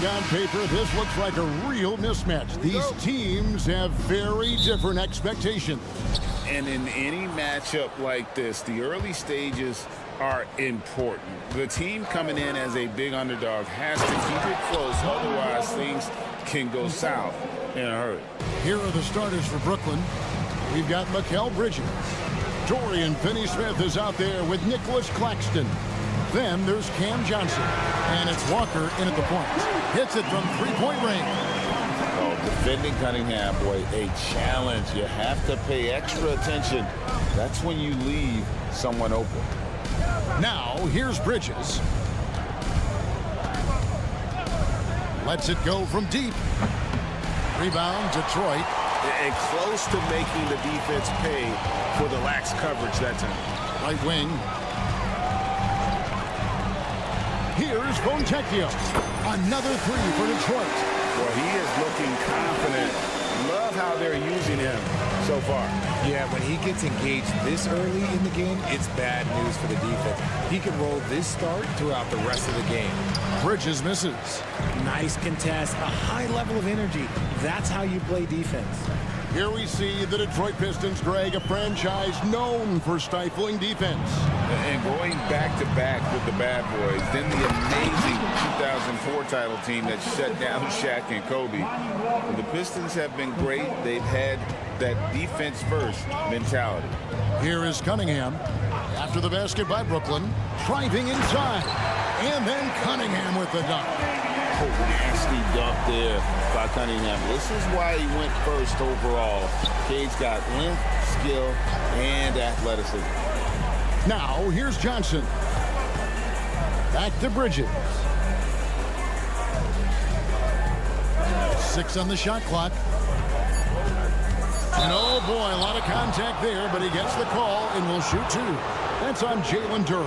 On paper, this looks like a real mismatch. These teams have very different expectations. And in any matchup like this, the early stages are important. The team coming in as a big underdog has to keep it close, otherwise things can go south in a hurry. Here are the starters for Brooklyn. We've got Mikal Bridges. Dorian Finney-Smith is out there with Nicholas Claxton. Then there's Cam Johnson. And it's Walker in at the point. Hits it from three-point range. Oh, defending Cunningham, boy, a challenge. You have to pay extra attention. That's when you leave someone open. Now, here's Bridges. Lets it go from deep. Rebound, Detroit. And close to making the defense pay for the lax coverage that time. Right wing. Here's Fontecchio. Another three for Detroit. Well, he is looking confident. Love how they're using him so far. Yeah, when he gets engaged this early in the game, it's bad news for the defense. He can roll this start throughout the rest of the game. Bridges misses. Nice contest, a high level of energy. That's how you play defense. Here we see the Detroit Pistons, Greg, a franchise known for stifling defense. And going back-to-back with the bad boys, then the amazing 2004 title team that shut down Shaq and Kobe. And the Pistons have been great. They've had that defense-first mentality. Here is Cunningham. After the basket by Brooklyn, driving inside. And then Cunningham with the dunk. Oh, nasty dunk there by Cunningham. This is why he went first overall. Cade's got length, skill, and athleticism. Now, here's Johnson. Back to Bridges. 6 on the shot clock. And oh boy, a lot of contact there, but he gets the call and will shoot 2. That's on Jalen Duren.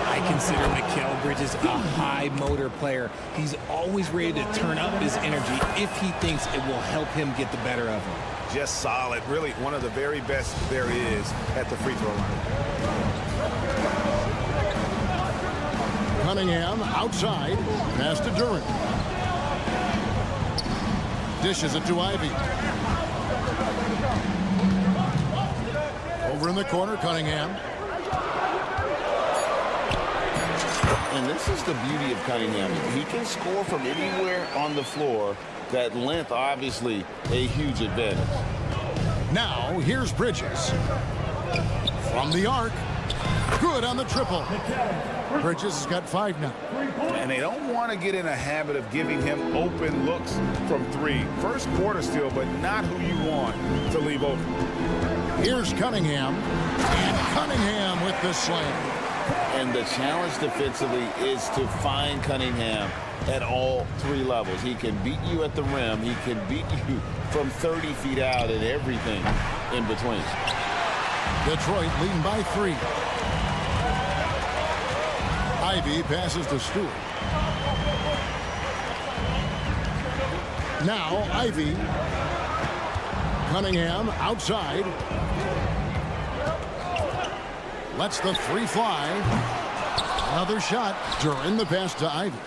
I consider Mikal Bridges a high motor player. He's always ready to turn up his energy if he thinks it will help him get the better of him. Just solid. Really one of the very best there is at the free throw line. Cunningham outside. Pass to Duren. Dishes it to Ivy. Over in the corner, Cunningham. And this is the beauty of Cunningham. He can score from anywhere on the floor. That length, obviously, a huge advantage. Now, here's Bridges. From the arc. Good on the triple. Bridges has got 5 now. And they don't want to get in a habit of giving him open looks from 3. First quarter still, but not who you want to leave open. Here's Cunningham. And Cunningham with the slam. And the challenge defensively is to find Cunningham at all 3 levels. He can beat you at the rim. He can beat you from 30 feet out and everything in between. Detroit leading by 3. Ivy passes to Stewart. Now Ivy. Cunningham outside. Lets the 3 fly. Another shot. Duren the pass to Ivy.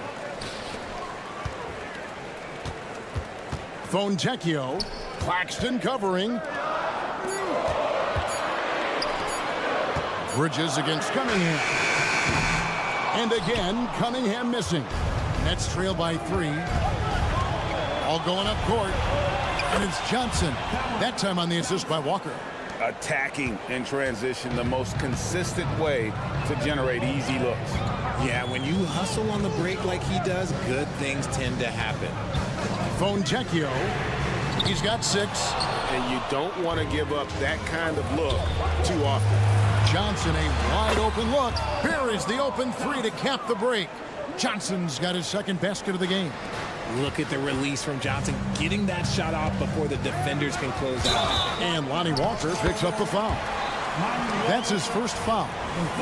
Fontecchio. Claxton covering. Bridges against Cunningham. And again, Cunningham missing. Nets trail by 3. All going up court. And it's Johnson. That time on the assist by Walker. Attacking in transition, the most consistent way to generate easy looks. Yeah, when you hustle on the break like he does, good things tend to happen. Fontecchio. He's got 6. And you don't want to give up that kind of look too often. Johnson, a wide open look. Here is the open 3 to cap the break. Johnson's got his 2nd basket of the game. Look at the release from Johnson, getting that shot off before the defenders can close out. And Lonnie Walker picks up the foul. That's his first foul.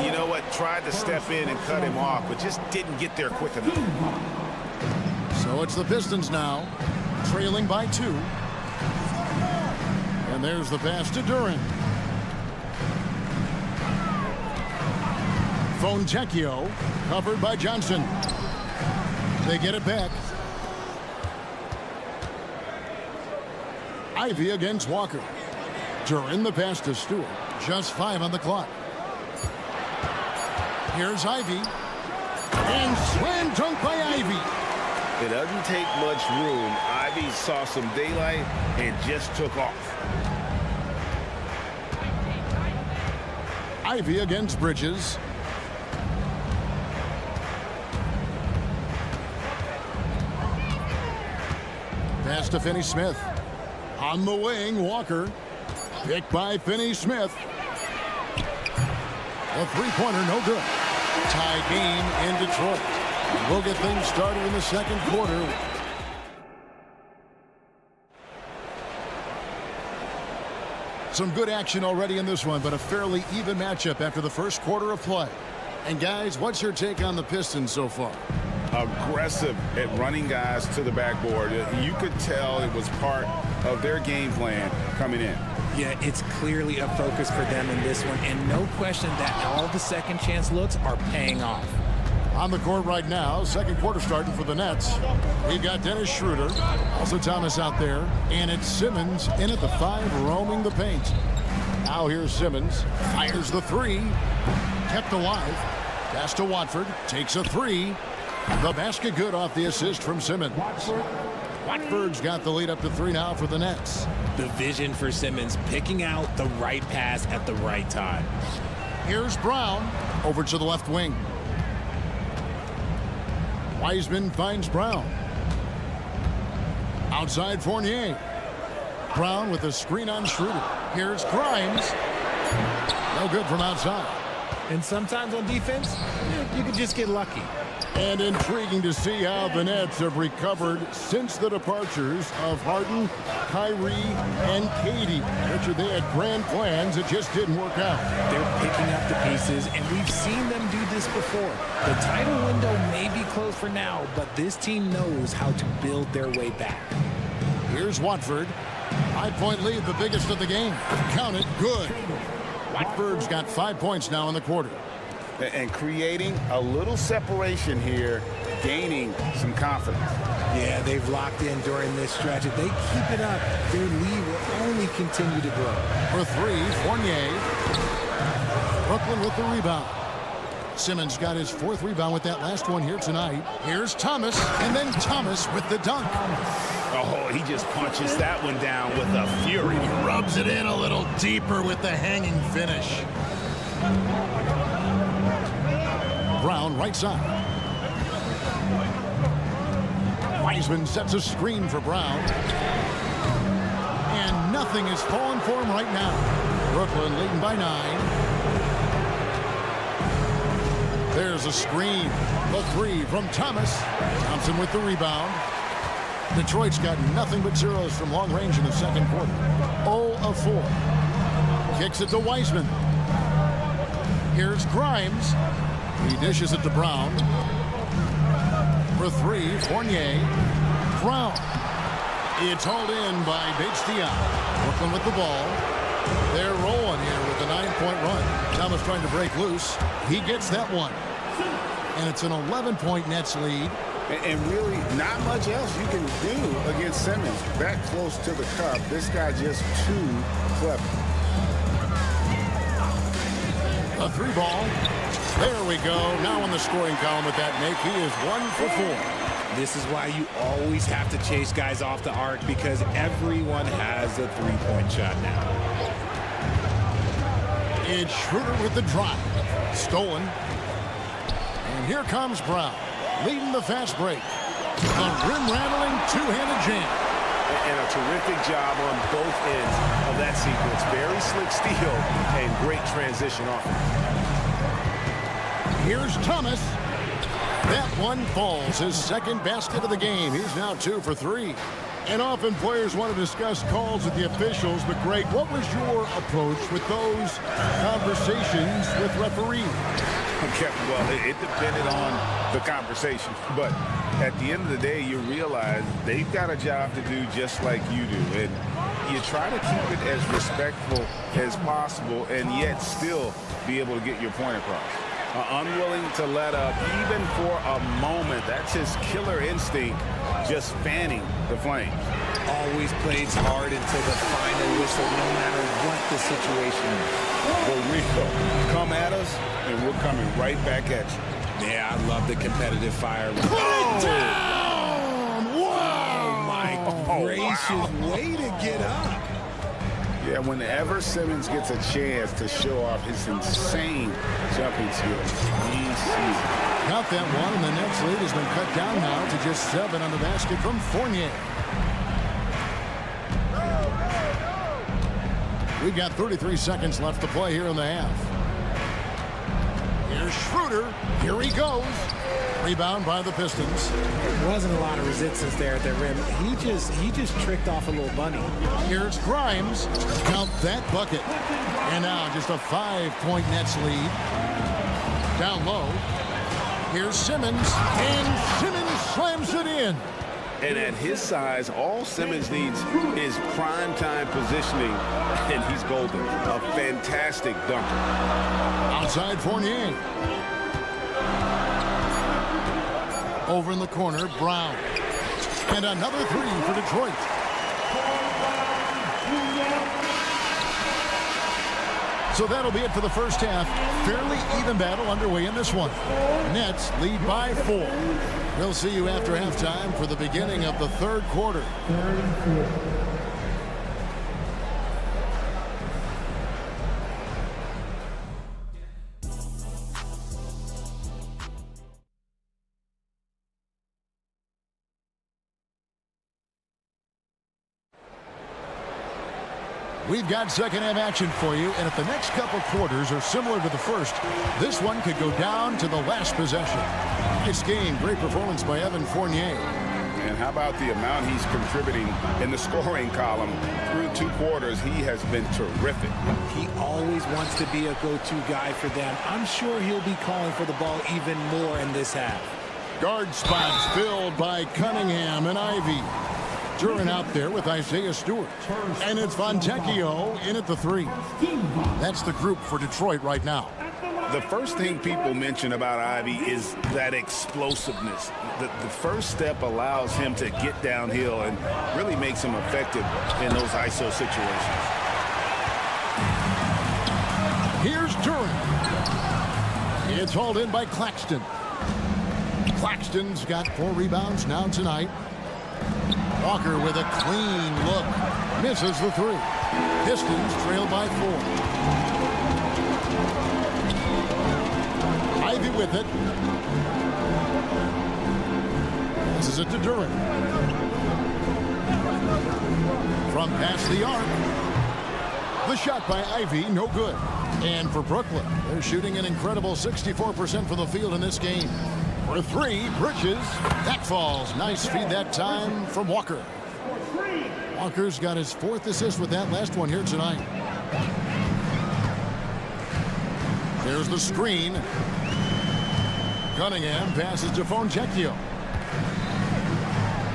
You know what? Tried to step in and cut him off, but just didn't get there quick enough. So it's the Pistons now, trailing by 2. And there's the pass to Duren. Fontecchio, covered by Johnson. They get it back. Ivy against Walker. Duran the pass to Stewart. Just 5 on the clock. Here's Ivy. And slam dunk by Ivy. It doesn't take much room. Ivy saw some daylight and just took off. Ivy against Bridges. Pass to Finney-Smith. On the wing, Walker. Picked by Finney-Smith. A three-pointer, no good. Tie game in Detroit. We'll get things started in the second quarter. Some good action already in this one, but a fairly even matchup after the first quarter of play. And guys, what's your take on the Pistons so far? Aggressive at running guys to the backboard. You could tell it was part of their game plan coming in. Yeah, it's clearly a focus for them in this one, and no question that all the second chance looks are paying off. On the court right now, second quarter starting for the Nets. We've got Dennis Schroeder, also Thomas out there, and it's Simmons in at the 5, roaming the paint. Now here's Simmons, fires the 3, kept alive. Pass to Watford, takes a 3. The basket good off the assist from Simmons. Watford's got the lead up to 3 now for the Nets. The vision for Simmons, picking out the right pass at the right time. Here's Brown, over to the left wing. Wiseman finds Brown. Outside Fournier. Brown with a screen on Schroeder. Here's Grimes. No good from outside. And sometimes on defense, you can just get lucky. And intriguing to see how the Nets have recovered since the departures of Harden, Kyrie, and Katie. Richard, they had grand plans. It just didn't work out. They're picking up the pieces, and we've seen them do this before. The title window may be closed for now, but this team knows how to build their way back. Here's Watford. 5-point lead, the biggest of the game. Count it, good. Watford's got 5 points now in the quarter. And creating a little separation here, gaining some confidence. Yeah, they've locked in during this stretch. If they keep it up, their lead will only continue to grow. For 3, Fournier. Brooklyn with the rebound. Simmons got his 4th rebound with that last one here tonight. Here's Thomas, and then Thomas with the dunk. Oh, he just punches that one down with a fury. He rubs it in a little deeper with the hanging finish. Brown right side. Wiseman sets a screen for Brown. And nothing is falling for him right now. Brooklyn leading by 9. There's a screen. The 3 from Thomas. Thompson with the rebound. Detroit's got nothing but zeros from long range in the second quarter. 0 of 4. Kicks it to Wiseman. Here's Grimes. He dishes it to Brown. For 3, Fournier. Brown. It's hauled in by Bates-Diop. Brooklyn with the ball. They're rolling here with a 9-point run. Thomas trying to break loose. He gets that one. And it's an 11-point Nets lead. And really, not much else you can do against Simmons. That close to the cup, this guy just too clever. A 3-ball. There we go. Now in the scoring column with that make. He is 1 for 4. This is why you always have to chase guys off the arc, because everyone has a three-point shot now. It's Schroeder with the drive. Stolen. And here comes Brown, leading the fast break. A rim-rattling two-handed jam. And a terrific job on both ends of that sequence. Very slick steal and great transition offense. Here's Thomas. That one falls. His second basket of the game. He's now 2 for 3. And often players want to discuss calls with the officials. But, Greg, what was your approach with those conversations with referees? Okay, well, it depended on the conversation. But at the end of the day, you realize they've got a job to do just like you do. And you try to keep it as respectful as possible and yet still be able to get your point across. unwilling to let up even for a moment. That's his killer instinct, just fanning the flames. Always plays hard until the final whistle, no matter what the situation is. For real. Come at us, and we're coming right back at you. Yeah, I love the competitive fire. Put it down! Wow! Oh, my gracious. Way to get up. Yeah, whenever Simmons gets a chance to show off his insane jumping skills, he's seasoned. Count that one, and the Nets lead has been cut down now to just 7 on the basket from Fournier. We've got 33 seconds left to play here in the half. Here's Schroeder. Here he goes. Rebound by the Pistons. There wasn't a lot of resistance there at the rim. He just tricked off a little bunny. Here's Grimes. Count that bucket. And now just a 5-point Nets lead. Down low. Here's Simmons. And Simmons slams it in. And at his size, all Simmons needs is prime-time positioning, and he's golden. A fantastic dunker. Outside Fournier. Over in the corner, Brown. And another 3 for Detroit. So that'll be it for the first half. Fairly even battle underway in this one. Nets lead by 4. We'll see you after halftime for the beginning of the third quarter. We've got second half action for you, and if the next couple quarters are similar to the first, this one could go down to the last possession. Nice game, great performance by Evan Fournier. And how about the amount he's contributing in the scoring column? Through 2 quarters, he has been terrific. He always wants to be a go-to guy for them. I'm sure he'll be calling for the ball even more in this half. Guard spots filled by Cunningham and Ivy. Duran out there with Isaiah Stewart. And it's Fontecchio in at the 3. That's the group for Detroit right now. The first thing people mention about Ivy is that explosiveness. The first step allows him to get downhill and really makes him effective in those ISO situations. Here's Duran. It's hauled in by Claxton. Claxton's got 4 rebounds now tonight. Walker with a clean look. Misses the 3. Pistons trail by 4. Ivy with it. Passes it to Duran. From past the arc. The shot by Ivy, no good. And for Brooklyn, they're shooting an incredible 64% from the field in this game. For 3, Bridges. That falls. Nice feed that time from Walker. Walker's got his 4th assist with that last one here tonight. There's the screen. Cunningham passes to Fontecchio.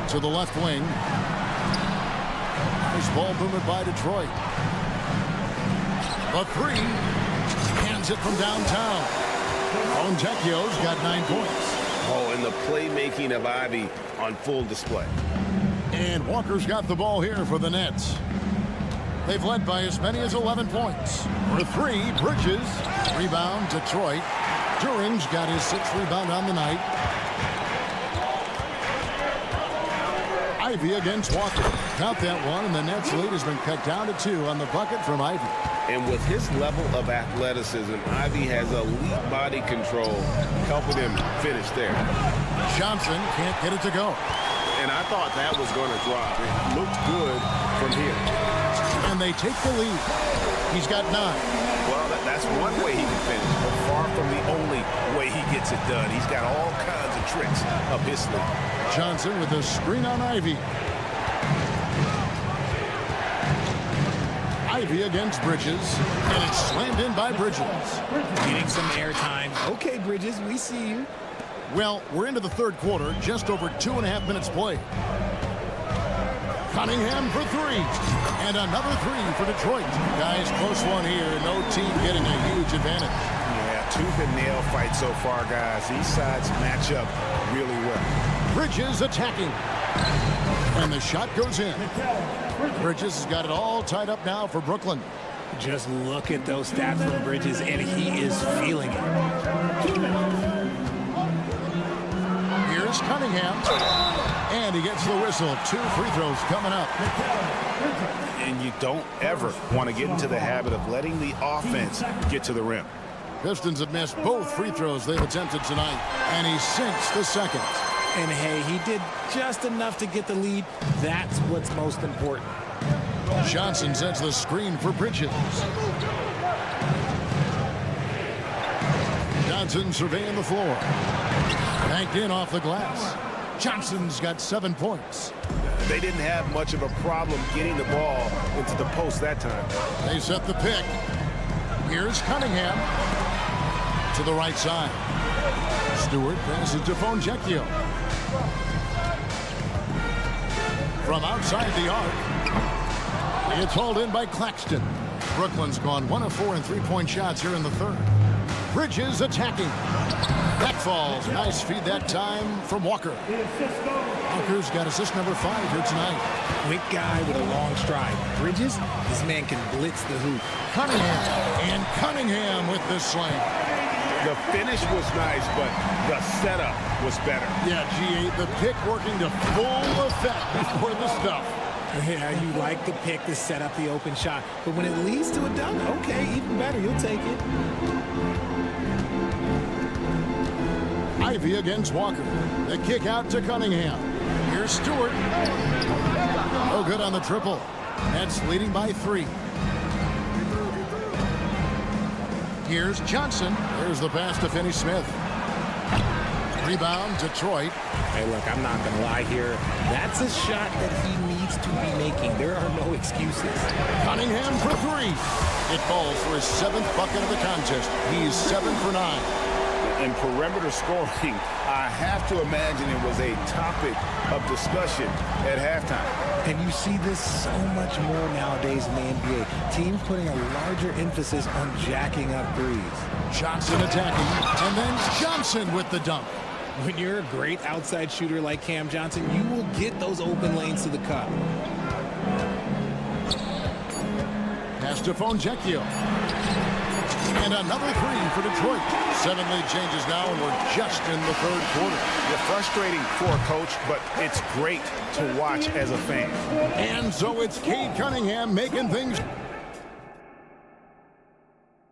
To the left wing. Nice ball movement by Detroit. The 3. Hands it from downtown. Fontecchio's got 9 points. Oh, and the playmaking of Ivy on full display. And Walker's got the ball here for the Nets. They've led by as many as 11 points. For 3, Bridges. Rebound, Detroit. Duran's got his 6th rebound on the night. Ivy against Walker. Count that one, and the Nets lead has been cut down to 2 on the bucket from Ivy. And with his level of athleticism, Ivy has elite body control, helping him finish there. Johnson can't get it to go. And I thought that was going to drop. It looked good from here. And they take the lead. He's got 9. Well, that's one way he can finish, but far from the only way he gets it done. He's got all kinds of tricks up his sleeve. Johnson with a screen on Ivy. Ivy against Bridges, and it's slammed in by Bridges. Getting some airtime. Okay, Bridges, we see you. Well, we're into the third quarter, just over 2.5 minutes played. Cunningham for 3, and another 3 for Detroit. Guys, close one here. No team getting a huge advantage. Yeah, tooth and nail fight so far, guys. These sides match up really well. Bridges attacking. And the shot goes in. Bridges has got it all tied up now for Brooklyn. Just look at those stats from Bridges, and he is feeling it. Here's Cunningham. And he gets the whistle. 2 free throws coming up. And you don't ever want to get into the habit of letting the offense get to the rim. Pistons have missed both free throws they've attempted tonight. And he sinks the second. And hey, he did just enough to get the lead. That's what's most important. Johnson sets the screen for Bridges. Johnson surveying the floor. Banked in off the glass. Johnson's got 7 points. They didn't have much of a problem getting the ball into the post that time. They set the pick. Here's Cunningham to the right side. Stewart passes to Fonjecchio. From outside the arc. It's hauled in by Claxton. Brooklyn's gone 1 of 4 in three-point shots here in the third. Bridges attacking. That falls. Nice feed that time from Walker. Walker's got assist number 5 here tonight. Quick guy with a long stride. Bridges, this man can blitz the hoop. Cunningham with the slam. The finish was nice, but the setup was better. Yeah, G8, the pick working to full effect before the stuff. Yeah, you like the pick to set up the open shot. But when it leads to a dunk, okay, even better. You'll take it. Ivy against Walker. The kick out to Cunningham. Here's Stewart. No good on the triple. Nets leading by 3. Here's Johnson. There's the pass to Finney Smith. Rebound, Detroit. Hey, look, I'm not going to lie here. That's a shot that he needs to be making. There are no excuses. Cunningham for 3. It falls for his 7th bucket of the contest. He's 7 for 9. In perimeter scoring, I have to imagine it was a topic of discussion at halftime. And you see this so much more nowadays in the NBA. Teams putting a larger emphasis on jacking up threes. Johnson attacking, and then Johnson with the dunk. When you're a great outside shooter like Cam Johnson, you will get those open lanes to the cup. Pass to Fonjecchio. And another 3 for Detroit. 7 lead changes now, and we're just in the third quarter. It's frustrating for a coach, but it's great to watch as a fan. And so it's Cade Cunningham making things.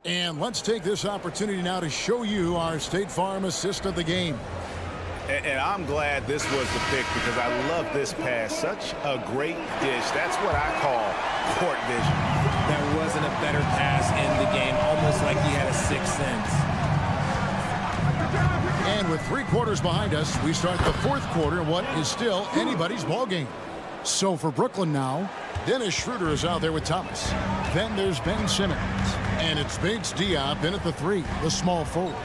And let's take this opportunity now to show you our State Farm assist of the game. And I'm glad this was the pick because I love this pass. Such a great dish. That's what I call court vision. There wasn't a better pass in the game, almost like he had a 6th sense. And with 3 quarters behind us, we start the 4th quarter in what is still anybody's ball game. So for Brooklyn now, Dennis Schroeder is out there with Thomas. Then there's Ben Simmons. And it's Bates Diop in at the 3, the small forward.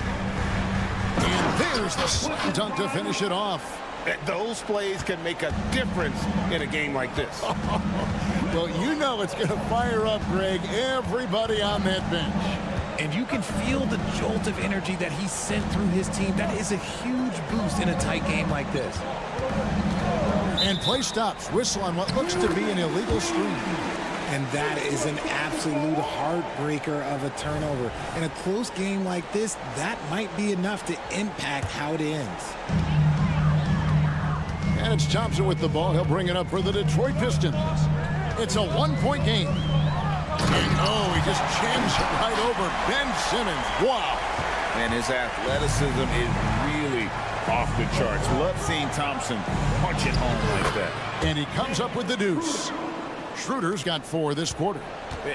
And there's the slam dunk to finish it off. Those plays can make a difference in a game like this. Well, you know it's going to fire up, Greg, everybody on that bench. And you can feel the jolt of energy that he sent through his team. That is a huge boost in a tight game like this. And play stops. Whistle on what looks to be an illegal screen. And that is an absolute heartbreaker of a turnover. In a close game like this, that might be enough to impact how it ends. And it's Thompson with the ball. He'll bring it up for the Detroit Pistons. It's a 1-point game. And he just jams it right over Ben Simmons. Wow. And his athleticism is really off the charts. Love seeing Thompson punch it home like that. And he comes up with the deuce. Schroeder's got 4 this quarter.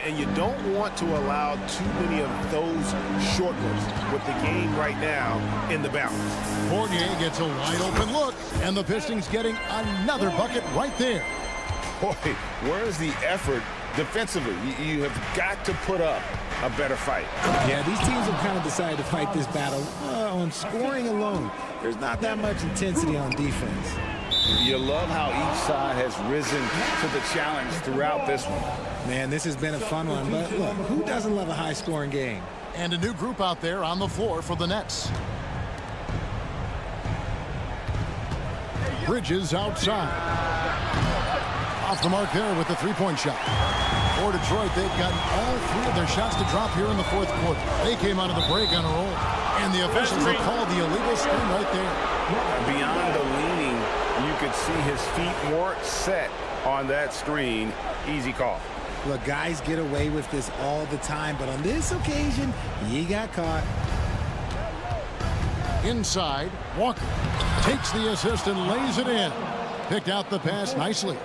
And you don't want to allow too many of those short ones with the game right now in the balance. Fournier gets a wide open look, and the Pistons getting another bucket right there. Boy, where's the effort defensively? You have got to put up a better fight. Yeah, these teams have kind of decided to fight this battle on scoring alone. There's not that much intensity on defense. You love how each side has risen to the challenge throughout this one. Man, this has been a fun one, but look, who doesn't love a high-scoring game? And a new group out there on the floor for the Nets. Bridges outside. Off the mark there with the three-point shot. For Detroit, they've gotten all three of their shots to drop here in the fourth quarter. They came out of the break on a roll. And the officials have called the illegal screen right there. Beyond the leaning, you could see his feet weren't set on that screen. Easy call. Look, guys get away with this all the time, but on this occasion, he got caught. Inside, Walker takes the assist and lays it in. Picked out the pass nicely.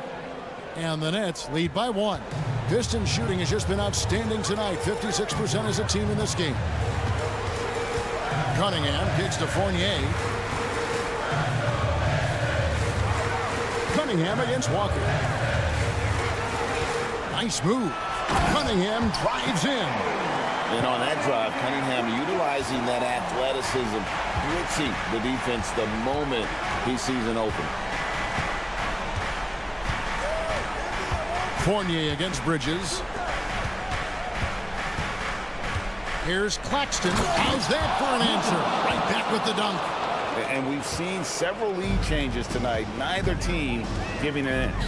And the Nets lead by 1. Pistons shooting has just been outstanding tonight. 56% as a team in this game. Cunningham kicks to Fournier. Cunningham against Walker. Nice move. Cunningham drives in. And on that drive, Cunningham utilizing that athleticism, blitzing the defense the moment he sees an open. Fournier against Bridges. Here's Claxton. How's that for an answer? Right back with the dunk. And we've seen several lead changes tonight. Neither team giving an inch.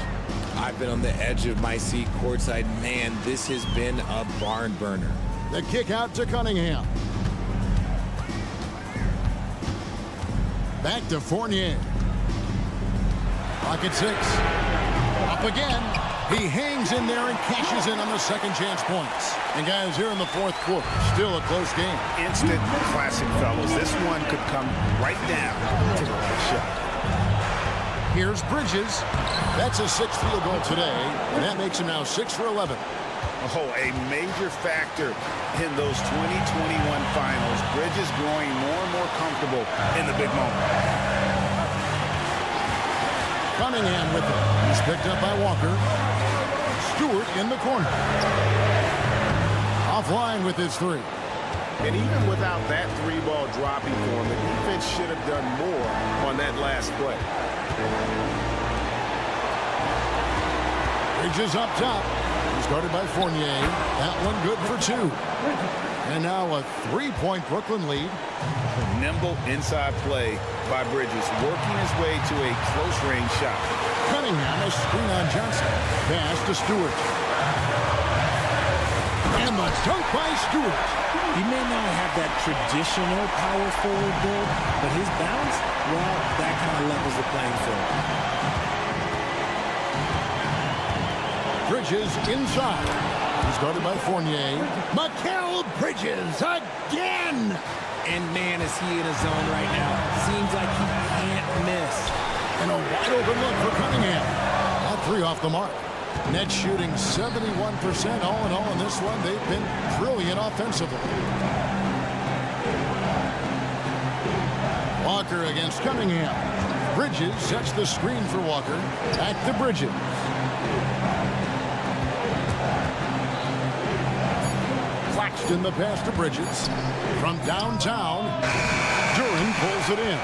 I've been on the edge of my seat courtside. Man, this has been a barn burner. The kick out to Cunningham. Back to Fournier. Pocket 6. Up again. He hangs in there and cashes in on the second chance points. And guys, here in the fourth quarter, still a close game. Instant classic, fellas. This one could come right down to the last shot. Here's Bridges. That's a 6th field goal today, and that makes him now 6 for 11. Oh, a major factor in those 2021 finals. Bridges growing more and more comfortable in the big moment. Cunningham with it. He's picked up by Walker. Stewart in the corner. Offline with his 3. And even without that 3-ball dropping for him, the defense should have done more on that last play. Bridges up top. He's guarded by Fournier. That one good for 2. And now a 3-point Brooklyn lead. Nimble inside play by Bridges, working his way to a close-range shot. Cunningham, a screen on Johnson. Pass to Stewart. And the dunk by Stewart. He may not have that traditional power forward build, but his bounce, well, that kind of levels the playing field. Bridges inside. He's guarded by Fournier. Mikal Bridges again. And man, is he in a zone right now. Seems like he can't miss. And a wide open look for Cunningham. All 3 off the mark. Nets shooting 71% all in all in this one. They've been brilliant offensively. Walker against Cunningham. Bridges sets the screen for Walker. Back to Bridges. Claxton the pass to Bridges. From downtown, Duran pulls it in.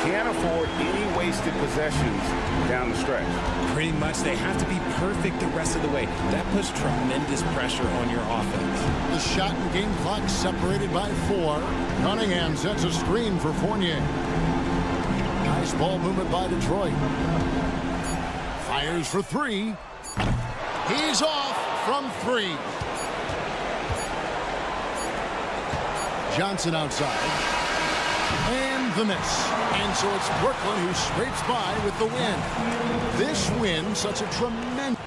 Can't afford any wasted possessions down the stretch. Pretty much, they have to be perfect the rest of the way. That puts tremendous pressure on your offense. The shot and game clock separated by 4. Cunningham sets a screen for Fournier. Nice ball movement by Detroit. Fires for 3. He's off from 3. Johnson outside. And the miss. And so it's Brooklyn who scrapes by with the win. This win, such a tremendous...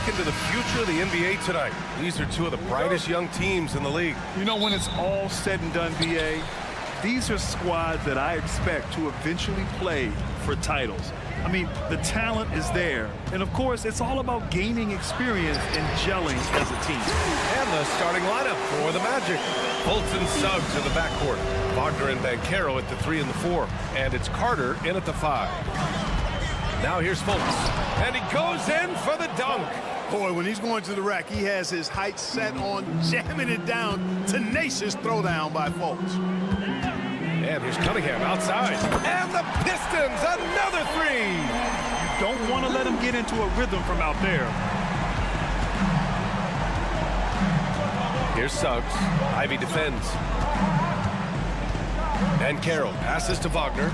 look into the future of the NBA tonight. These are two of the brightest young teams in the league. You know, when it's all said and done, BA, these are squads that I expect to eventually play for titles. I mean, the talent is there. And, of course, it's all about gaining experience and gelling as a team. And the starting lineup for the Magic. Fultz and Suggs in the backcourt. Wagner and Banchero at the 3 and the 4. And it's Carter in at the 5. Now here's Fultz. And he goes in for the dunk. Boy, when he's going to the rack, he has his height set on jamming it down. Tenacious throwdown by Fultz. And here's Cunningham outside. And the Pistons, another 3. You don't want to let him get into a rhythm from out there. Here's Suggs. Ivy defends. And Carroll passes to Wagner.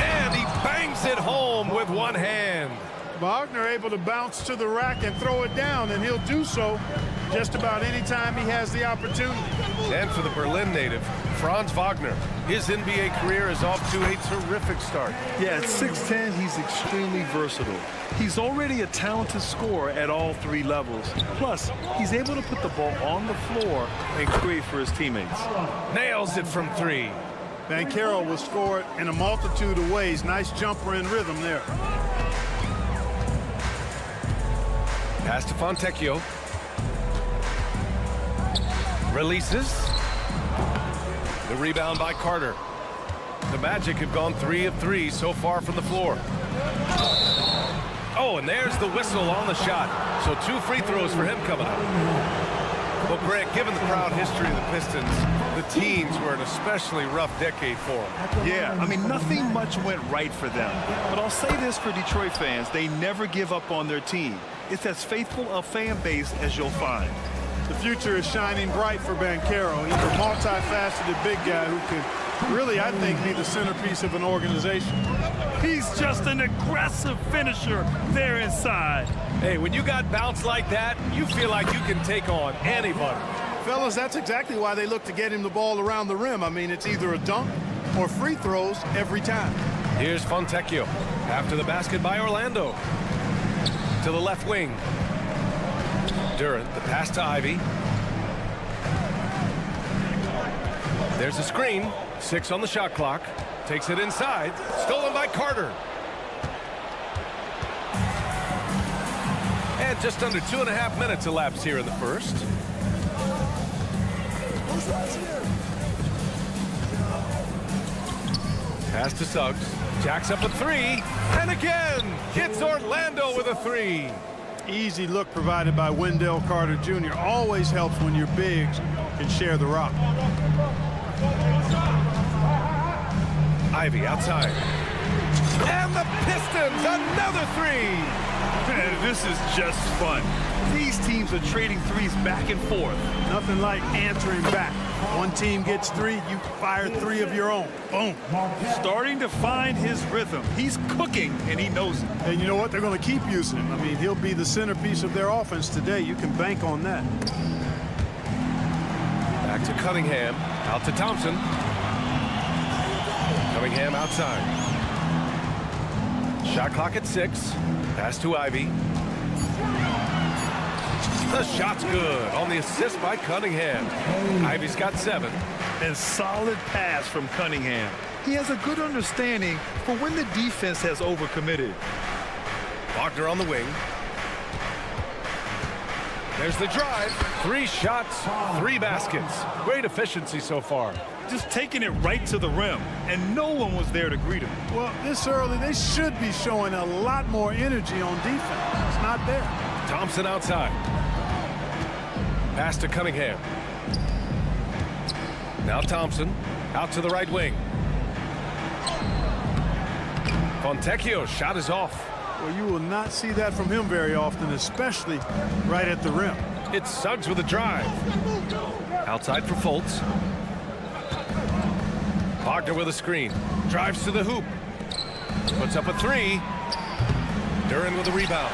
And he bangs it home with one hand. Wagner able to bounce to the rack and throw it down, and he'll do so just about any time he has the opportunity. And for the Berlin native, Franz Wagner. His NBA career is off to a terrific start. Yeah, at 6'10", he's extremely versatile. He's already a talented scorer at all 3 levels. Plus, he's able to put the ball on the floor and create for his teammates. Nails it from 3. Banchero will score it in a multitude of ways. Nice jumper and rhythm there. Pass to Fontecchio. Releases. The rebound by Carter. The Magic have gone 3 of 3 so far from the floor. Oh, and there's the whistle on the shot. So 2 free throws for him coming up. Well, Grant, given the proud history of the Pistons, the teens were an especially rough decade for them. Yeah, I mean, nothing much went right for them. But I'll say this for Detroit fans, they never give up on their team. It's as faithful a fan base as you'll find. The future is shining bright for Banchero. He's a multifaceted big guy who could really, I think, be the centerpiece of an organization. He's just an aggressive finisher there inside. Hey, when you got bounce like that, you feel like you can take on anybody. Fellas, that's exactly why they look to get him the ball around the rim. I mean, it's either a dunk or free throws every time. Here's Fontecchio. After the basket by Orlando. To the left wing. Durant, the pass to Ivy. There's a screen. 6 on the shot clock. Takes it inside. Stolen by Carter. And just under 2.5 minutes elapsed here in the first. Pass to Suggs. Jacks up a 3. And again, hits Orlando with a 3. Easy look provided by Wendell Carter Jr. Always helps when your bigs can share the rock. Ivy outside. And the Pistons, another 3. Man, this is just fun. These teams are trading threes back and forth. Nothing like answering back. One team gets 3, you fire 3 of your own. Boom. Starting to find his rhythm. He's cooking, and he knows it. And you know what? They're going to keep using him. I mean, he'll be the centerpiece of their offense today. You can bank on that. Back to Cunningham. Out to Thompson. Cunningham outside. Shot clock at 6. Pass to Ivy. The shot's good on the assist by Cunningham. Ivy's got 7. And solid pass from Cunningham. He has a good understanding for when the defense has overcommitted. Wagner on the wing. There's the drive. 3 shots, 3 baskets. Great efficiency so far. Just taking it right to the rim, and no one was there to greet him. Well, this early, they should be showing a lot more energy on defense. It's not there. Thompson outside. Pass to Cunningham. Now Thompson out to the right wing. Fontecchio's shot is off. Well, you will not see that from him very often, especially right at the rim. It's Suggs with a drive. Outside for Fultz. Wagner with a screen. Drives to the hoop. Puts up a 3. Duran with a rebound.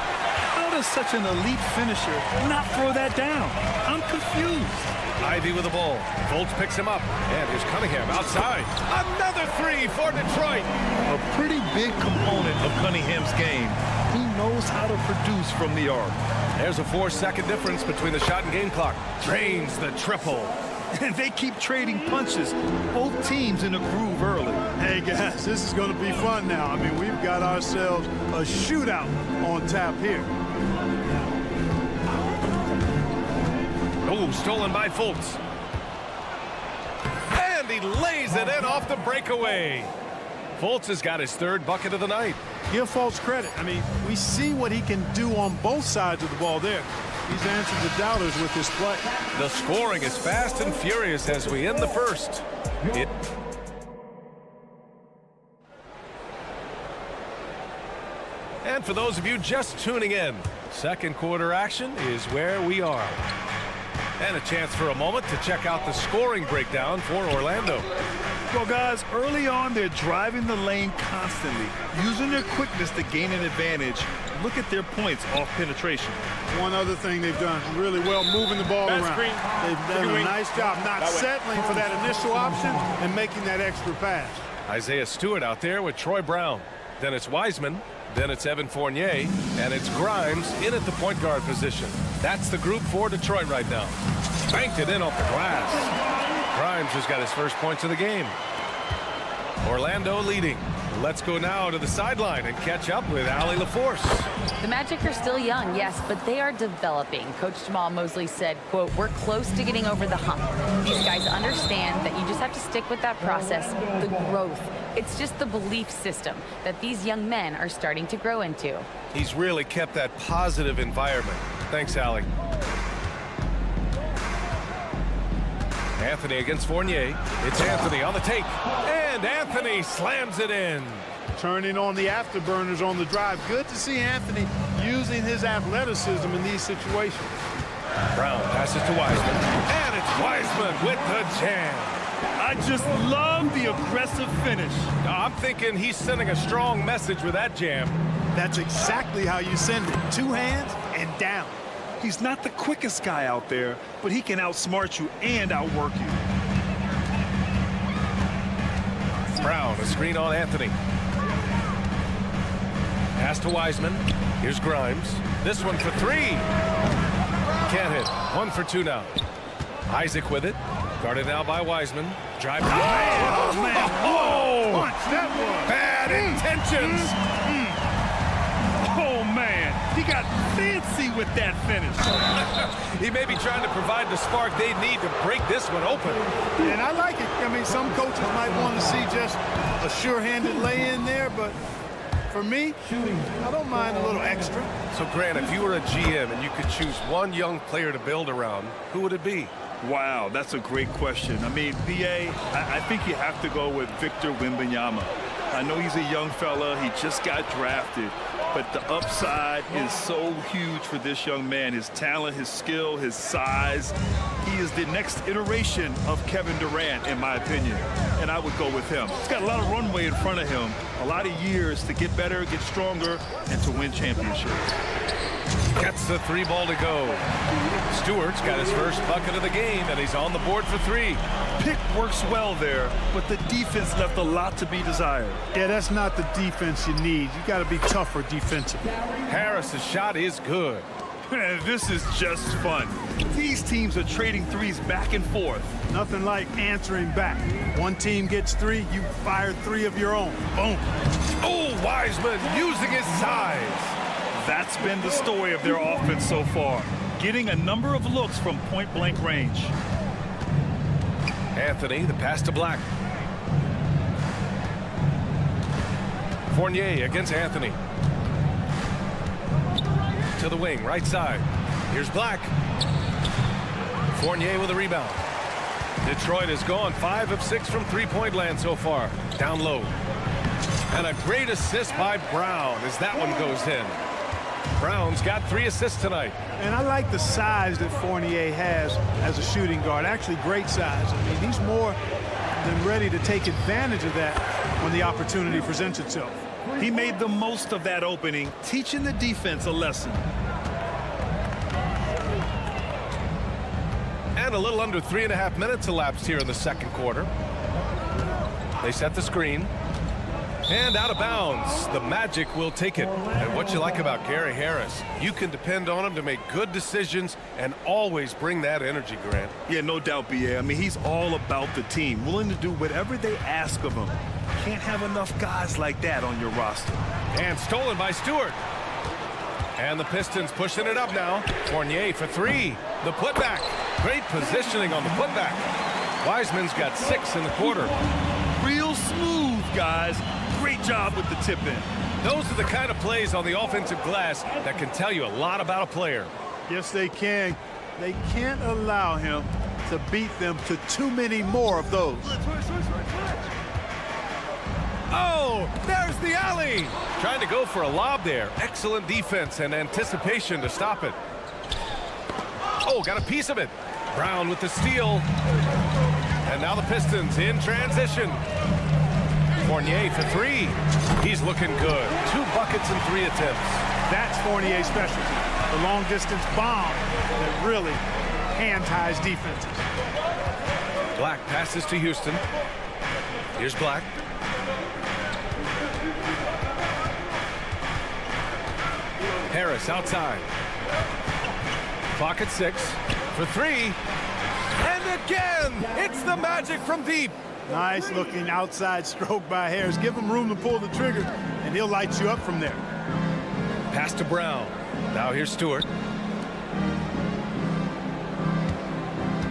How does such an elite finisher not throw that down? I'm confused. Ivy with the ball. Fultz picks him up. And here's Cunningham outside. Another three for Detroit. A pretty big component of Cunningham's game. He knows how to produce from the arc. There's a 4-second difference between the shot and game clock. Drains the triple. And they keep trading punches. Both teams in a groove early. Hey, guys, this is going to be fun now. I mean, we've got ourselves a shootout on tap here. Oh, stolen by Fultz. And he lays it in off the breakaway. Fultz has got his 3rd bucket of the night. Give Fultz credit. I mean, we see what he can do on both sides of the ball there. He's answered the doubters with this play. The scoring is fast and furious as we end the first. And for those of you just tuning in, second quarter action is where we are. And a chance for a moment to check out the scoring breakdown for Orlando. Well, guys, early on, they're driving the lane constantly, using their quickness to gain an advantage. Look at their points off penetration. One other thing they've done really well, moving the ball around. They've done a nice job not settling for that initial option and making that extra pass. Isaiah Stewart out there with Troy Brown. Then it's Wiseman. Then it's Evan Fournier. And it's Grimes in at the point guard position. That's the group for Detroit right now. Banked it in off the glass. Grimes has got his first points of the game. Orlando leading. Let's go now to the sideline and catch up with Allie LaForce. The Magic are still young, yes, but they are developing. Coach Jamal Mosley said, quote, "We're close to getting over the hump." These guys understand that you just have to stick with that process, the growth. It's just the belief system that these young men are starting to grow into. He's really kept that positive environment. Thanks, Allie. Anthony against Fournier. It's Anthony on the take. And Anthony slams it in. Turning on the afterburners on the drive. Good to see Anthony using his athleticism in these situations. Brown passes to Wiseman. And it's Wiseman with the jam. I just love the aggressive finish. I'm thinking he's sending a strong message with that jam. That's exactly how you send it. 2 hands and down. He's not the quickest guy out there, but he can outsmart you and outwork you. Brown, a screen on Anthony. Pass to Wiseman. Here's Grimes. This one for 3. Can't hit. 1 for 2 now. Isaac with it. Guarded now by Wiseman. Drive. Oh, man. Oh! Punch, that was. Bad intentions. Oh, man. He got fancy with that finish. He may be trying to provide the spark they need to break this one open. And I like it. I mean, some coaches might want to see just a sure-handed lay-in there, but for me, I don't mind a little extra. So, Grant, if you were a GM and you could choose one young player to build around, who would it be? Wow, that's a great question. I mean, B.A., I think you have to go with Victor Wembanyama. I know he's a young fella. He just got drafted. But the upside is so huge for this young man. His talent, his skill, his size. He is the next iteration of Kevin Durant, in my opinion. And I would go with him. He's got a lot of runway in front of him. A lot of years to get better, get stronger, and to win championships. Gets the 3 ball to go. Stewart's got his first bucket of the game, and he's on the board for 3. Pick works well there, but the defense left a lot to be desired. Yeah, that's not the defense you need. You got to be tougher defensively. Harris's shot is good. This is just fun. These teams are trading threes back and forth. Nothing like answering back. One team gets 3, you fire 3 of your own. Boom. Oh, Wiseman using his size. That's been the story of their offense so far. Getting a number of looks from point-blank range. Anthony, the pass to Black. Fournier against Anthony. To the wing, right side. Here's Black. Fournier with a rebound. Detroit has gone 5 of 6 from three-point land so far. Down low. And a great assist by Brown as that one goes in. Brown's got 3 assists tonight. And I like the size that Fournier has as a shooting guard. Actually, great size. I mean, he's more than ready to take advantage of that when the opportunity presents itself. He made the most of that opening, teaching the defense a lesson. And a little under 3.5 minutes elapsed here in the second quarter. They set the screen. And out of bounds. The Magic will take it. And what you like about Gary Harris, you can depend on him to make good decisions and always bring that energy, Grant. Yeah, no doubt, B.A. I mean, he's all about the team, willing to do whatever they ask of him. Can't have enough guys like that on your roster. And stolen by Stewart. And the Pistons pushing it up now. Fournier for three. The putback. Great positioning on the putback. Wiseman's got 6 in the quarter. Real smooth, guys. Great job with the tip-in. Those are the kind of plays on the offensive glass that can tell you a lot about a player. Yes, they can. They can't allow him to beat them to too many more of those. Oh, there's the alley. Trying to go for a lob there. Excellent defense and anticipation to stop it. Oh, got a piece of it. Brown with the steal. And now the Pistons in transition. Fournier for three. He's looking good. 2 buckets and 3 attempts. That's Fournier's specialty. The long-distance bomb that really hand-ties defenses. Black passes to Houston. Here's Black. Harris outside. Clock at 6 for 3. And again, it's the Magic from deep. Nice looking outside stroke by Harris. Give him room to pull the trigger, and he'll light you up from there. Pass to Brown. Now here's Stewart.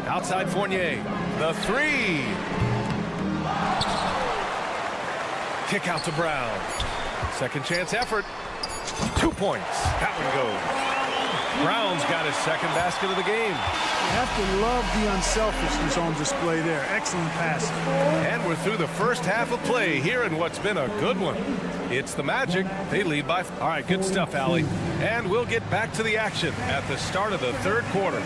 Outside Fournier. The 3. Kick out to Brown. Second chance effort. 2 points. That one goes. Brown's got his second basket of the game. You have to love the unselfishness on display there. Excellent pass. And we're through the first half of play here in what's been a good one. It's the Magic. They lead by... All right, good stuff, Allie. And we'll get back to the action at the start of the third quarter.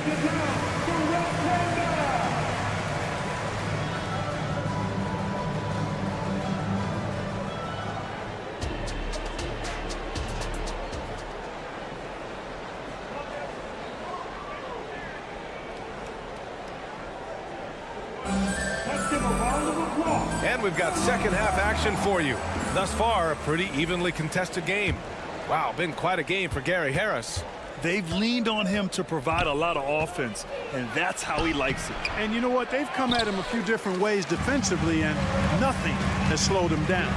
And we've got second half action for you. Thus far, a pretty evenly contested game. Wow, been quite a game for Gary Harris. They've leaned on him to provide a lot of offense, and that's how he likes it. And you know what? They've come at him a few different ways defensively, and nothing has slowed him down.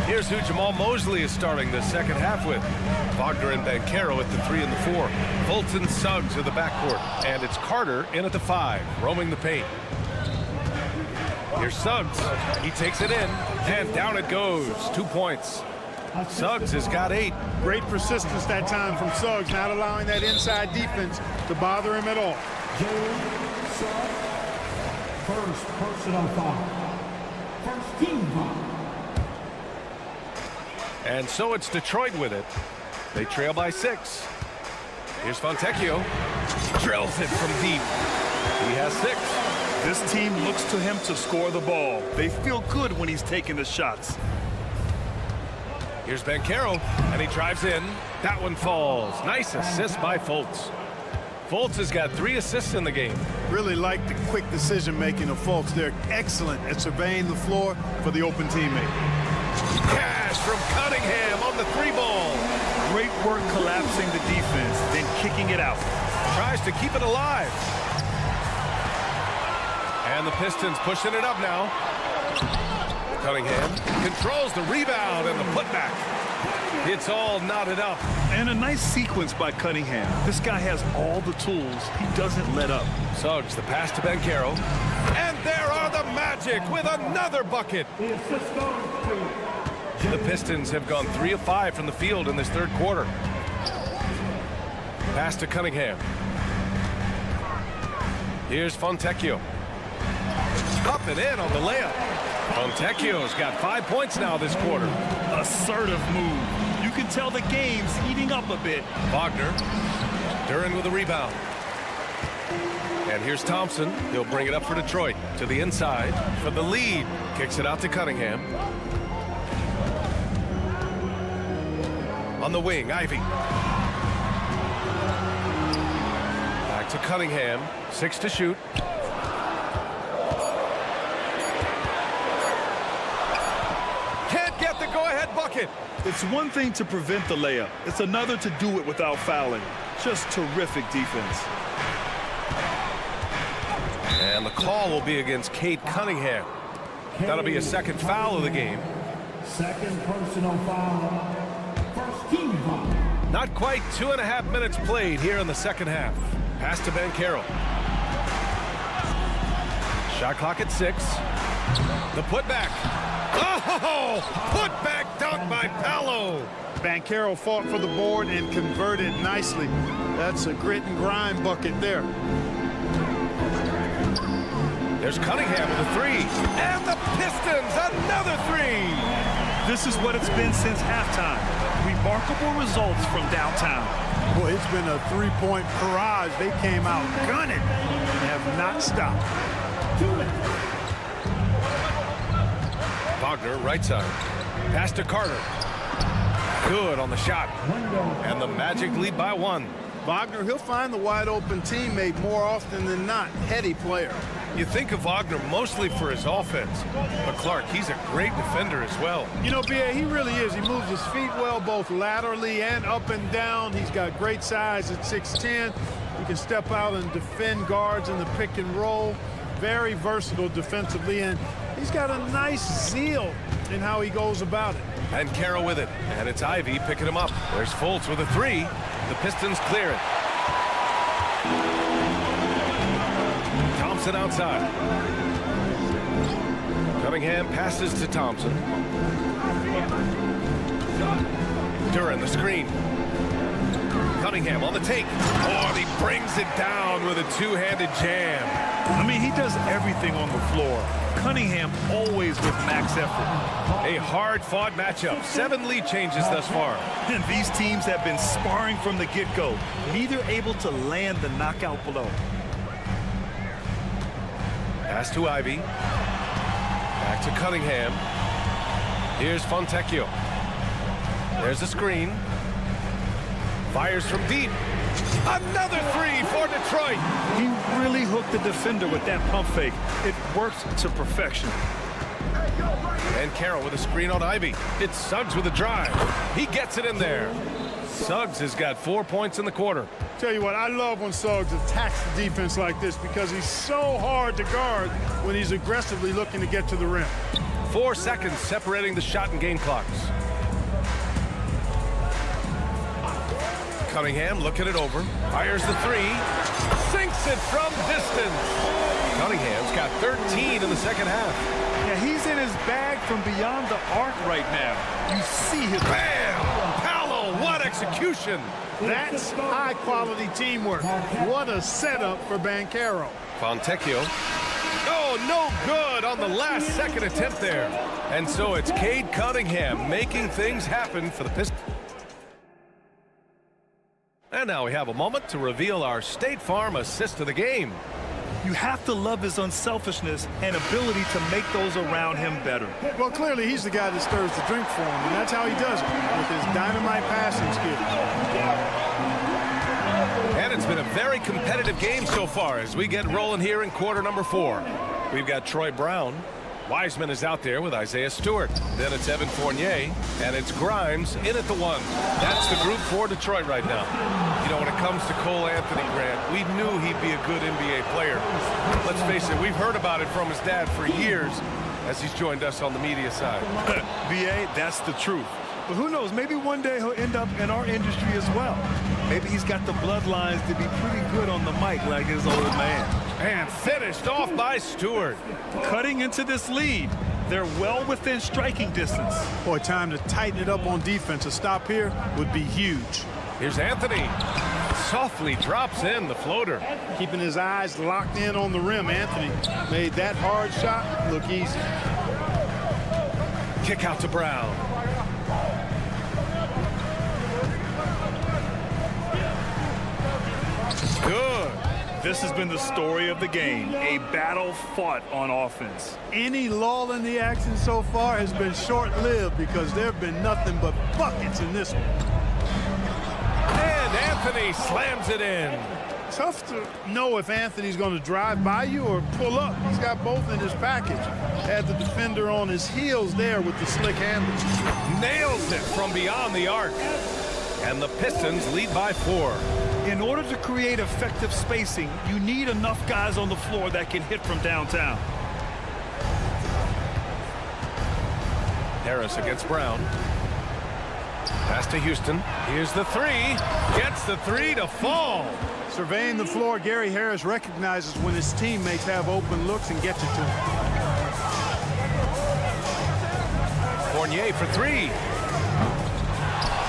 Here's who Jamal Mosley is starting the second half with. Wagner and Banchero at the 3 and the 4. Fulton Suggs at the backcourt. And it's Carter in at the 5, roaming the paint. Here's Suggs. He takes it in, and down it goes. 2 points. Suggs has got 8. Great persistence that time from Suggs, not allowing that inside defense to bother him at all. First personal foul. First team foul. And so it's Detroit with it. They trail by 6. Here's Fontecchio. Drills it from deep. He has 6. This team looks to him to score the ball. They feel good when he's taking the shots. Here's Banchero, and he drives in. That one falls. Nice assist by Fultz. Fultz has got 3 assists in the game. Really like the quick decision-making of Fultz. They're excellent at surveying the floor for the open teammate. Cash from Cunningham on the 3 ball. Great work collapsing the defense, then kicking it out. Tries to keep it alive. And the Pistons pushing it up now. Cunningham controls the rebound and the putback. It's all knotted up. And a nice sequence by Cunningham. This guy has all the tools. He doesn't let up. Suggs, the pass to Banchero. And there are the Magic with another bucket. The Pistons have gone 3 of 5 from the field in this third quarter. Pass to Cunningham. Here's Fontecchio. Up and in on the layup. Fontecchio's got 5 points now this quarter. Assertive move. You can tell the game's heating up a bit. Wagner. Duren with a rebound. And here's Thompson. He'll bring it up for Detroit. To the inside for the lead. Kicks it out to Cunningham. On the wing, Ivy. Back to Cunningham. 6 to shoot. Can't get the go-ahead bucket. It's one thing to prevent the layup. It's another to do it without fouling. Just terrific defense. And the call will be against Cade Cunningham. That'll be a second foul of the game. Second personal foul. First team foul. Not quite 2.5 minutes played here in the second half. Pass to Banchero. Shot clock at 6. The putback. Oh! Putback dunk by Paolo. Banchero fought for the board and converted nicely. That's a grit and grind bucket there. There's Cunningham with a 3. And the Pistons, another 3. This is what it's been since halftime. Remarkable results from downtown. Boy, it's been a three-point barrage. They came out gunning and have not stopped. Wagner, right side. Pass to Carter. Good on the shot. And the Magic lead by 1. Wagner, he'll find the wide-open teammate more often than not. Heady player. You think of Wagner mostly for his offense, but Clark, he's a great defender as well. You know, B.A., he really is. He moves his feet well, both laterally and up and down. He's got great size at 6'10". He can step out and defend guards in the pick and roll. Very versatile defensively, and he's got a nice zeal in how he goes about it. And Carroll with it, and it's Ivy picking him up. There's Fultz with a 3. The Pistons clear it. Thompson outside. Cunningham passes to Thompson. Duran the screen. Cunningham on the take. Oh, and he brings it down with a two-handed jam. I mean, he does everything on the floor. Cunningham always with max effort. A hard-fought matchup. 7 lead changes thus far. And these teams have been sparring from the get-go, neither able to land the knockout blow. Pass to Ivy. Back to Cunningham. Here's Fontecchio. There's a screen. Fires from deep. Another 3 for Detroit. He really hooked the defender with that pump fake. It worked to perfection. And Carroll with a screen on Ivy. It's Suggs with a drive. He gets it in there. Suggs has got 4 points in the quarter. Tell you what, I love when Suggs attacks the defense like this because he's so hard to guard when he's aggressively looking to get to the rim. 4 seconds separating the shot and game clocks. Cunningham looking it over. Fires the 3. Sinks it from distance. Cunningham's got 13 in the second half. Yeah, he's in his bag from beyond the arc right now. You see his... Bam! Paolo, what execution! That's high-quality teamwork. What a setup for Banchero. Fontecchio. Oh, no good on the last second attempt there. And so it's Cade Cunningham making things happen for the Pistons. And now we have a moment to reveal our State Farm assist of the game. You have to love his unselfishness and ability to make those around him better. Well, clearly he's the guy that stirs the drink for him, and that's how he does it, with his dynamite passing skill. And it's been a very competitive game so far as we get rolling here in quarter number 4. We've got Troy Brown. Wiseman is out there with Isaiah Stewart. Then it's Evan Fournier, and it's Grimes in at the 1. That's the group for Detroit right now. You know, when it comes to Cole Anthony, Grant, we knew he'd be a good NBA player. Let's face it, we've heard about it from his dad for years as he's joined us on the media side. B.A., that's the truth. But who knows, maybe one day he'll end up in our industry as well. Maybe he's got the bloodlines to be pretty good on the mic like his old man. And finished off by Stewart. Cutting into this lead. They're well within striking distance. Boy, time to tighten it up on defense. A stop here would be huge. Here's Anthony. Softly drops in the floater. Keeping his eyes locked in on the rim, Anthony made that hard shot look easy. Kick out to Brown. Good. This has been the story of the game, a battle fought on offense. Any lull in the action so far has been short-lived because there have been nothing but buckets in this one. And Anthony slams it in. Tough to know if Anthony's going to drive by you or pull up. He's got both in his package. Had the defender on his heels there with the slick handles. Nails it from beyond the arc. And the Pistons lead by 4. In order to create effective spacing, you need enough guys on the floor that can hit from downtown. Harris against Brown. Pass to Houston. Here's the 3. Gets the 3 to fall. Surveying the floor, Gary Harris recognizes when his teammates have open looks and gets it to him. Fournier for 3.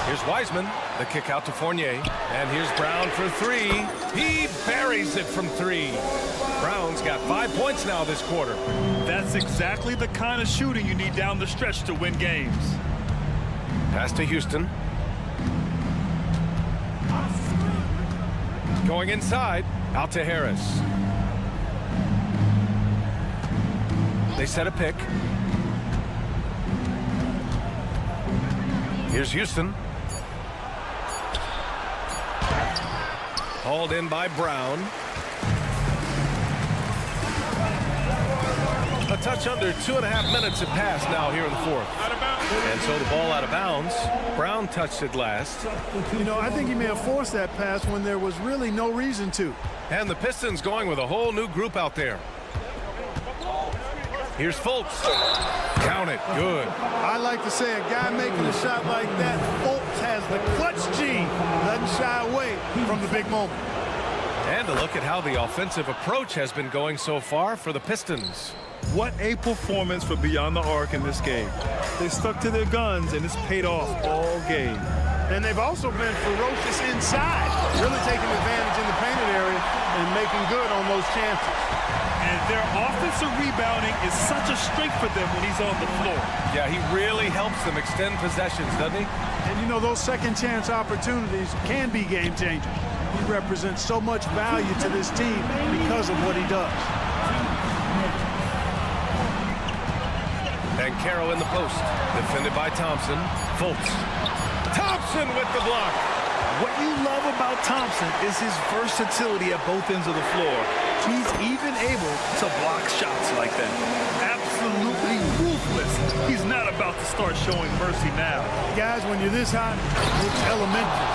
Here's Wiseman. The kick out to Fournier. And here's Brown for 3. He buries it from 3. Brown's got 5 points now this quarter. That's exactly the kind of shooting you need down the stretch to win games. Pass to Houston. Going inside. Out to Harris. They set a pick. Here's Houston. Hauled in by Brown. A touch under 2.5 minutes have passed now here in the 4th. And so the ball out of bounds. Brown touched it last. You know, I think he may have forced that pass when there was really no reason to. And the Pistons going with a whole new group out there. Here's Fultz. Count it. Good. I like to say a guy making a shot like that, Fultz has the clutch gene. Doesn't shy away from the big moment. And a look at how the offensive approach has been going so far for the Pistons. What a performance for beyond the arc in this game. They stuck to their guns, and it's paid off all game. And they've also been ferocious inside, really taking advantage in the painted area and making good on those chances. And their offensive rebounding is such a strength for them when he's on the floor. Yeah, he really helps them extend possessions, doesn't he? And you know, those second chance opportunities can be game changers. He represents so much value to this team because of what he does. And Carroll in the post. Defended by Thompson. Fultz. Thompson with the block. What you love about Thompson is his versatility at both ends of the floor. He's even able to block shots like that. Absolutely ruthless. He's not about to start showing mercy now. Guys, when you're this hot, it's elementary.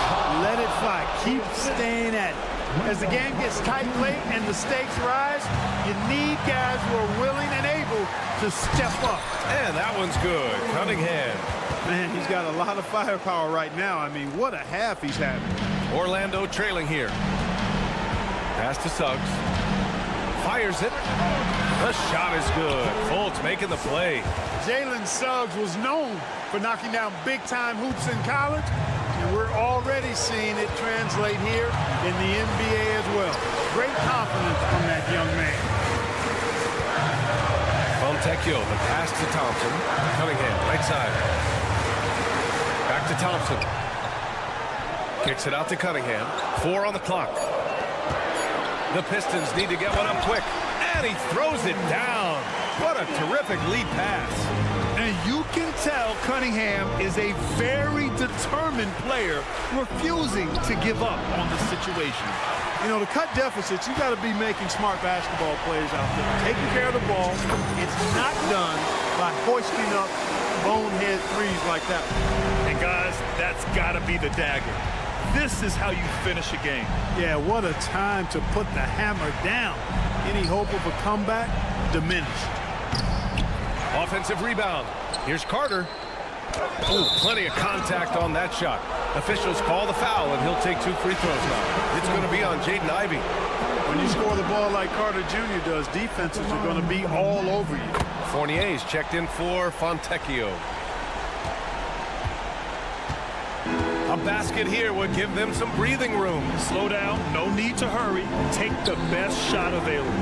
Let it fly. Keep staying at it. As the game gets tight late and the stakes rise, you need guys who are willing and able to step up. And that one's good. Cunningham. Man, he's got a lot of firepower right now. I mean, what a half he's having. Orlando trailing here. Pass to Suggs. Fires it. The shot is good. Fultz making the play. Jalen Suggs was known for knocking down big-time hoops in college, and we're already seeing it translate here in the NBA as well. Great confidence from that young man. Fontecchio, the pass to Thompson. Cunningham, right side. Back to Thompson. Kicks it out to Cunningham. 4 on the clock. The Pistons need to get one up quick. And he throws it down. What a terrific lead pass. And you can tell Cunningham is a very determined player, refusing to give up on the situation. You know, to cut deficits, you got to be making smart basketball plays out there. Taking care of the ball. It's not done by hoisting up bonehead threes like that. And guys, that's got to be the dagger. This is how you finish a game. Yeah, what a time to put the hammer down. Any hope of a comeback diminished. Offensive rebound. Here's Carter. Ooh, plenty of contact on that shot. Officials call the foul, and he'll take 2 free throws now. It's going to be on Jaden Ivey. When you score the ball like Carter Jr. does, defenses are going to be all over you. Fournier's checked in for Fontecchio. A basket here would give them some breathing room. Slow down, no need to hurry. Take the best shot available.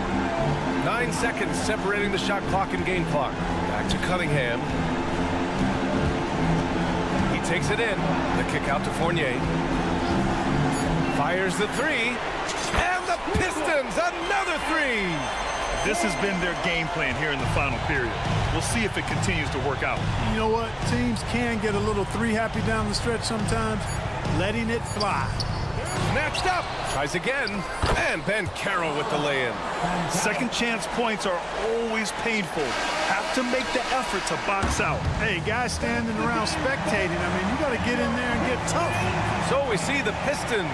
9 seconds separating the shot clock and game clock. Back to Cunningham. He takes it in. The kick out to Fournier. Fires the 3. And the Pistons, another 3. This has been their game plan here in the final period. We'll see if it continues to work out. You know what? Teams can get a little 3 happy down the stretch sometimes. Letting it fly. Snatched up. Tries again. And Banchero with the lay-in. Second chance points are always painful. Have to make the effort to box out. Hey, guys standing around spectating, I mean, you got to get in there and get tough. So we see the Pistons.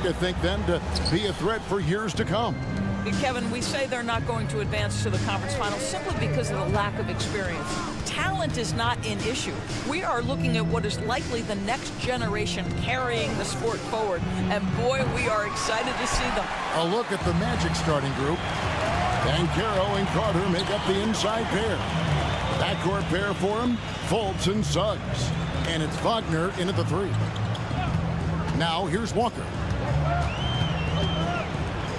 to think them to be a threat for years to come. Kevin, we say they're not going to advance to the conference finals simply because of the lack of experience. Talent is not an issue. We are looking at what is likely the next generation carrying the sport forward. And boy, we are excited to see them. A look at the Magic starting group. Banchero and Carter make up the inside pair. Backcourt pair for him, Fultz and Suggs. And it's Wagner in at the 3. Now here's Walker.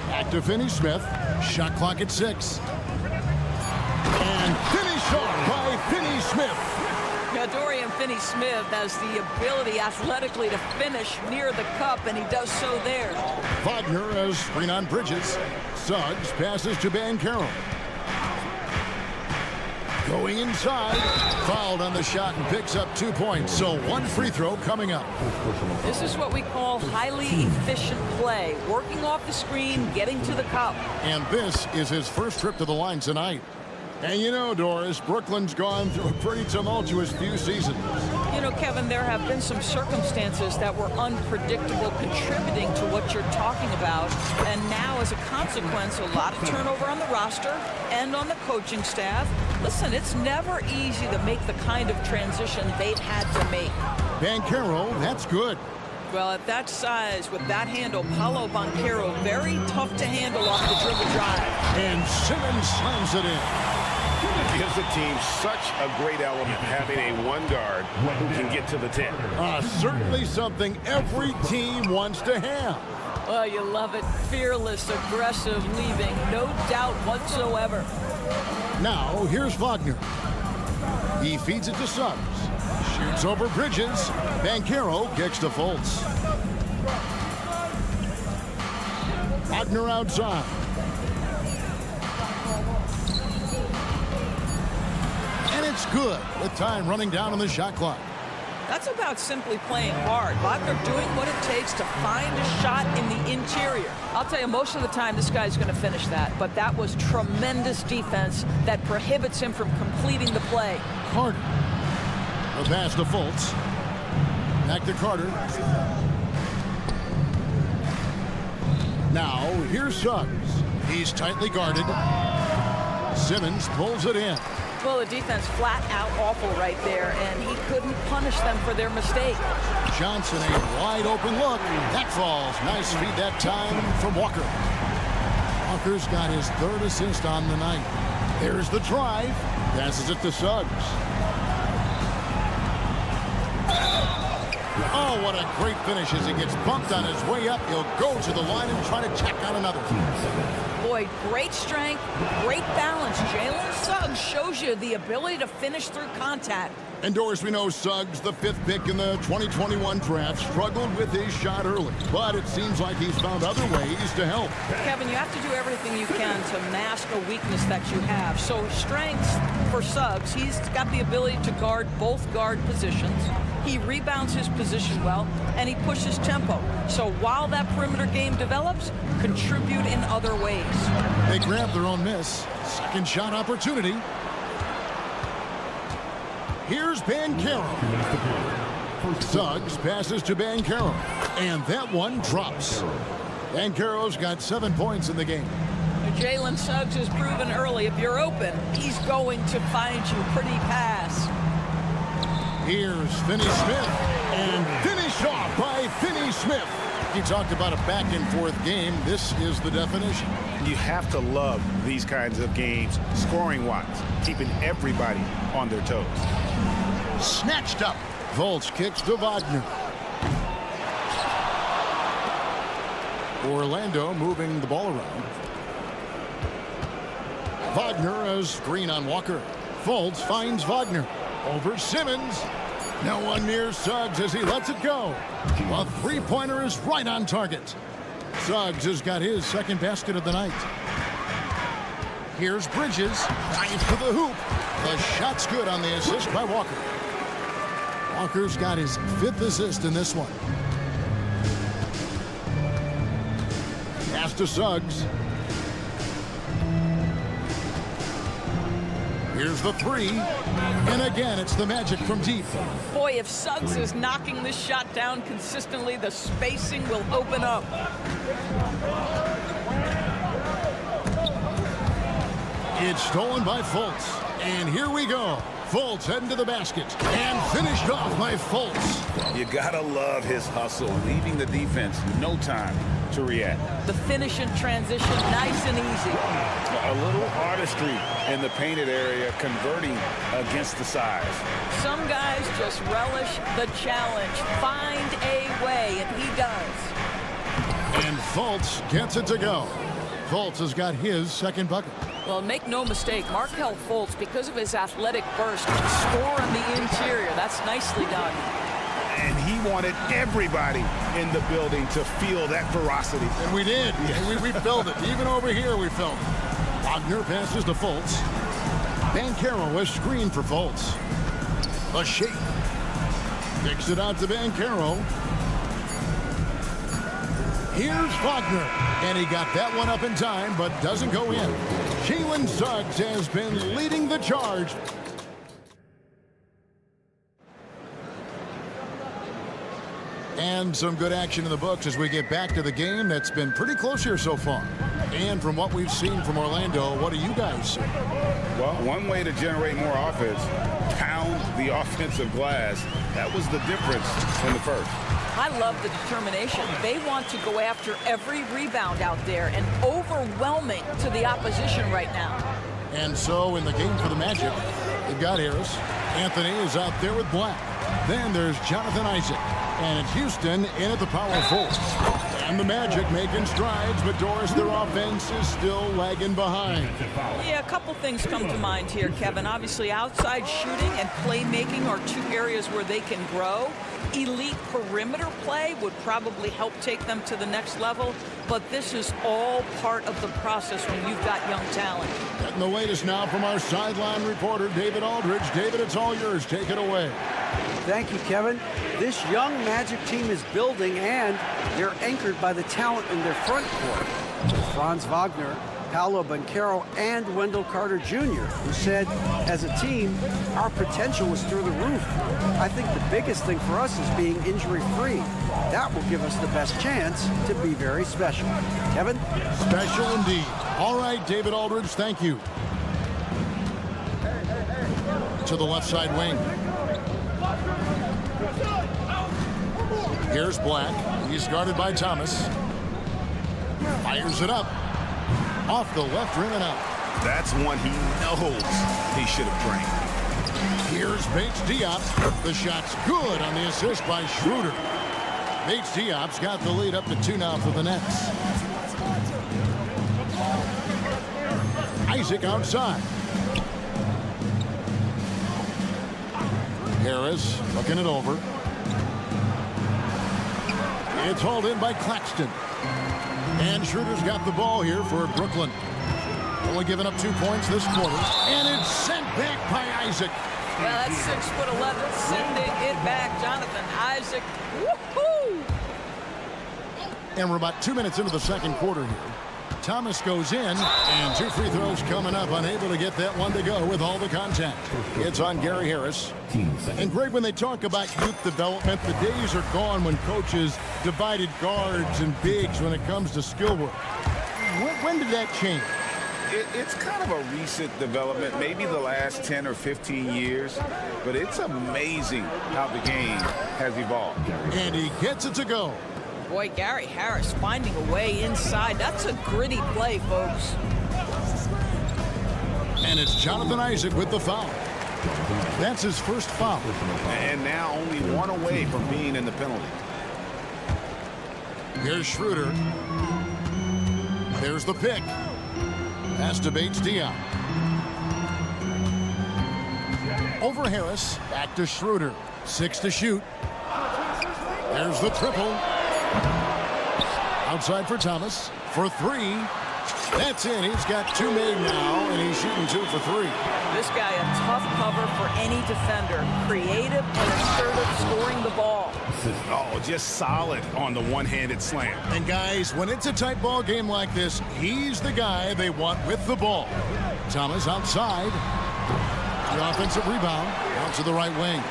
Back to Finney-Smith. Shot clock at 6. And finish off by Finney-Smith. Now, Dorian Finney-Smith has the ability athletically to finish near the cup, and he does so there. Wagner has screen on Bridges. Suggs passes to Banchero. Going inside, fouled on the shot and picks up 2 points. So 1 free throw coming up. This is what we call highly efficient play. Working off the screen, getting to the cup. And this is his first trip to the line tonight. And you know, Doris, Brooklyn's gone through a pretty tumultuous few seasons. You know, Kevin, there have been some circumstances that were unpredictable contributing to what you're talking about. And now, as a consequence, a lot of turnover on the roster and on the coaching staff. Listen, it's never easy to make the kind of transition they've had to make. Banchero, that's good. Well, at that size, with that handle, Paolo Banchero, very tough to handle off the dribble drive. And Simmons slams it in. Gives the team such a great element having a 1 guard who can get to the 10. Certainly something every team wants to have. Well, you love it. Fearless, aggressive, leaving. No doubt whatsoever. Now, here's Wagner. He feeds it to Suggs. Shoots over Bridges. Banchero kicks to Fultz. Wagner outside. And it's good with time running down on the shot clock. That's about simply playing hard. Wagner doing what it takes to find a shot in the interior. I'll tell you, most of the time this guy's going to finish that, but that was tremendous defense that prohibits him from completing the play. Carter. The pass to Fultz. Back to Carter. Now, here's Suggs. He's tightly guarded. Simmons pulls it in. Well, the defense flat out awful right there, and he couldn't punish them for their mistake. Johnson, a wide open look. That falls. Nice feed that time from Walker. Walker's got his 3rd assist on the night. There's the drive. Passes it to Suggs. Oh, what a great finish as he gets bumped on his way up. He'll go to the line and try to check on another. Boy, great strength, great balance. Jalen Suggs shows you the ability to finish through contact. And Doris, we know Suggs, the 5th pick in the 2021 draft, struggled with his shot early. But it seems like he's found other ways to help. Kevin, you have to do everything you can to mask a weakness that you have. So strengths for Suggs, he's got the ability to guard both guard positions. He rebounds his position well, and he pushes tempo. So while that perimeter game develops, contribute in other ways. They grab their own miss. Second shot opportunity. Here's Banchero. Suggs passes to Banchero. And that one drops. Banchero's got 7 points in the game. Jalen Suggs has proven early, if you're open, he's going to find you. Pretty pass. Here's Finney-Smith, and finish off by Finney-Smith. He talked about a back-and-forth game. This is the definition. You have to love these kinds of games, scoring-wise, keeping everybody on their toes. Snatched up. Fultz kicks to Wagner. Orlando moving the ball around. Wagner a screen on Walker. Fultz finds Wagner. Over Simmons. No one near Suggs as he lets it go. A 3-pointer is right on target. Suggs has got his 2nd basket of the night. Here's Bridges. Drives to the hoop. The shot's good on the assist by Walker. Walker's got his 5th assist in this one. Pass to Suggs. Here's the three. And again, it's the Magic from deep. Boy, if Suggs is knocking this shot down consistently, the spacing will open up. It's stolen by Fultz. And here we go. Fultz heading to the basket. And finished off by Fultz. You gotta love his hustle, leaving the defense no time to react. The finish in transition, nice and easy. A little artistry in the painted area, converting against the size. Some guys just relish the challenge. Find a way, and he does. And Fultz gets it to go. Fultz has got his second bucket. Well, make no mistake, Markelle Fultz, because of his athletic burst, can score on the interior. That's nicely done. And he wanted everybody in the building to feel that ferocity. And we did. Yeah. We felt it. Even over here, we felt it. Wagner passes to Fultz. Banchero is screened for Fultz. A shake. Kicks it out to Banchero. Here's Wagner. And he got that one up in time, but doesn't go in. Jalen Suggs has been leading the charge. And some good action in the books as we get back to the game that's been pretty close here so far. And from what we've seen from Orlando, what do you guys see? Well, one way to generate more offense, pound the offensive glass. That was the difference in the first. I love the determination. They want to go after every rebound out there and overwhelming to the opposition right now. And so in the game for the Magic, they've got Harris. Anthony is out there with Black. Then there's Jonathan Isaac. And it's Houston in at the power forward. And the Magic making strides, but Doris, their offense is still lagging behind. Yeah, a couple things come to mind here, Kevin. Obviously, outside shooting and playmaking are two areas where they can grow. Elite perimeter play would probably help take them to the next level, but this is all part of the process when you've got young talent. Getting the latest now from our sideline reporter, David Aldridge. David, it's all yours. Take it away. Thank you, Kevin. This young Magic team is building, and they're anchored by the talent in their front court. Franz Wagner, Paolo Banchero, and Wendell Carter Jr., who said, as a team, our potential was through the roof. I think the biggest thing for us is being injury-free. That will give us the best chance to be very special. Kevin? Special indeed. All right, David Aldridge, thank you. To the left side wing. Here's Black. He's guarded by Thomas. Fires it up. Off the left rim and out. That's one he knows he should have drained. Here's Bates Diop. The shot's good on the assist by Schroeder. Bates Diop's got the lead up to 2 now for the Nets. Isaac outside. Harris looking it over. It's hauled in by Claxton. And Schroeder's got the ball here for Brooklyn. Only giving up 2 points this quarter. And it's sent back by Isaac. Well, that's 6'11", sending it back. Jonathan Isaac. Woohoo! And we're about 2 minutes into the second quarter here. Thomas goes in, and 2 free throws coming up, unable to get that one to go with all the contact. It's on Gary Harris. And Greg, when they talk about youth development, the days are gone when coaches divided guards and bigs when it comes to skill work. When did that change? It's kind of a recent development, maybe the last 10 or 15 years, but it's amazing how the game has evolved. And he gets it to go. Boy, Gary Harris finding a way inside. That's a gritty play, folks. And it's Jonathan Isaac with the foul. That's his first foul. And now only one away from being in the penalty. Here's Schroeder. There's the pick. Pass to Bates Diop. Over Harris. Back to Schroeder. 6 to shoot. There's the triple. Outside for Thomas. For 3. That's in. He's got 2 made now, and he's shooting 2 for 3. This guy a tough cover for any defender. Creative and assertive scoring the ball. Oh, just solid on the one-handed slam. And guys, when it's a tight ball game like this, he's the guy they want with the ball. Thomas outside. The offensive rebound out to the right wing.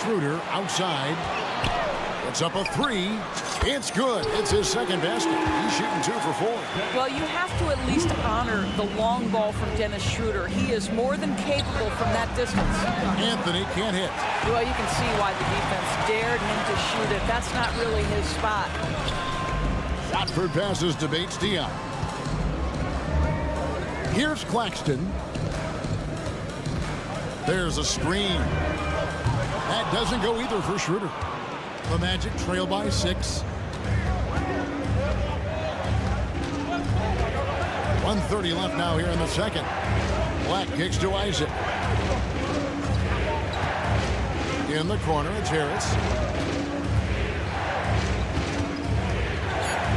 Schroeder outside. It's up a three. It's good. It's his second basket. He's shooting 2 for 4. Well, you have to at least honor the long ball from Dennis Schroeder. He is more than capable from that distance. Anthony can't hit. Well, you can see why the defense dared him to shoot it. That's not really his spot. Watford passes to Bates-Diop. Here's Claxton. There's a screen. That doesn't go either for Schroeder. The Magic trail by 6. 1:30 left now here in the second. Black kicks to Isaac. In the corner, it's Harris.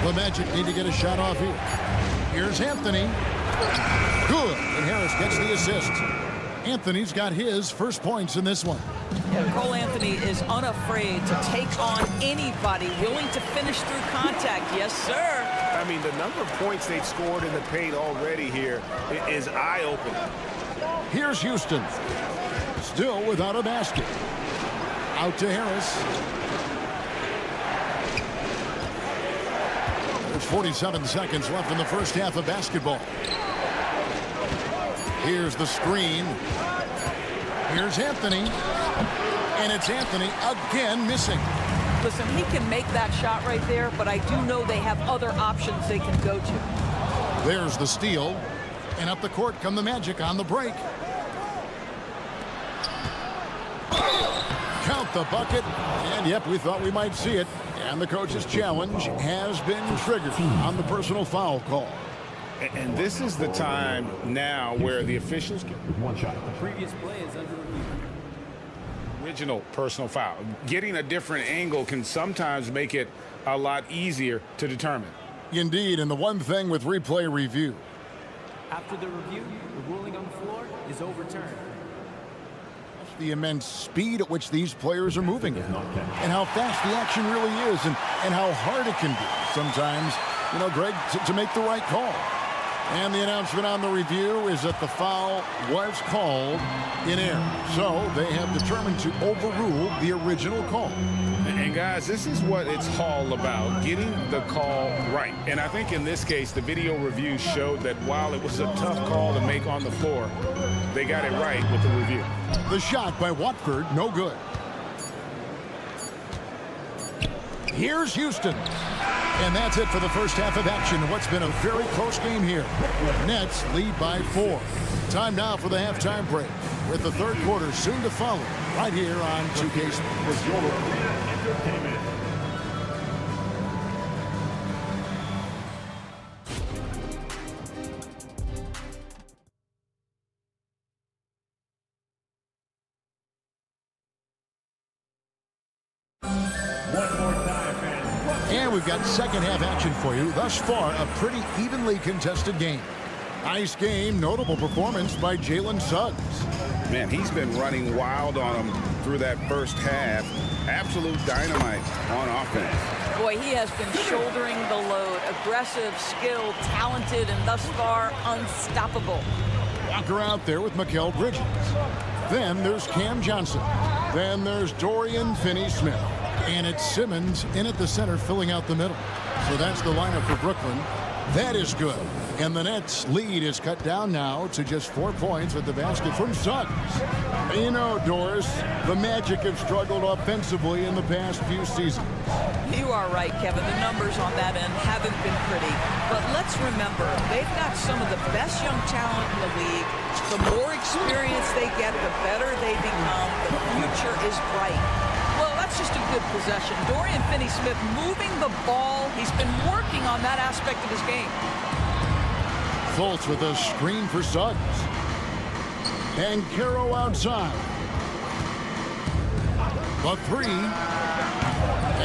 The Magic need to get a shot off here. Here's Anthony. Good. And Harris gets the assist. Anthony's got his first points in this one. Yeah, Cole Anthony is unafraid to take on anybody, willing to finish through contact. Yes, sir. I mean, the number of points they've scored in the paint already here is eye-opening. Here's Houston. Still without a basket. Out to Harris. There's 47 seconds left in the first half of basketball. Here's the screen. Here's Anthony. And it's Anthony again missing. Listen, he can make that shot right there, but I do know they have other options they can go to. There's the steal. And up the court come the Magic on the break. Count the bucket. And yep, we thought we might see it. And the coach's challenge has been triggered on the personal foul call. And this is the time now where the officials get One shot. The previous play is under review. original personal foul. Getting a different angle can sometimes make it a lot easier to determine. Indeed, and the one thing with replay review. After the review, the ruling on the floor is overturned. The immense speed at which these players are moving and how fast the action really is and how hard it can be sometimes, you know, Greg, to make the right call. And the announcement on the review is that the foul was called in error. So they have determined to overrule the original call. And guys, this is what it's all about, getting the call right. And I think in this case, the video review showed that while it was a tough call to make on the floor, they got it right with the review. The shot by Watford, no good. Here's Houston. And that's it for the first half of action. What's been a very close game here. Nets lead by 4. Time now for the halftime break, with the third quarter soon to follow, right here on 2K Sports. And we've got second half action for you. Thus far, a pretty evenly contested game. Nice game, notable performance by Jalen Suggs. Man, he's been running wild on him through that first half. Absolute dynamite on offense. Boy, he has been shouldering the load. Aggressive, skilled, talented, and thus far unstoppable. Walker out there with Mikal Bridges. Then there's Cam Johnson. Then there's Dorian Finney-Smith. And it's Simmons in at the center, filling out the middle. So that's the lineup for Brooklyn. That is good. And the Nets' lead is cut down now to just 4 points with the basket from Suggs. You know, Doris, the Magic have struggled offensively in the past few seasons. You are right, Kevin. The numbers on that end haven't been pretty. But let's remember, they've got some of the best young talent in the league. The more experience they get, the better they become. The future is bright. Well, that's just a good possession. Dorian Finney-Smith moving the ball. He's been working on that aspect of his game. Fultz with a screen for Suggs. And Caro outside. The three.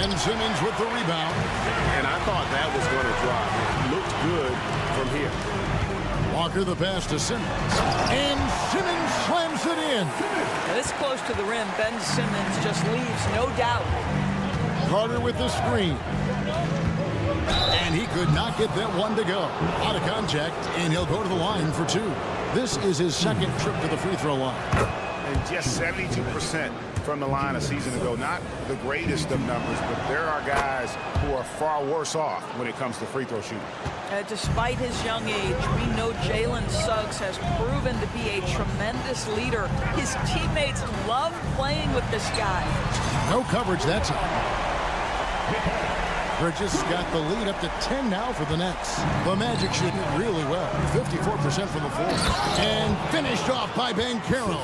And Simmons with the rebound. And I thought that was going to drop. It looked good from here. Walker the pass to Simmons. And Simmons slams it in. This close to the rim, Ben Simmons just leaves, no doubt. Carter with the screen. And he could not get that one to go. Out of contact, and he'll go to the line for 2. This is his second trip to the free throw line. And just 72% from the line a season ago. Not the greatest of numbers, but there are guys who are far worse off when it comes to free throw shooting. Despite his young age, we know Jalen Suggs has proven to be a tremendous leader. His teammates love playing with this guy. No coverage that time. Bridges got the lead up to 10 now for the Nets. The Magic shooting really well. 54% from the floor. And finished off by Banchero.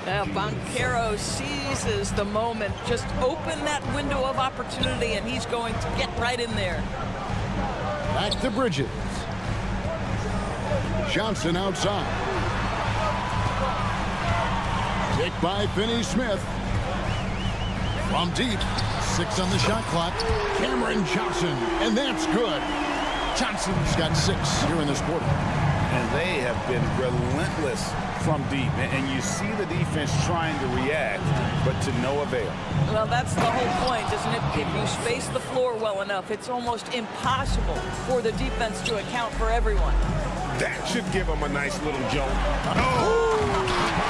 Banchero seizes the moment. Just open that window of opportunity, and he's going to get right in there. Back to Bridges. Johnson outside. Kick by Finney-Smith. From deep. 6 on the shot clock. Cameron Johnson. And that's good. Johnson's got 6 here in this quarter. And they have been relentless from deep. And you see the defense trying to react, but to no avail. Well, that's the whole point, isn't it? If you space the floor well enough, it's almost impossible for the defense to account for everyone. That should give them a nice little jolt. Oh!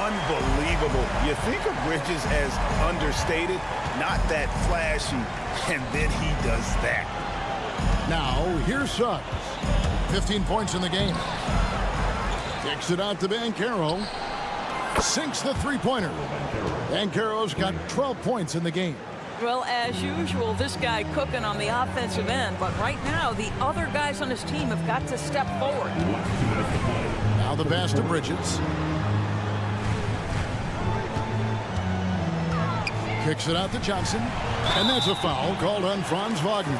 Unbelievable. You think of Bridges as understated, not that flashy, and then he does that. Now, here's Suggs. 15 points in the game. Kicks it out to Banchero. Sinks the three-pointer. Banchero's got 12 points in the game. Well, as usual, this guy cooking on the offensive end, but right now, the other guys on his team have got to step forward. Now the pass to Bridges. Kicks it out to Johnson. And that's a foul called on Franz Wagner.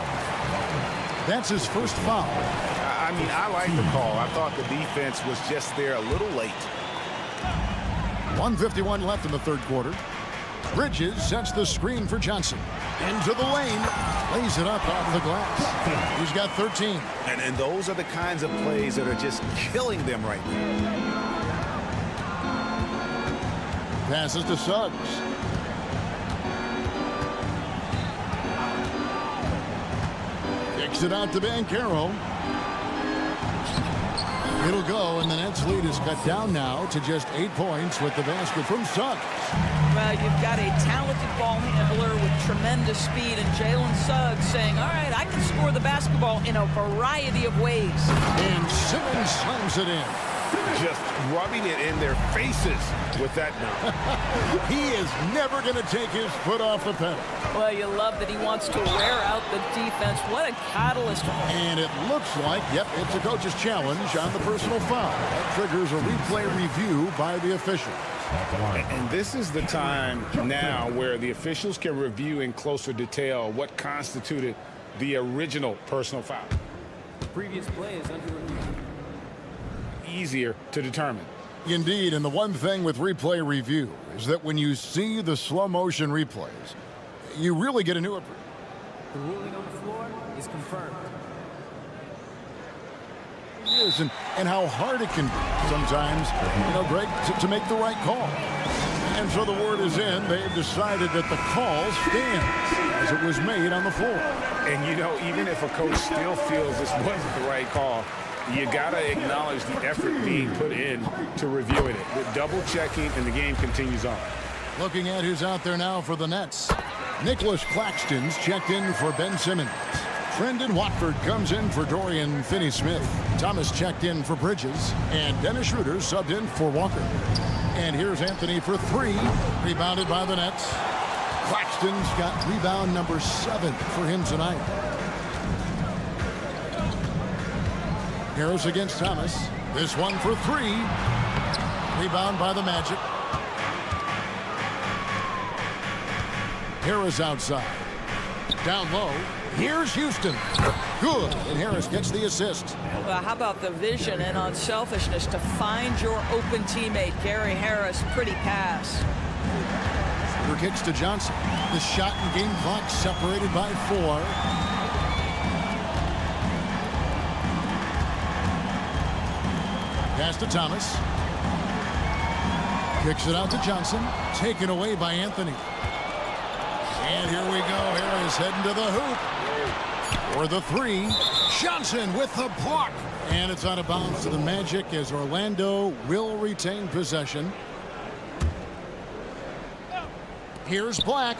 That's his first foul. I mean, I like the call. I thought the defense was just there a little late. 1:51 left in the third quarter. Bridges sets the screen for Johnson. Into the lane. Lays it up off the glass. He's got 13. And those are the kinds of plays that are just killing them right now. Passes to Suggs. Kicks it out to Banchero. It'll go, and the Nets lead is cut down now to just 8 points with the basket from Suggs. Well, you've got a talented ball handler with tremendous speed, and Jalen Suggs saying, all right, I can score the basketball in a variety of ways. And Simmons slams it in. Just rubbing it in their faces with that note. He is never going to take his foot off the pedal. Well, you love that he wants to wear out the defense. What a catalyst. And it looks like, yep, it's a coach's challenge on the personal foul. That triggers a replay review by the official. And this is the time now where the officials can review in closer detail what constituted the original personal foul. The previous play is under review. Easier to determine. Indeed, and the one thing with replay review is that when you see the slow motion replays, you really get a new approach. The ruling on the floor is confirmed. And how hard it can be sometimes, Greg, to make the right call. And so the word is in. They've decided that the call stands as it was made on the floor. And, even if a coach still feels this wasn't the right call, you got to acknowledge the effort being put in to reviewing it. The double checking, and the game continues on. Looking at who's out there now for the Nets. Nicholas Claxton's checked in for Ben Simmons. Trendon Watford comes in for Dorian Finney-Smith. Thomas checked in for Bridges. And Dennis Schroeder subbed in for Walker. And here's Anthony for 3. Rebounded by the Nets. Claxton's got rebound number 7 for him tonight. Harris against Thomas. This one for 3. Rebound by the Magic. Harris outside. Down low. Here's Houston. Good. And Harris gets the assist. Well, how about the vision and unselfishness to find your open teammate, Gary Harris? Pretty pass. Shooter kicks to Johnson. The shot and game clock separated by 4. Pass to Thomas. Kicks it out to Johnson. Taken away by Anthony. And here we go. Harris heading to the hoop. For the 3. Johnson with the block. And it's out of bounds to the Magic as Orlando will retain possession. Here's Black.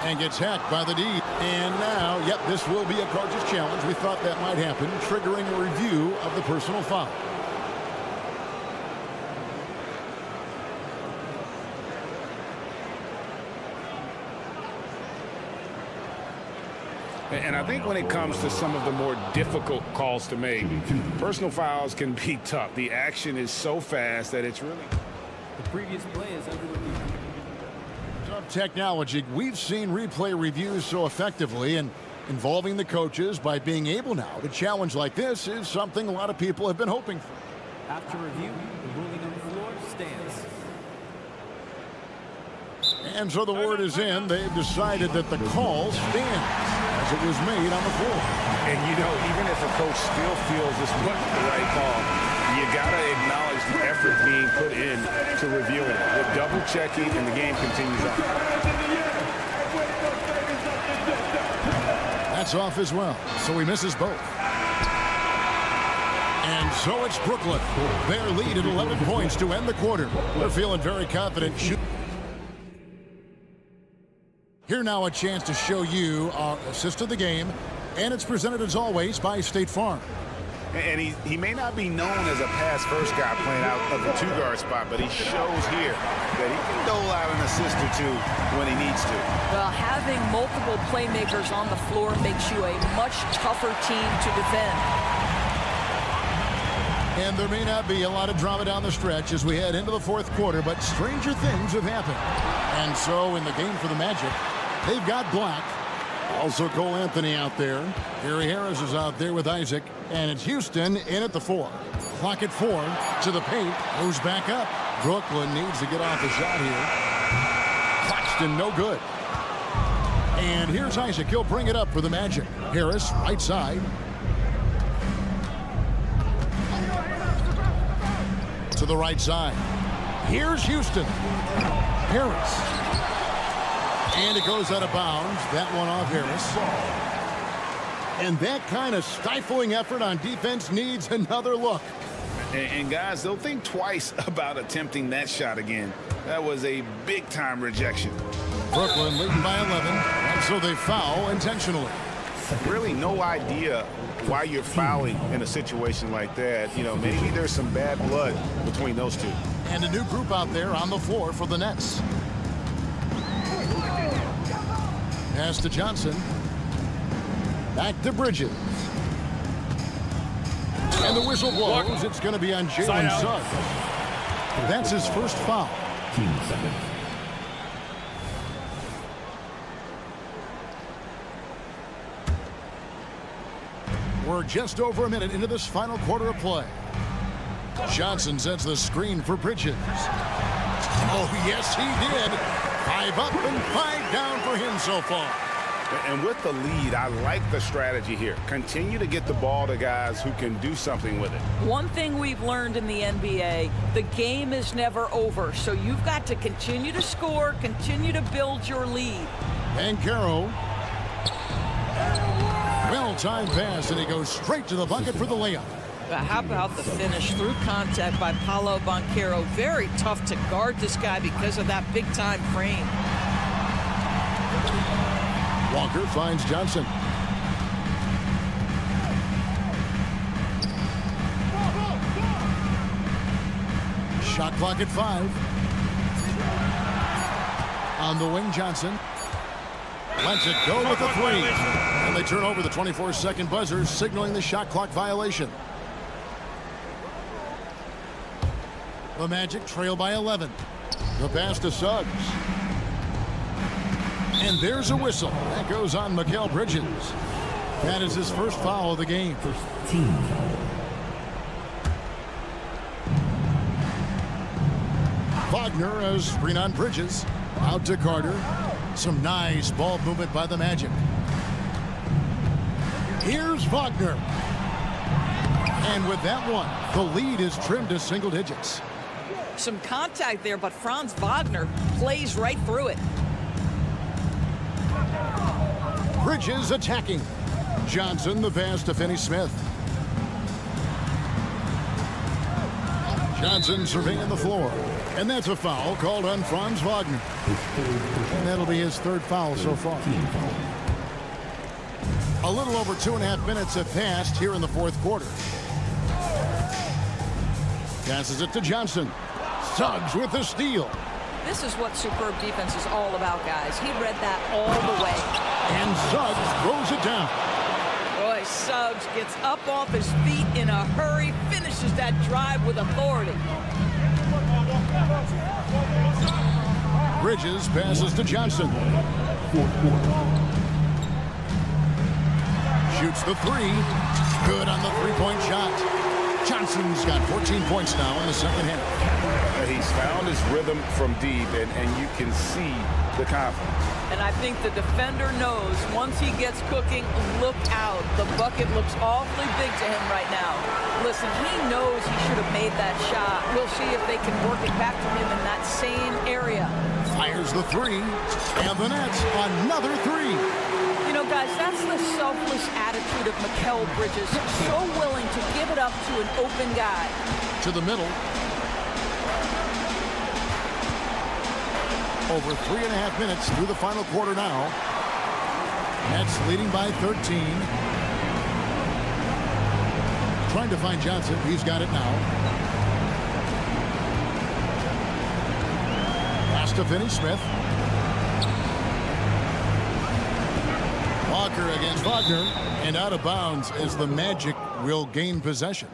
And gets hacked by the D. And now, yep, this will be a coach's challenge. We thought that might happen, triggering a review of the personal foul. And I think when it comes to some of the more difficult calls to make, personal fouls can be tough. The action is so fast that it's really... The previous play is under review. Tough technology. We've seen replay reviews so effectively, and involving the coaches by being able now to challenge like this is something a lot of people have been hoping for. After review, the ruling on the floor stands. And so the word is in. They've decided that the call stands as it was made on the floor. And, you know, even if a coach still feels this wasn't the right call, you got to acknowledge the effort being put in to reviewing it. The double checking, and the game continues on. That's off as well, so he misses both. And so it's Brooklyn. Their lead at 11 points to end the quarter. They're feeling very confident. Here now a chance to show you our assist of the game, and it's presented as always by State Farm. And he may not be known as a pass-first guy playing out of the two-guard spot, but he shows here that he can dole out an assist or two when he needs to. Well, having multiple playmakers on the floor makes you a much tougher team to defend. And there may not be a lot of drama down the stretch as we head into the fourth quarter, but stranger things have happened. And so in the game for the Magic, they've got Black. Also Cole Anthony out there. Gary Harris is out there with Isaac. And it's Houston in at the 4. Clock at 4 to the paint. Goes back up. Brooklyn needs to get off a shot here. Claxton no good. And here's Isaac. He'll bring it up for the Magic. Harris right side. To the right side. Here's Houston. Harris. And it goes out of bounds. That one off Harris. And that kind of stifling effort on defense needs another look. And guys, they'll think twice about attempting that shot again. That was a big-time rejection. Brooklyn leading by 11, and so they foul intentionally. Really no idea why you're fouling in a situation like that. You know, maybe there's some bad blood between those two. And a new group out there on the floor for the Nets. Pass to Johnson. Back to Bridges. And the whistle blows. It's going to be on Jalen Suggs. That's his first foul. Team second. We're just over a minute into this final quarter of play. Johnson sets the screen for Bridges. Oh, yes, he did. 5 up and 5 down for him so far. And with the lead, I like the strategy here. Continue to get the ball to guys who can do something with it. One thing we've learned in the NBA, the game is never over. So you've got to continue to score, continue to build your lead. And Caro. Well-timed pass, and he goes straight to the bucket for the layup. But how about the finish through contact by Paolo Banchero? Very tough to guard this guy because of that big-time frame. Walker finds Johnson. Shot clock at 5. On the wing, Johnson. Lets it go with a 3. And they turn over the 24-second buzzer, signaling the shot clock violation. The Magic trail by 11. The pass to Suggs. And there's a whistle. That goes on Mikal Bridges. That is his first foul of the game. First team. Wagner as screen on Bridges. Out to Carter. Some nice ball movement by the Magic. Here's Wagner. And with that one, the lead is trimmed to single digits. Some contact there, but Franz Wagner plays right through it. Bridges attacking. Johnson the pass to Finney-Smith. Johnson surveying the floor. And that's a foul called on Franz Wagner. And that'll be his third foul so far. A little over 2.5 minutes have passed here in the fourth quarter. Passes it to Johnson. Suggs with the steal. This is what superb defense is all about, guys. He read that all the way. And Suggs throws it down. Boy, Suggs gets up off his feet in a hurry, finishes that drive with authority. Bridges passes to Johnson. Shoots the three. Good on the three-point shot. Johnson's got 14 points now in the second half. He's found his rhythm from deep, and you can see the confidence. And I think the defender knows once he gets cooking, look out. The bucket looks awfully big to him right now. Listen, he knows he should have made that shot. We'll see if they can work it back to him in that same area. Fires the three, and the Nets another three. You know, guys, that's the selfless attitude of Mikal Bridges. So willing to give it up to an open guy. To the middle. Over 3.5 minutes through the final quarter now. Nets leading by 13. Trying to find Johnson. He's got it now. Pass to Finney-Smith. Walker against Wagner. And out of bounds as the Magic will gain possession.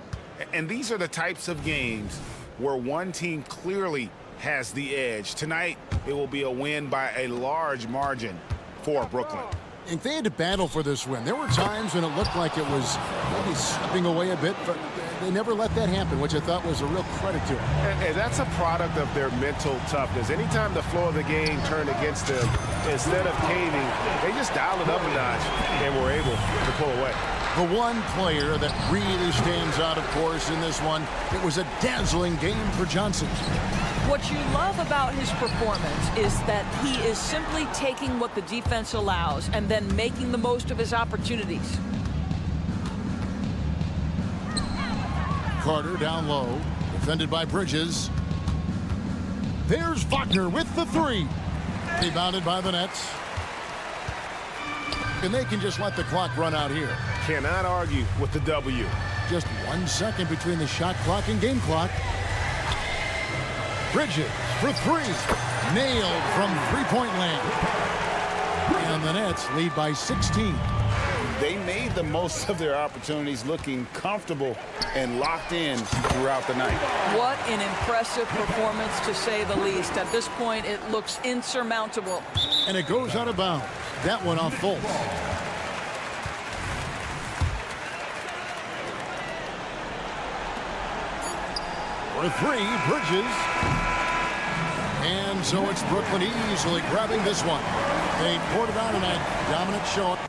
And these are the types of games where one team clearly has the edge. Tonight, it will be a win by a large margin for Brooklyn. And they had to battle for this win. There were times when it looked like it was maybe slipping away a bit, but they never let that happen, which I thought was a real credit to them. And that's a product of their mental toughness. Anytime the flow of the game turned against them, instead of caving, they just dialed it up a notch and were able to pull away. The one player that really stands out, of course, in this one, it was a dazzling game for Johnson. What you love about his performance is that he is simply taking what the defense allows and then making the most of his opportunities. Carter down low, defended by Bridges. There's Wagner with the three. Rebounded by the Nets. And they can just let the clock run out here. Cannot argue with the W. Just 1 second between the shot clock and game clock. Bridges for three. Nailed from three-point land. And the Nets lead by 16. They made the most of their opportunities, looking comfortable and locked in throughout the night. What an impressive performance, to say the least. At this point, it looks insurmountable. And it goes out of bounds. That one off Fultz. For three, Bridges. And so it's Brooklyn easily grabbing this one. They poured it on tonight. Dominant showing.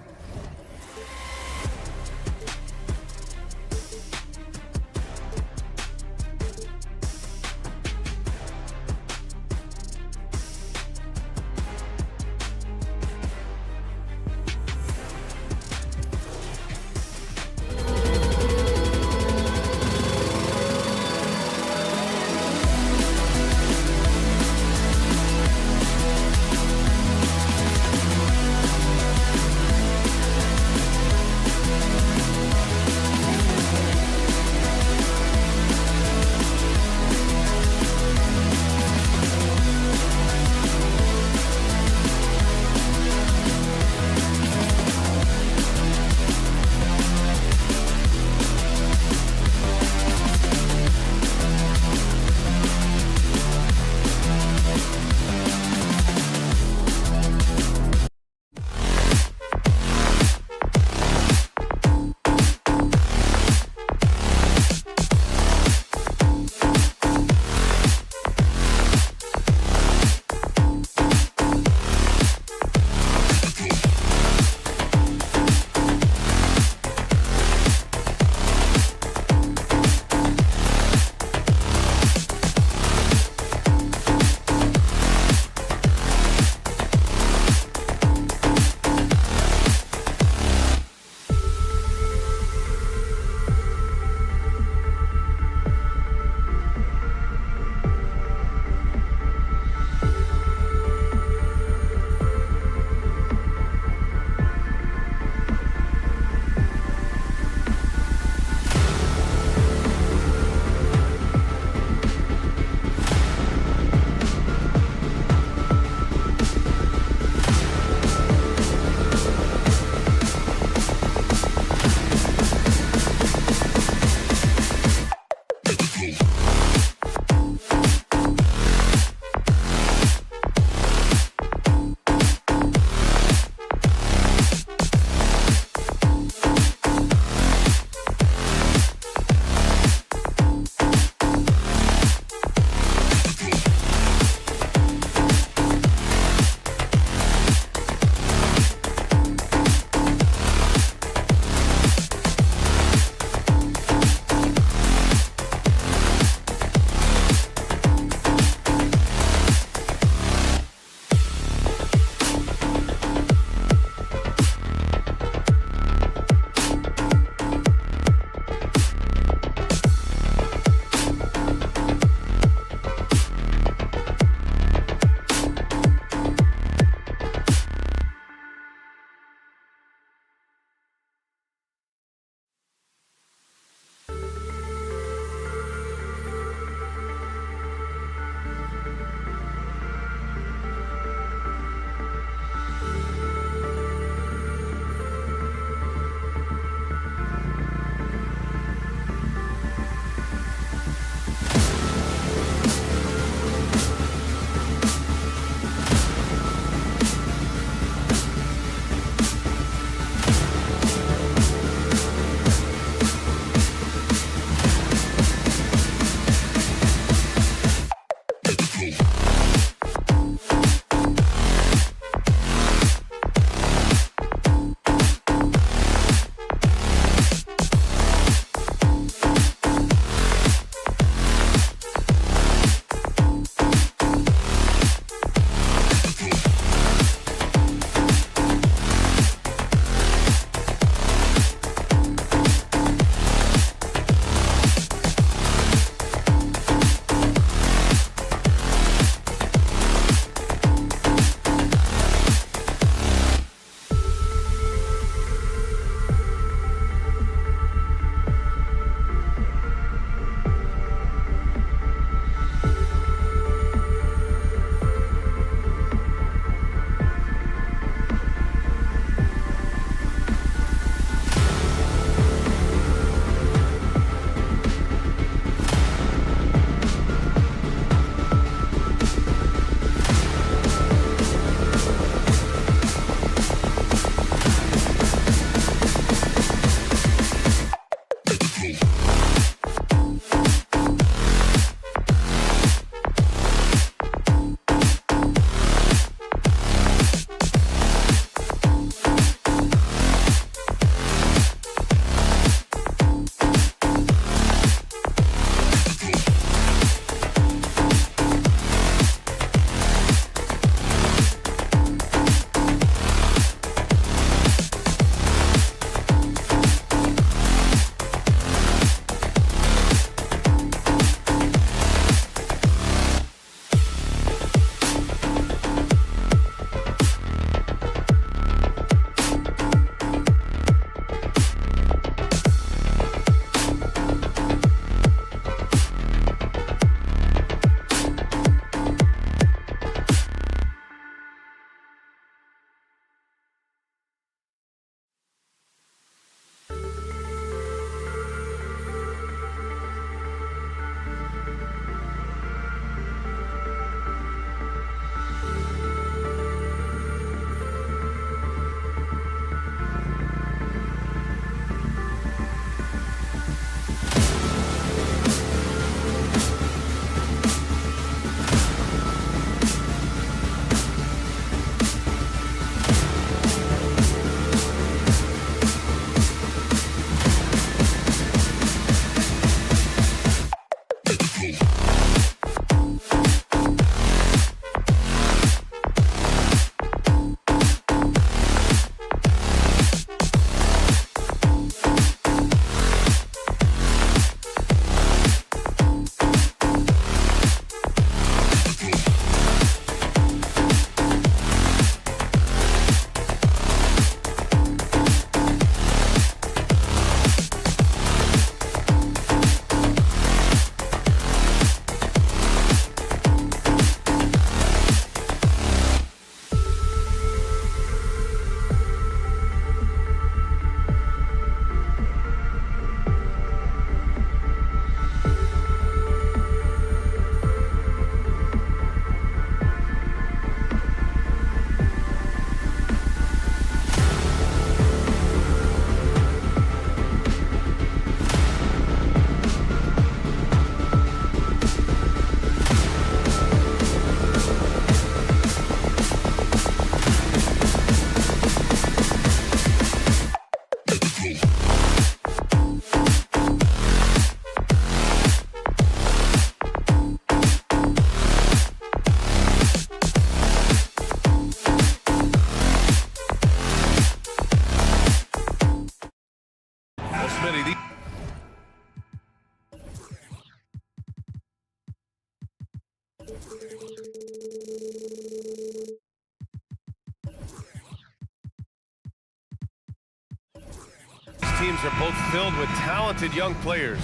teams are both filled with talented young players.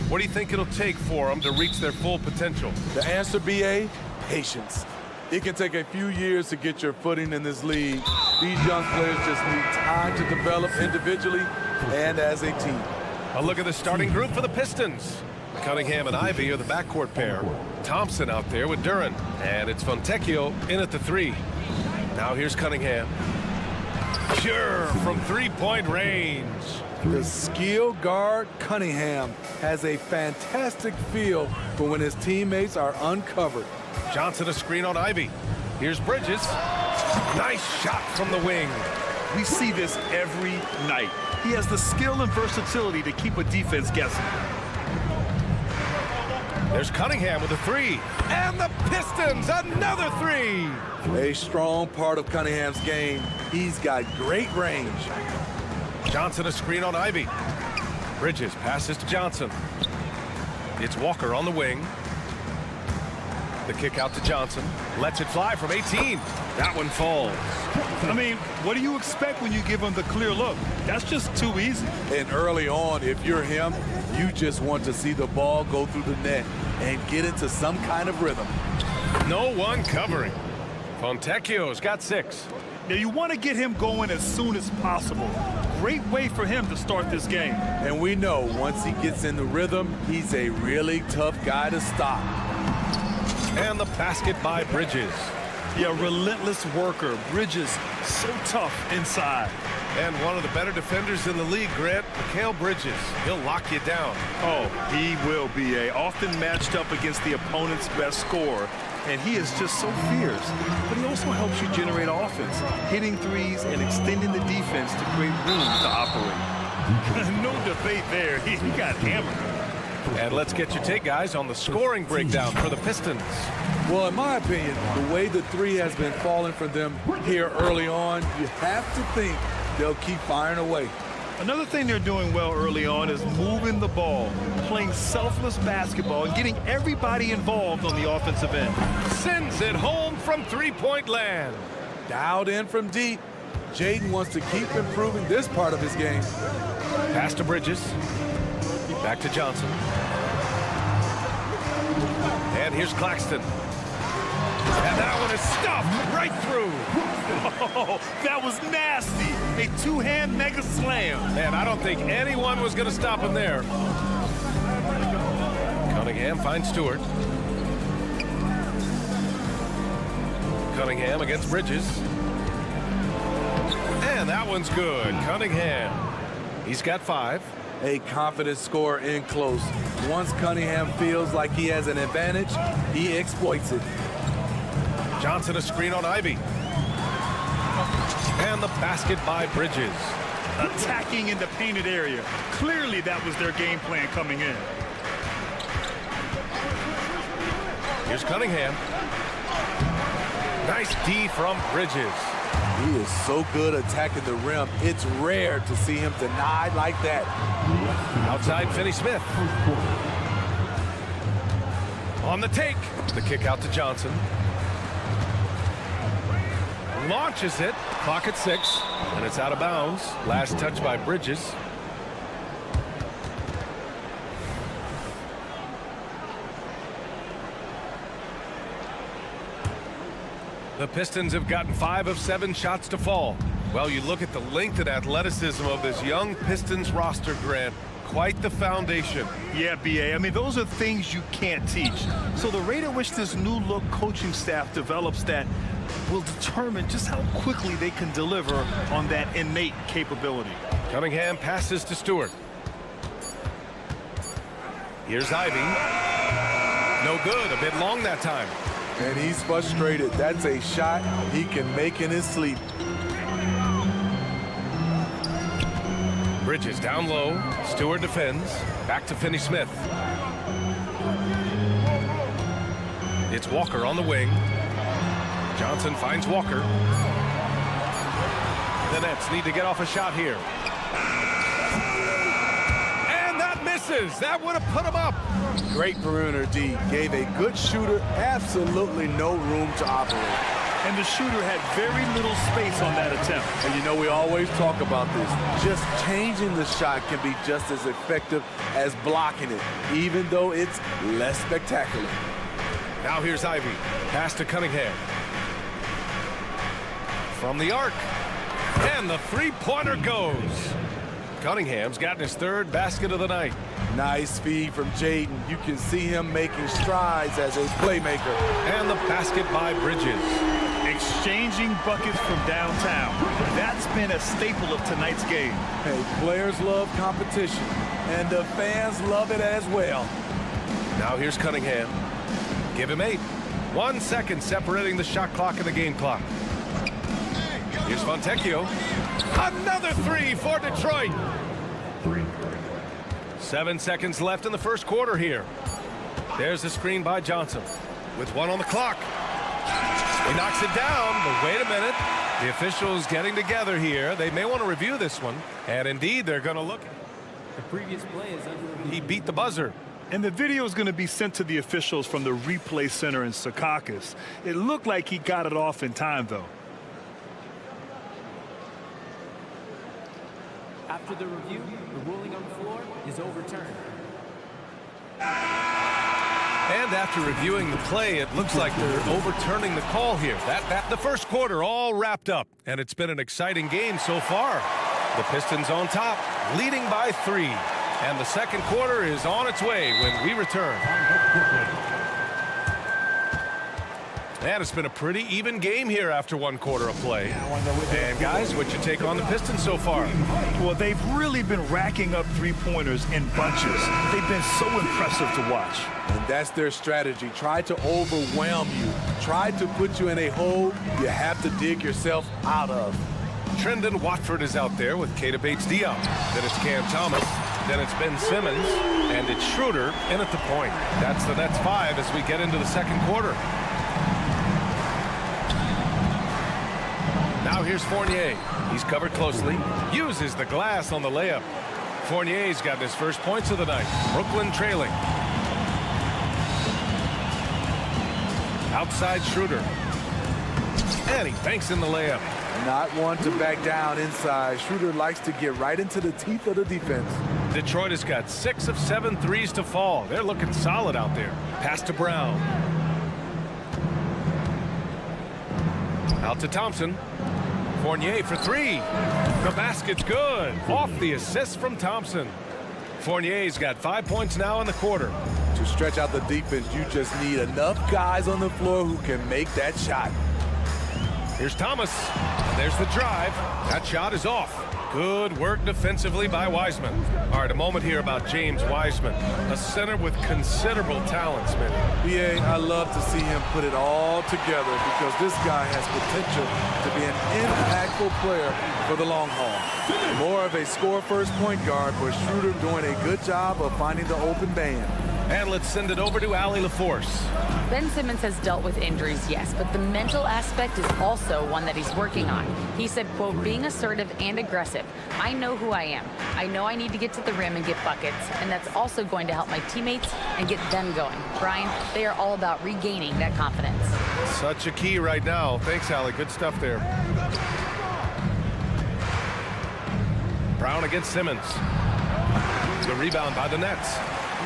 What do you think it'll take for them to reach their full potential? The answer, BA, patience. It can take a few years to get your footing in this league. These young players just need time to develop individually and as a team. A look at the starting group for the Pistons. Cunningham and Ivy are the backcourt pair. Thompson out there with Duran. And it's Fontecchio in at the 3. Now here's Cunningham. Pure from three-point range. The skill guard Cunningham has a fantastic feel for when his teammates are uncovered. Johnson a screen on Ivy. Here's Bridges. Nice shot from the wing. We see this every night. He has the skill and versatility to keep a defense guessing. There's Cunningham with a 3. And the Pistons, another 3. A strong part of Cunningham's game. He's got great range. Johnson a screen on Ivy. Bridges passes to Johnson. It's Walker on the wing. The kick out to Johnson. Lets it fly from 18. That one falls. I mean, what do you expect when you give him the clear look? That's just too easy. And early on, if you're him, you just want to see the ball go through the net and get into some kind of rhythm. No one covering. Fontecchio's got 6. Now, you want to get him going as soon as possible. Great way for him to start this game. And we know once he gets in the rhythm, he's a really tough guy to stop. And the basket by Bridges. Yeah, relentless worker. Bridges, so tough inside. And one of the better defenders in the league, Grant, Mikal Bridges. He'll lock you down. Oh, he will be often matched up against the opponent's best scorer. And he is just so fierce. But he also helps you generate offense, hitting threes and extending the defense to create room to operate. No debate there. He got hammered. And let's get your take, guys, on the scoring breakdown for the Pistons. Well, in my opinion, the way the 3 has been falling for them here early on, you have to think they'll keep firing away. Another thing they're doing well early on is moving the ball, playing selfless basketball, and getting everybody involved on the offensive end. Sends it home from three-point land. Dialed in from deep. Jaden wants to keep improving this part of his game. Pass to Bridges. Back to Johnson. And here's Claxton. And that one is stuffed right through. Oh, that was nasty. A two-hand mega slam. Man, I don't think anyone was going to stop him there. Cunningham finds Stewart. Cunningham against Bridges. And that one's good. Cunningham. He's got 5. A confident scorer in close. Once Cunningham feels like he has an advantage, he exploits it. Johnson a screen on Ivy. And the basket by Bridges. Attacking in the painted area. Clearly that was their game plan coming in. Here's Cunningham. Nice D from Bridges. He is so good attacking the rim. It's rare to see him denied like that. Outside Finney-Smith. On the take. The kick out to Johnson. Launches it. Clock at 6. And it's out of bounds. Last touch by Bridges. The Pistons have gotten 5 of 7 shots to fall. Well, you look at the length and athleticism of this young Pistons roster, Grant. Quite the foundation. Yeah, B.A. I mean, those are things you can't teach. So the rate at which this new look coaching staff develops that will determine just how quickly they can deliver on that innate capability. Cunningham passes to Stewart. Here's Ivy. No good. A bit long that time. And he's frustrated. That's a shot he can make in his sleep. Bridges down low. Stewart defends. Back to Finney-Smith. It's Walker on the wing. Johnson finds Walker. The Nets need to get off a shot here. And that misses. That would have put him up. Great perimeter D. Gave a good shooter absolutely no room to operate. And the shooter had very little space on that attempt. And you know, we always talk about this. Just changing the shot can be just as effective as blocking it, even though it's less spectacular. Now here's Ivy. Pass to Cunningham. From the arc. And the three-pointer goes. Cunningham's gotten his third basket of the night. Nice feed from Jaden. You can see him making strides as a playmaker. And the basket by Bridges. Exchanging buckets from downtown. That's been a staple of tonight's game. Hey, players love competition, and the fans love it as well. Now here's Cunningham. Give him 8. 1 second separating the shot clock and the game clock. Here's Fontecchio. Another 3 for Detroit. 7 seconds left in the first quarter here. There's the screen by Johnson with 1 on the clock. He knocks it down, but wait a minute. The officials getting together here. They may want to review this one. And indeed, they're going to look. The previous play is under review. He beat the buzzer. And the video is going to be sent to the officials from the replay center in Secaucus. It looked like he got it off in time, though. After the review, the ruling on the floor is overturned. And after reviewing the play, it looks like they're overturning the call here. The first quarter all wrapped up, and it's been an exciting game so far. The Pistons on top, leading by 3. And the second quarter is on its way when we return. And it's been a pretty even game here after 1 quarter of play. And guys, what's your take on the Pistons so far? Well, they've really been racking up three-pointers in bunches. They've been so impressive to watch. And that's their strategy. Try to overwhelm you. Try to put you in a hole you have to dig yourself out of. Trendon Watford is out there with Keita Bates-Diop. Then it's Cam Thomas. Then it's Ben Simmons. And it's Schroeder in at the point. That's the Nets 5 as we get into the second quarter. Now here's Fournier. He's covered closely. Uses the glass on the layup. Fournier's gotten his first points of the night. Brooklyn trailing. Outside Schroeder. And he banks in the layup. Not one to back down inside. Schroeder likes to get right into the teeth of the defense. Detroit has got 6 of 7 threes to fall. They're looking solid out there. Pass to Brown. Out to Thompson. Fournier for 3. The basket's good. Off the assist from Thompson. Fournier's got 5 points now in the quarter. To stretch out the defense, you just need enough guys on the floor who can make that shot. Here's Thomas. There's the drive. That shot is off. Good work defensively by Wiseman. All right, a moment here about James Wiseman, a center with considerable talents, man. BA, I love to see him put it all together because this guy has potential to be an impactful player for the long haul. More of a score-first point guard, but Schroeder doing a good job of finding the open man. And let's send it over to Allie LaForce. Ben Simmons has dealt with injuries, yes, but the mental aspect is also one that he's working on. He said, quote, being assertive and aggressive. I know who I am. I know I need to get to the rim and get buckets, and that's also going to help my teammates and get them going. Brian, they are all about regaining that confidence. Such a key right now. Thanks, Allie. Good stuff there. Brown against Simmons. The rebound by the Nets.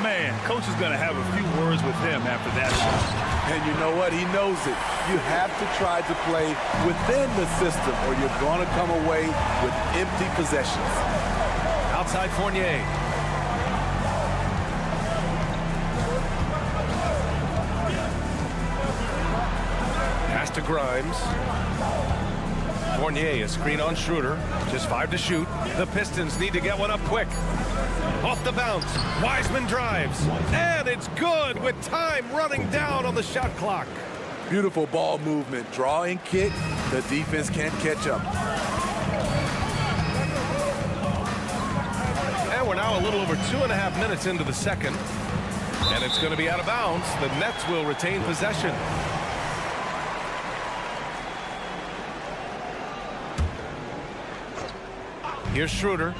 Man, coach is going to have a few words with him after that shot. And you know what? He knows it. You have to try to play within the system or you're going to come away with empty possessions. Outside Fournier. Pass to Grimes. Fournier, a screen on Schroeder. Just 5 to shoot. The Pistons need to get one up quick. Off the bounce. Wiseman drives. And it's good with time running down on the shot clock. Beautiful ball movement. Draw and kick. The defense can't catch up. And we're now a little over 2.5 minutes into the second. And it's going to be out of bounds. The Nets will retain possession. Here's Schroeder.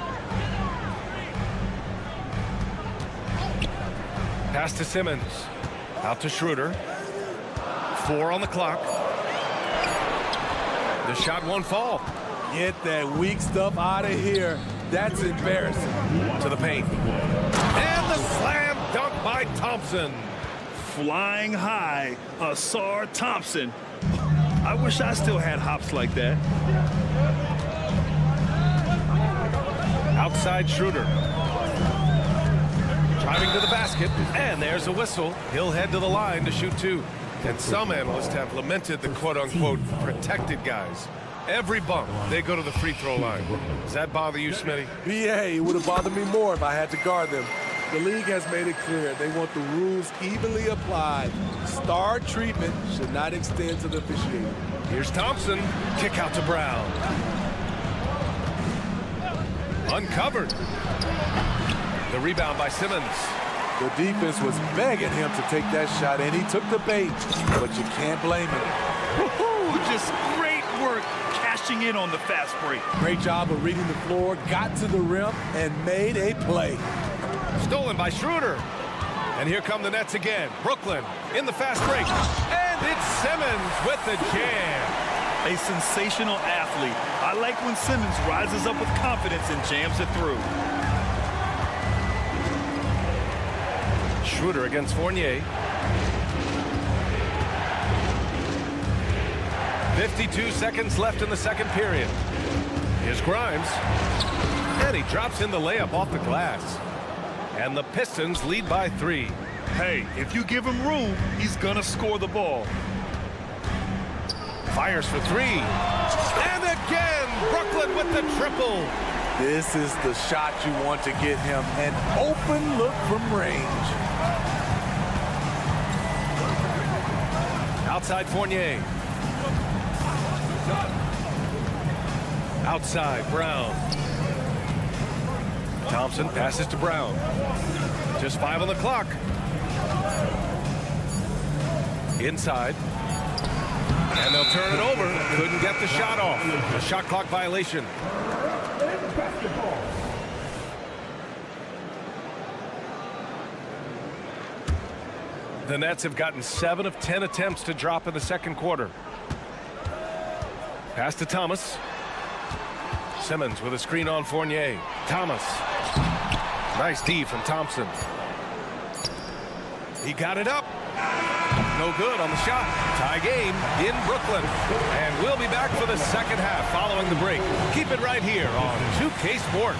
Pass to Simmons. Out to Schroeder. 4 on the clock. The shot won't fall. Get that weak stuff out of here. That's embarrassing. To the paint. And the slam dunk by Thompson. Flying high, Asar Thompson. I wish I still had hops like that. Outside Schroeder. Driving to the basket, and there's a whistle. He'll head to the line to shoot 2. And some analysts have lamented the quote-unquote protected guys. Every bump, they go to the free throw line. Does that bother you, Smitty? BA, it would have bothered me more if I had to guard them. The league has made it clear they want the rules evenly applied. Star treatment should not extend to the officiating. Here's Thompson. Kick out to Brown. Uncovered. The rebound by Simmons. The defense was begging him to take that shot, and he took the bait. But you can't blame him. Woohoo! Just great work cashing in on the fast break. Great job of reading the floor, got to the rim, and made a play. Stolen by Schroeder. And here come the Nets again. Brooklyn in the fast break. And it's Simmons with the jam. A sensational athlete. I like when Simmons rises up with confidence and jams it through. Schroeder against Fournier. 52 seconds left in the second period. Here's Grimes. And he drops in the layup off the glass. And the Pistons lead by 3. Hey, if you give him room, he's gonna score the ball. Fires for 3. And again, Brooklyn with the triple. This is the shot you want to get him. An open look from range. Outside Fournier. Outside Brown. Thompson passes to Brown. Just 5 on the clock. Inside. And they'll turn it over. Couldn't get the shot off. A shot clock violation. The Nets have gotten 7 of 10 attempts to drop in the second quarter. Pass to Thomas. Simmons with a screen on Fournier. Thomas. Nice D from Thompson. He got it up. No good on the shot. Tie game in Brooklyn. And we'll be back for the second half following the break. Keep it right here on 2K Sports.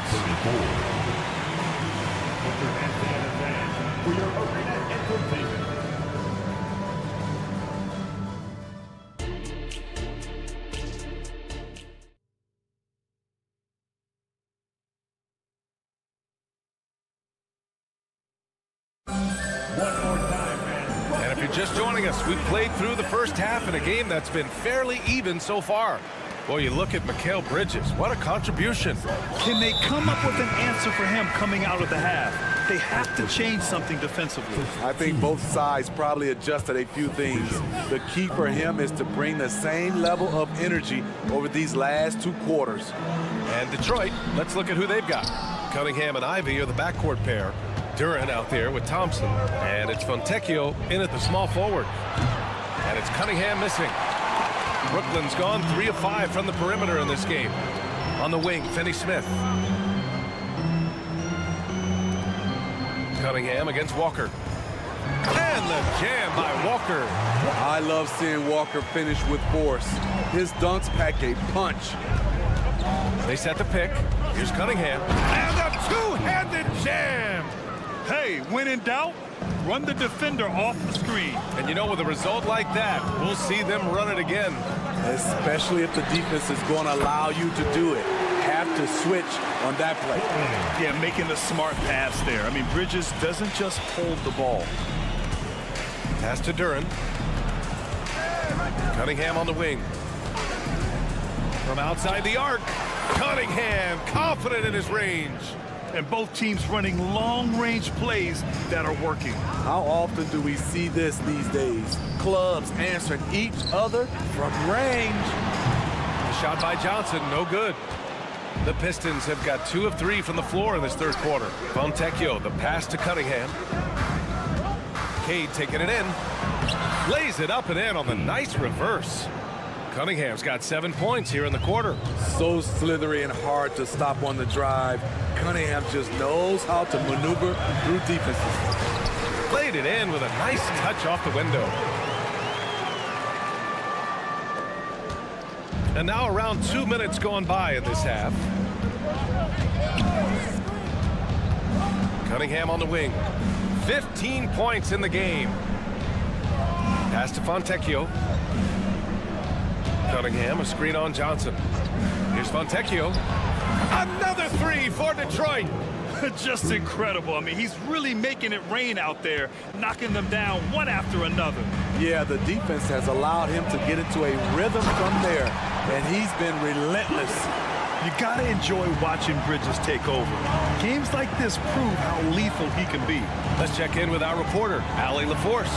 Just joining us, we've played through the first half in a game that's been fairly even so far. Boy, you look at Mikal Bridges. What a contribution. Can they come up with an answer for him coming out of the half? They have to change something defensively. I think both sides probably adjusted a few things. The key for him is to bring the same level of energy over these last 2 quarters. And Detroit, let's look at who they've got. Cunningham and Ivy are the backcourt pair. Duran out there with Thompson. And it's Fontecchio in at the small forward. And it's Cunningham missing. Brooklyn's gone 3 of 5 from the perimeter in this game. On the wing, Finney-Smith. Cunningham against Walker. And the jam by Walker. I love seeing Walker finish with force. His dunks pack a punch. They set the pick. Here's Cunningham. And a two-handed jam. Hey, when in doubt, run the defender off the screen. And you know, with a result like that, we'll see them run it again. Especially if the defense is going to allow you to do it. Have to switch on that play. Yeah, making the smart pass there. I mean, Bridges doesn't just hold the ball. Pass to Duran. Cunningham on the wing. From outside the arc, Cunningham confident in his range. And both teams running long-range plays that are working. How often do we see this these days? Clubs answering each other from range. The shot by Johnson, no good. The Pistons have got 2 of 3 from the floor in this third quarter. Fontecchio, the pass to Cunningham. Cade taking it in. Lays it up and in on the nice reverse. Cunningham's got 7 points here in the quarter. So slithery and hard to stop on the drive. Cunningham just knows how to maneuver through defenses. Played it in with a nice touch off the window. And now around 2 minutes gone by in this half. Cunningham on the wing. 15 points in the game. Pass to Fontecchio. Cunningham, a screen on Johnson. Here's Fontecchio. Another three for Detroit. Just incredible. I mean, he's really making it rain out there, knocking them down one after another. Yeah, the defense has allowed him to get into a rhythm from there, and he's been relentless. You got to enjoy watching Bridges take over. Games like this prove how lethal he can be. Let's check in with our reporter, Allie LaForce.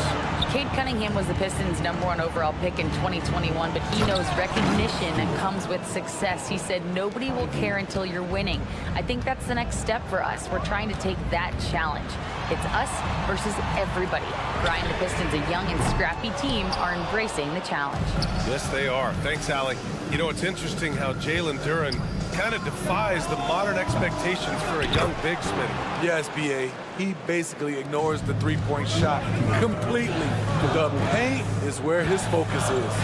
Cade Cunningham was the Pistons' #1 overall pick in 2021, but he knows recognition comes with success. He said, nobody will care until you're winning. I think that's the next step for us. We're trying to take that challenge. It's us versus everybody. Brian, the Pistons, a young and scrappy team, are embracing the challenge. Yes, they are. Thanks, Allie. You know, it's interesting how Jalen Duren kind of defies the modern expectations for a young big Smith. Yes, B.A. He basically ignores the three-point shot completely. The paint is where his focus is.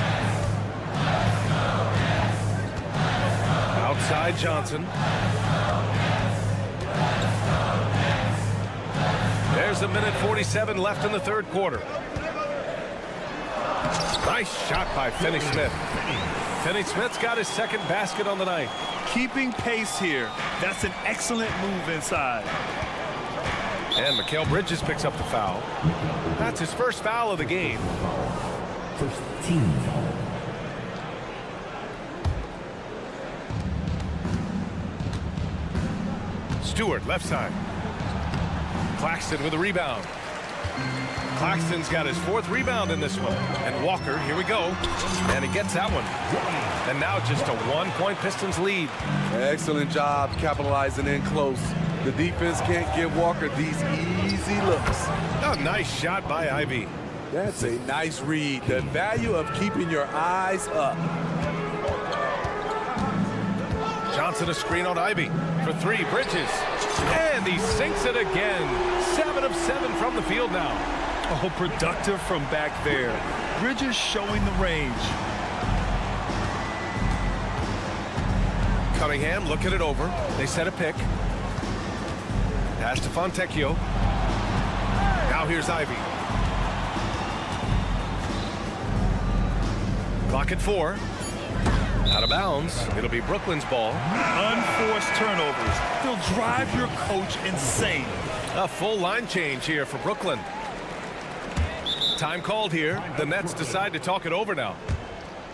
Outside Johnson. There's a minute 47 left in the third quarter. Nice shot by Finney-Smith. Finney-Smith's got his second basket on the night. Keeping pace here. That's an excellent move inside. And Mikal Bridges picks up the foul. That's his first foul of the game. First team foul. Stewart, left side. Claxton with a rebound. Claxton's got his 4th rebound in this one. And Walker, here we go. And he gets that one. And now just a 1-point Pistons lead. Excellent job capitalizing in close. The defense can't give Walker these easy looks. A nice shot by Ivy. That's a nice read. The value of keeping your eyes up. Johnson a screen on Ivy for 3. Bridges. And he sinks it again. 7 of 7 from the field now. Oh, productive from back there. Bridges showing the range. Cunningham looking it over. They set a pick. Pass to Fontecchio. Now here's Ivy. Clock at 4. Out of bounds. It'll be Brooklyn's ball. Unforced turnovers. They'll drive your coach insane. A full line change here for Brooklyn. Time called here. The Nets decide to talk it over now.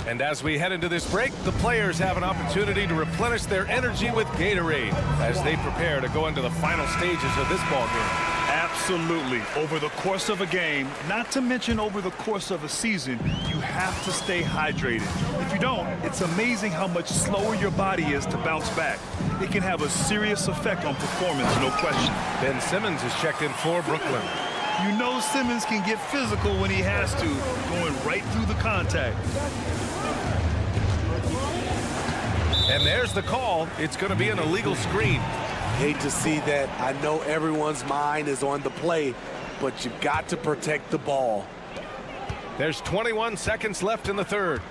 And as we head into this break, the players have an opportunity to replenish their energy with Gatorade as they prepare to go into the final stages of this ball game. Absolutely. Over the course of a game, not to mention over the course of a season, you have to stay hydrated. If you don't, it's amazing how much slower your body is to bounce back. It can have a serious effect on performance, no question. Ben Simmons is checked in for Brooklyn. You know Simmons can get physical when he has to, going right through the contact. And there's the call. It's going to be an illegal screen. Hate to see that. I know everyone's mind is on the play, but you've got to protect the ball. There's 21 seconds left in the third.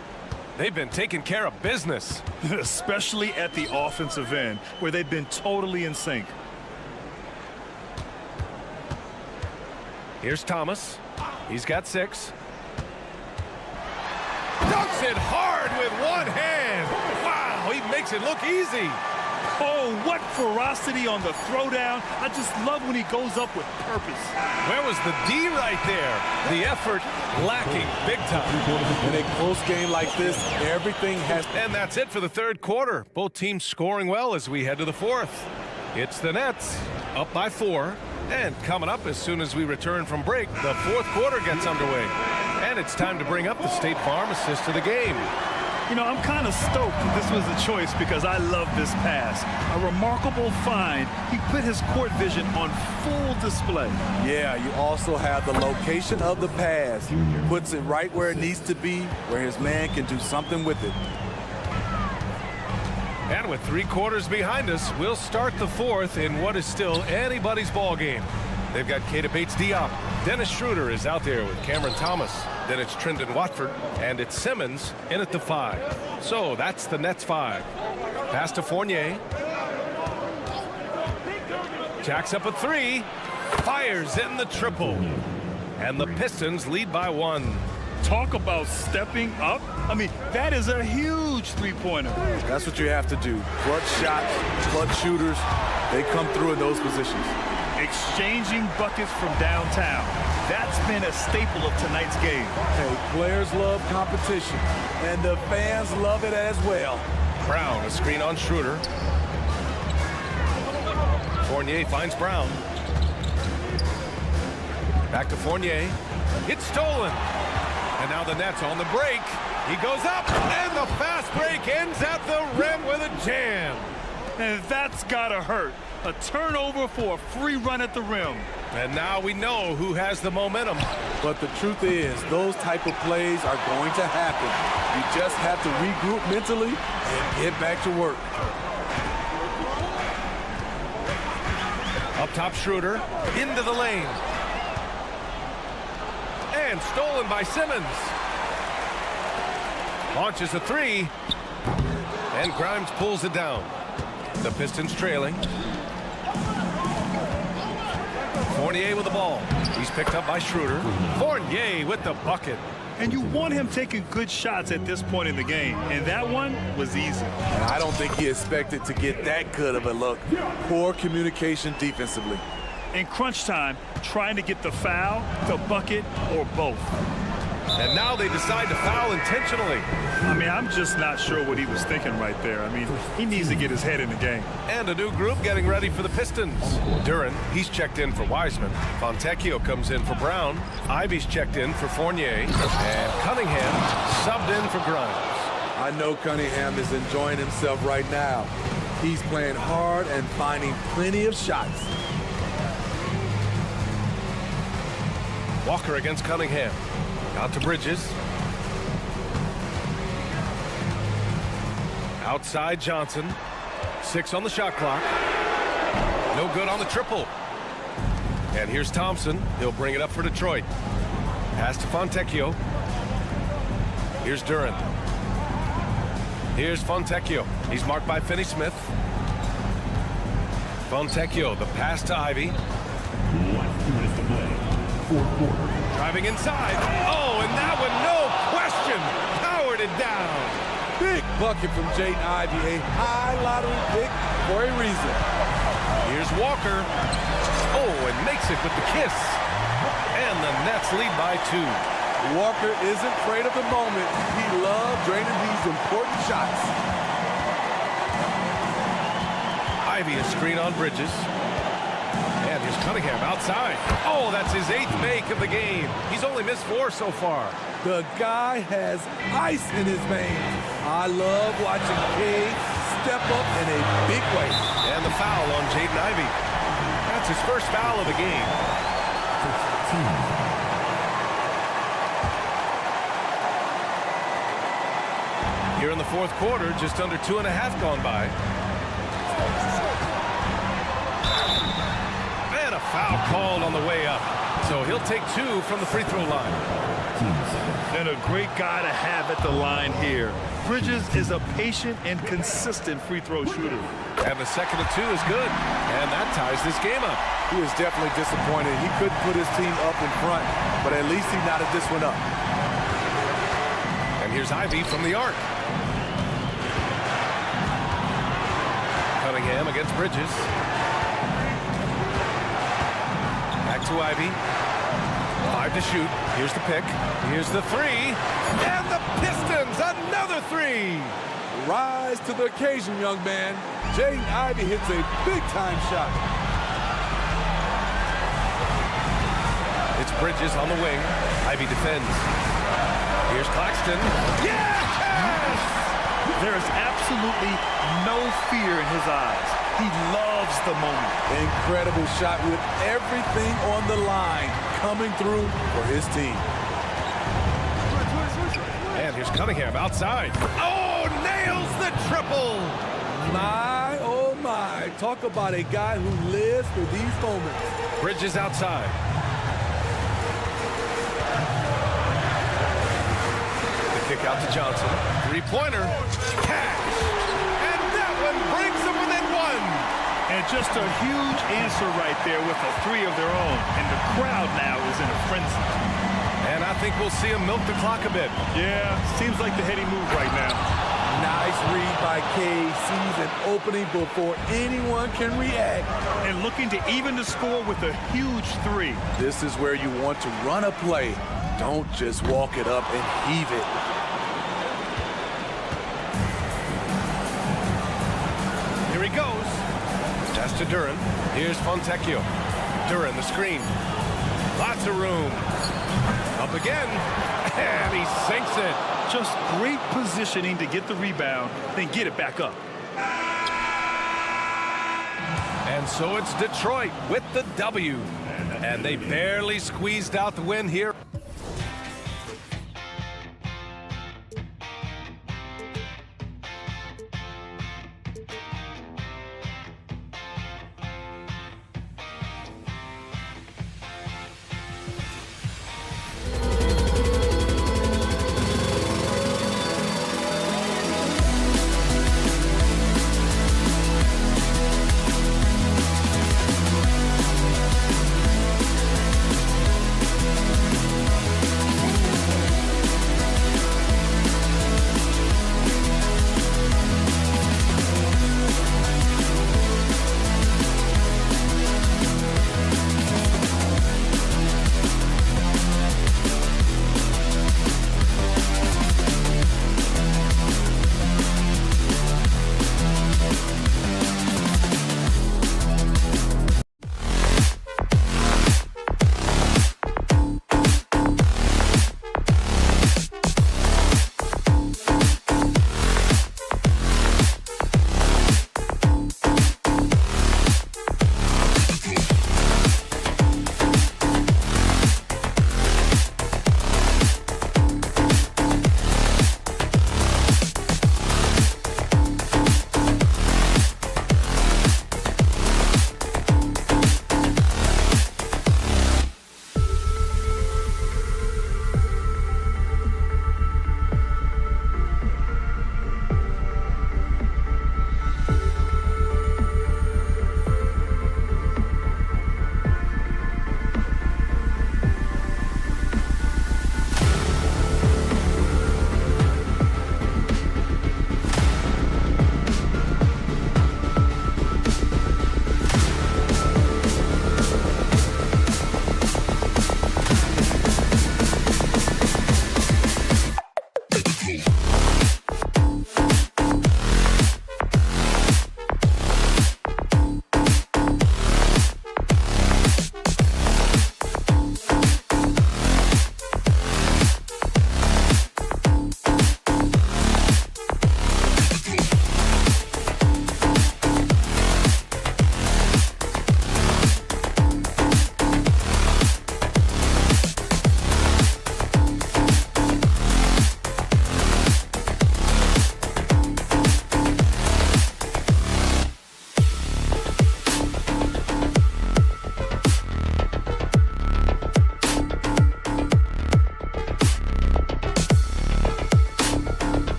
They've been taking care of business. Especially at the offensive end, where they've been totally in sync. Here's Thomas. He's got 6. Dunks it hard with one hand. Wow, he makes it look easy. Oh, what ferocity on the throwdown. I just love when he goes up with purpose. Where was the D right there? The effort lacking big time. In a close game like this, everything has... And that's it for the third quarter. Both teams scoring well as we head to the fourth. It's the Nets up by 4. And coming up as soon as we return from break, the fourth quarter gets underway. And it's time to bring up the State Farm assist of the game. You know, I'm kind of stoked that this was a choice because I love this pass. A remarkable find. He put his court vision on full display. Yeah, you also have the location of the pass. Puts it right where it needs to be, where his man can do something with it. And with 3 quarters behind us, we'll start the 4th in what is still anybody's ball game. They've got Keita Bates-Diop. Dennis Schroeder is out there with Cameron Thomas. Then it's Trendon Watford, and it's Simmons in at the 5. So that's the Nets 5. Pass to Fournier. Jacks up a 3. Fires in the triple. And the Pistons lead by 1. Talk about stepping up. I mean, that is a huge three-pointer. That's what you have to do. Clutch shots, clutch shooters, they come through in those positions. Exchanging buckets from downtown. That's been a staple of tonight's game. Hey, players love competition, and the fans love it as well. Brown, a screen on Schroeder. Fournier finds Brown. Back to Fournier. It's stolen. And now the Nets on the break. He goes up, and the fast break ends at the rim with a jam. And that's gotta hurt. A turnover for a free run at the rim. And now we know who has the momentum. But the truth is, those type of plays are going to happen. You just have to regroup mentally and get back to work. Up top, Schroeder. Into the lane. And stolen by Simmons. Launches a 3. And Grimes pulls it down. The Pistons trailing. Fournier with the ball. He's picked up by Schroeder. Fournier with the bucket. And you want him taking good shots at this point in the game. And that one was easy. And I don't think he expected to get that good of a look. Poor communication defensively. In crunch time, trying to get the foul, the bucket, or both. And now they decide to foul intentionally. I mean, I'm just not sure what he was thinking right there. I mean, he needs to get his head in the game. And a new group getting ready for the Pistons. Duran, he's checked in for Wiseman. Fontecchio comes in for Brown. Ivy's checked in for Fournier. And Cunningham subbed in for Grimes. I know Cunningham is enjoying himself right now. He's playing hard and finding plenty of shots. Walker against Cunningham. Out to Bridges. Outside Johnson. 6 on the shot clock. No good on the triple. And here's Thompson. He'll bring it up for Detroit. Pass to Fontecchio. Here's Duran. Here's Fontecchio. He's marked by Finney-Smith. Fontecchio, the pass to Ivy. 1 minute to play. 4th quarter. Driving inside. Oh, and that one, no question, powered it down. Big bucket from Jaden Ivey, a high lottery pick for a reason. Here's Walker. Oh, and makes it with the kiss. And the Nets lead by 2. Walker isn't afraid of the moment. He loves draining these important shots. Ivy, a screen on Bridges. And here's Cunningham outside. Oh, that's his 8th make of the game. He's only missed 4 so far. The guy has ice in his veins. I love watching K step up in a big way. And the foul on Jaden Ivey. That's his first foul of the game. Here in the 4th quarter, just under 2.5 gone by. And a foul called on the way up. So he'll take 2 from the free throw line. And a great guy to have at the line here. Bridges is a patient and consistent free throw shooter. And the second of 2 is good. And that ties this game up. He was definitely disappointed. He couldn't put his team up in front, but at least he knotted this one up. And here's Ivy from the arc. Cunningham against Bridges. Back to Ivy. 5 to shoot. Here's the pick. Here's the 3. And the Pistons, another 3. Rise to the occasion, young man. Jaden Ivey hits a big-time shot. It's Bridges on the wing. Ivy defends. Here's Claxton. Yes! There is absolutely no fear in his eyes. He loves the moment. Incredible shot with everything on the line coming through for his team. And here's Cunningham outside. Oh, nails the triple. My, oh my. Talk about a guy who lives for these moments. Bridges outside. The kick out to Johnson. Three-pointer. Cash. And that one brings them within one. And just a huge answer right there with a three of their own. And the crowd now is in a frenzy. And I think we'll see him milk the clock a bit. Yeah, seems like the heady move right now. Nice read by K. Sees an opening before anyone can react. And looking to even the score with a huge three. This is where you want to run a play. Don't just walk it up and heave it. Here he goes. Pass to Duran. Here's Fontecchio. Duran, the screen. Lots of room. Up again. And he sinks it. Just great positioning to get the rebound, then get it back up. And so it's Detroit with the W. And they barely squeezed out the win here.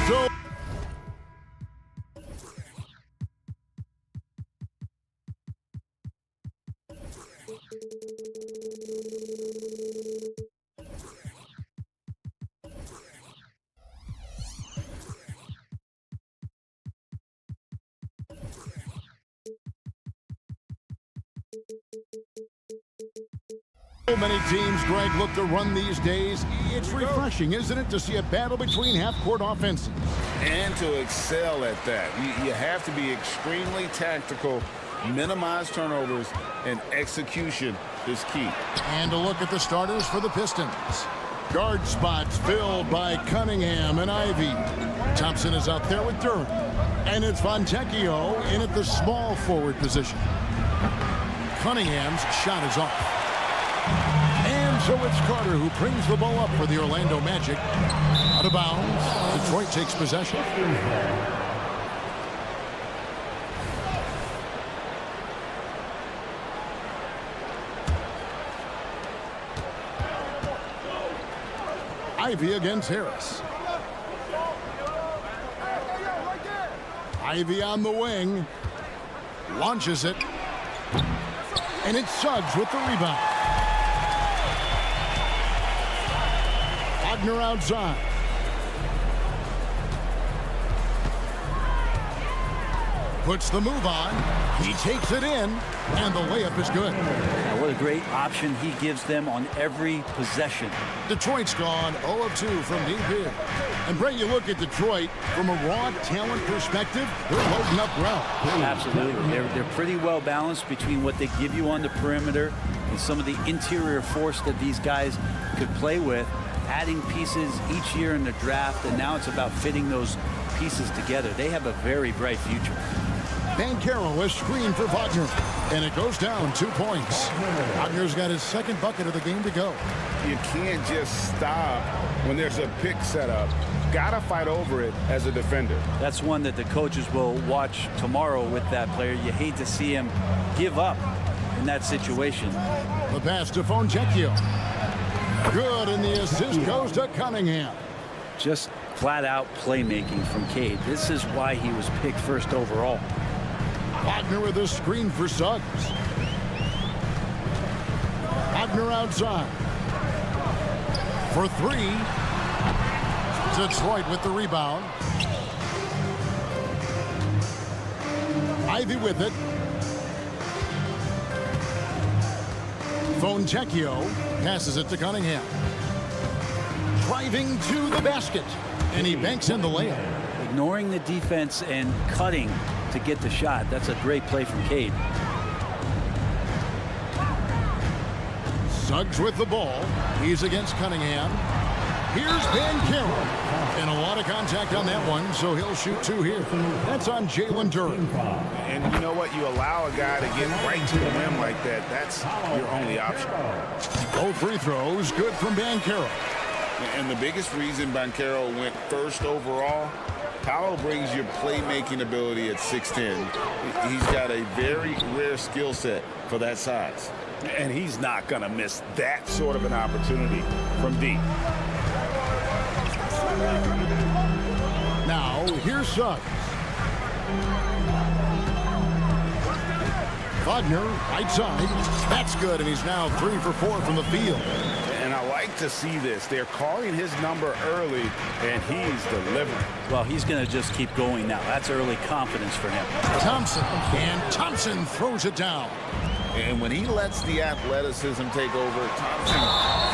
So many teams, Greg, look to run these days. It's refreshing, isn't it, to see a battle between half-court offenses? And to excel at that. You have to be extremely tactical, minimize turnovers, and execution is key. And a look at the starters for the Pistons. Guard spots filled by Cunningham and Ivy. Thompson is out there with Durham. And it's Fontecchio in at the small forward position. Cunningham's shot is off. And so it's Carter who brings the ball up for the Orlando Magic. Out of bounds. Detroit takes possession. Ivy against Harris. Ivy on the wing. Launches it. And it's Suggs with the rebound. Wagner outside. Puts the move on. He takes it in, and the layup is good. Now, what a great option he gives them on every possession. Detroit's gone 0 of 2 from deep here. And Brett, you look at Detroit from a raw talent perspective, they're loading up well. Absolutely. They're pretty well balanced between what they give you on the perimeter and some of the interior force that these guys could play with, adding pieces each year in the draft, and now it's about fitting those pieces together. They have a very bright future. Banchero is screened for Wagner, and it goes down 2 points. Wagner's got his second bucket of the game to go. You can't just stop when there's a pick set up. Gotta fight over it as a defender. That's one that the coaches will watch tomorrow with that player. You hate to see him give up in that situation. The pass to Fontecchio. Good, and the assist goes to Cunningham. Just flat-out playmaking from Cade. This is why he was picked first overall. Wagner with a screen for Suggs. Wagner outside. For three. Detroit with the rebound. Ivy with it. Fontecchio passes it to Cunningham. Driving to the basket. And he banks in the layup. Ignoring the defense and cutting to get the shot. That's a great play from Cade. Suggs with the ball. He's against Cunningham. Here's Banchero. And a lot of contact on that one, so he'll shoot 2 here. That's on Jalen Durham. And you know what? You allow a guy to get right to the rim like that. That's your only option. Both free throws good from Banchero. And the biggest reason Banchero went first overall, Paolo brings your playmaking ability at 6'10". He's got a very rare skill set for that size. And he's not going to miss that sort of an opportunity from deep. Now, here's Suggs. Wagner, right side. That's good, and he's now 3 for 4 from the field. And I like to see this. They're calling his number early, and he's delivering. Well, he's going to just keep going now. That's early confidence for him. Thompson, and Thompson throws it down. And when he lets the athleticism take over, Thompson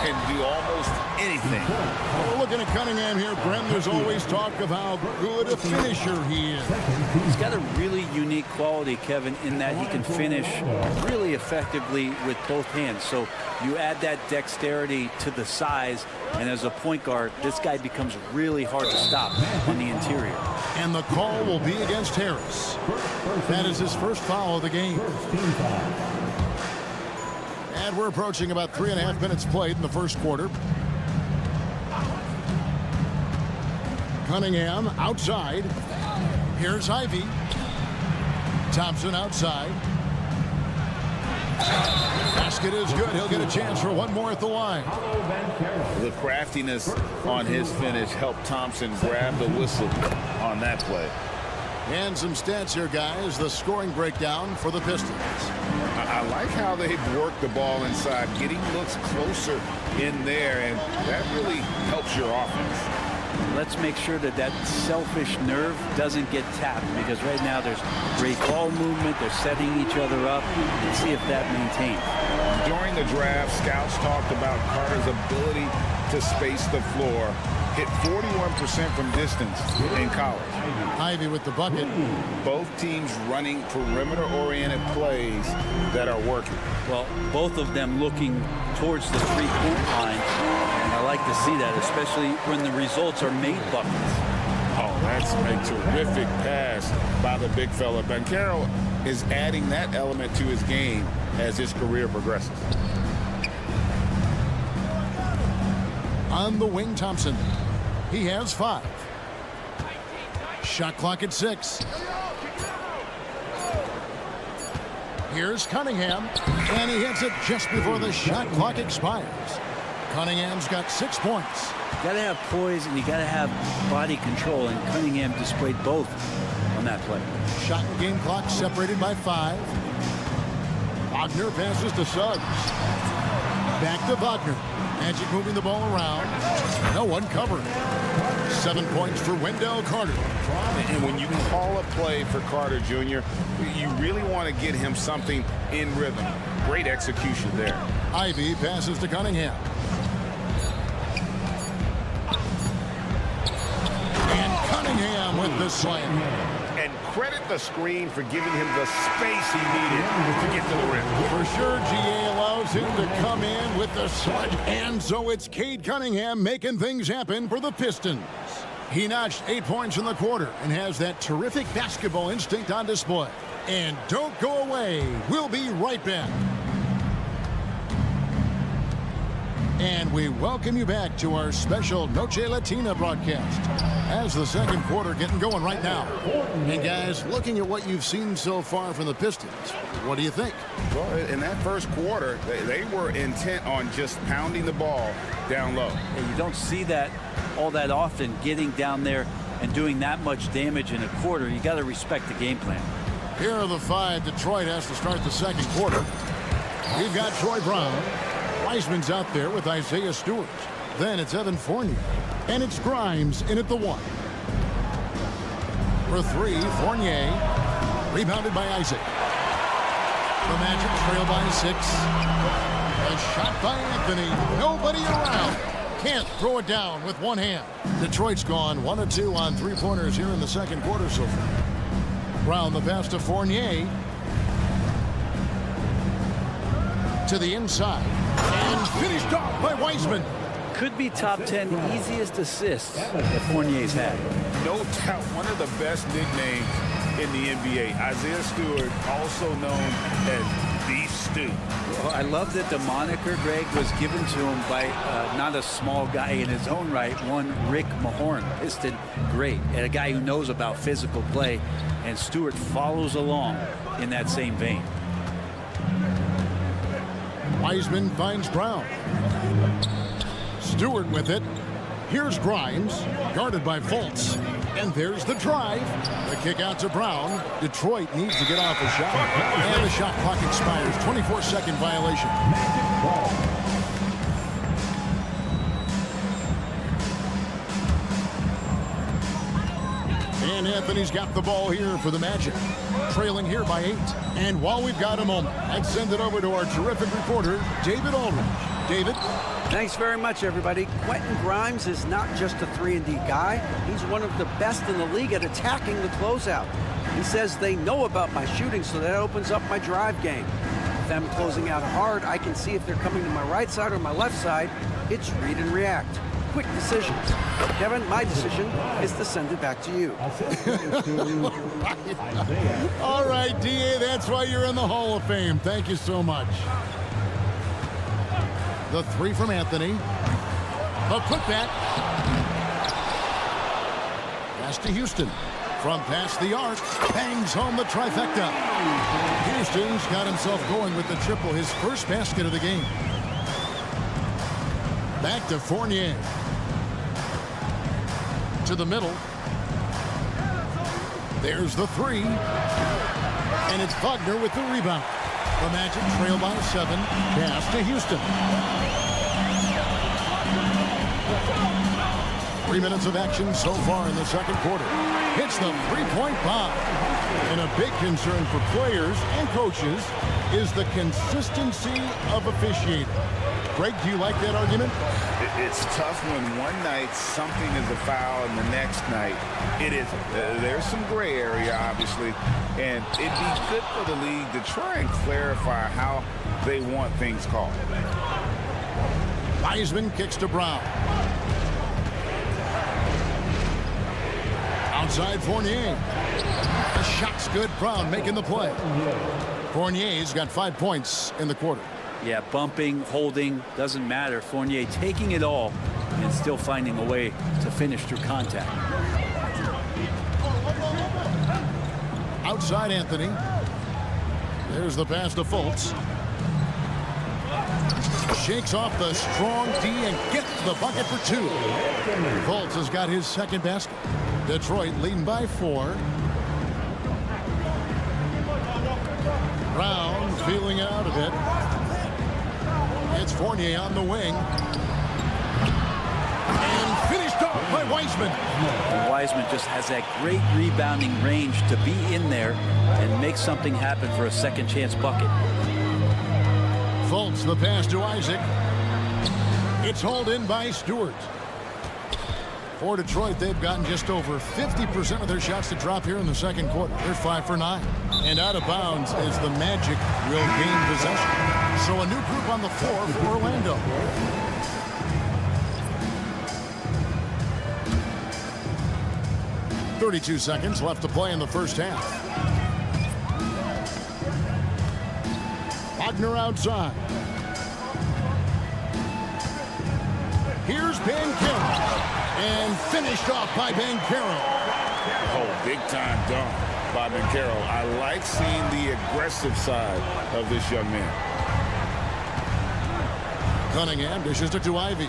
can do almost anything. We're looking at Cunningham here, Brent. There's always talk of how good a finisher he is. He's got a really unique quality, Kevin, in that he can finish really effectively with both hands. So you add that dexterity to the size, and as a point guard, this guy becomes really hard to stop on the interior. And the call will be against Harris. That is his first foul of the game. And we're approaching about 3.5 minutes played in the first quarter. Cunningham outside. Here's Ivy. Thompson outside. Basket is good. He'll get a chance for one more at the line. The craftiness on his finish helped Thompson grab the whistle on that play. And some stats here, guys. The scoring breakdown for the Pistons. I like how they've worked the ball inside, getting looks closer in there, and that really helps your offense. Let's make sure that that selfish nerve doesn't get tapped, because right now there's great ball movement. They're setting each other up, and see if that maintains. During the draft, scouts talked about Carter's ability to space the floor. Hit 41% from distance in college. Ivy with the bucket. Both teams running perimeter-oriented plays that are working. Well, both of them looking towards the three-point line, and I like to see that, especially when the results are made buckets. Oh, that's a terrific pass by the big fella. Banchero is adding that element to his game as his career progresses. On the wing, Thompson. He has 5. Shot clock at 6. Here's Cunningham, and he hits it just before the shot clock expires. Cunningham's got 6 points. You got to have poise, and you got to have body control, and Cunningham displayed both on that play. Shot and game clock separated by 5. Wagner passes to Suggs. Back to Wagner. Magic moving the ball around. No one covered. 7 points for Wendell Carter. And when you call a play for Carter Jr., you really want to get him something in rhythm. Great execution there. Ivy passes to Cunningham. And Cunningham with the slam. And credit the screen for giving him the space he needed to get to the rim. For sure, GA allows him to come in with the sledge. And so it's Cade Cunningham making things happen for the Pistons. He notched 8 points in the quarter and has that terrific basketball instinct on display. And don't go away. We'll be right back. And we welcome you back to our special Noche Latina broadcast as the second quarter getting going right now. And guys, looking at what you've seen so far from the Pistons, what do you think? Well, in that first quarter, they were intent on just pounding the ball down low. Yeah, you don't see that all that often, getting down there and doing that much damage in a quarter. You got to respect the game plan. Here are the 5 Detroit has to start the second quarter. We've got Troy Brown. Wiseman's out there with Isaiah Stewart. Then it's Evan Fournier. And it's Grimes in at the 1. For 3, Fournier. Rebounded by Isaac. The Magic trail by 6. A shot by Anthony. Nobody around. Can't throw it down with one hand. Detroit's gone 1 of 2 on 3-pointers here in the second quarter so far. Brown the pass to Fournier. To the inside. And finished off by Wiseman. Could be top 10 easiest assists that Fournier's had. No doubt one of the best nicknames in the NBA. Isaiah Stewart, also known as Beef Stew. Well, I love that the moniker, Greg, was given to him by not a small guy in his own right, one Rick Mahorn, Piston great, and a guy who knows about physical play, and Stewart follows along in that same vein. Wiseman finds Brown. Stewart with it. Here's Grimes, guarded by Fultz. And there's the drive. The kick out to Brown. Detroit needs to get off a shot. And the shot clock expires. 24-second violation. And Anthony's got the ball here for the Magic. Trailing here by 8. And while we've got a moment, I'd send it over to our terrific reporter, David Aldridge. David? Thanks very much, everybody. Quentin Grimes is not just a 3-and-D guy. He's one of the best in the league at attacking the closeout. He says they know about my shooting, so that opens up my drive game. If I'm closing out hard, I can see if they're coming to my right side or my left side. It's read and react. Quick decisions. Kevin, my decision is to send it back to you. All right, D.A., that's why you're in the Hall of Fame. Thank you so much. The 3 from Anthony. The putback. Pass to Houston. From past the arc, bangs home the trifecta. Houston's got himself going with the triple, his first basket of the game. Back to Fournier. To the middle. There's the three. And it's Wagner with the rebound. The Magic trail by 7. Pass to Houston. 3 minutes of action so far in the second quarter. Hits the three-point bomb. And a big concern for players and coaches is the consistency of officiating. Greg, do you like that argument? It's tough when one night something is a foul and the next night it isn't. There's some gray area, obviously, and it'd be good for the league to try and clarify how they want things called. Wiseman kicks to Brown. Outside Fournier. The shot's good. Brown making the play. Fournier's got 5 points in the quarter. Yeah, bumping, holding, doesn't matter. Fournier taking it all and still finding a way to finish through contact. Outside Anthony. There's the pass to Fultz. Shakes off the strong D and gets the bucket for 2. Fultz has got his second basket. Detroit leading by 4. Brown feeling it out a bit. It's Fournier on the wing. And finished off by Wiseman. And Wiseman just has that great rebounding range to be in there and make something happen for a second chance bucket. Fultz the pass to Isaac. It's hauled in by Stewart. For Detroit, they've gotten just over 50% of their shots to drop here in the second quarter. They're 5 for 9. And out of bounds as the Magic will gain possession. So a new group on the floor for Orlando. .32 seconds left to play in the first half. Wagner outside. Here's Banchero. And finished off by Banchero. Oh, big-time dunk by Banchero. I like seeing the aggressive side of this young man. Cunningham dishes it to Ivy.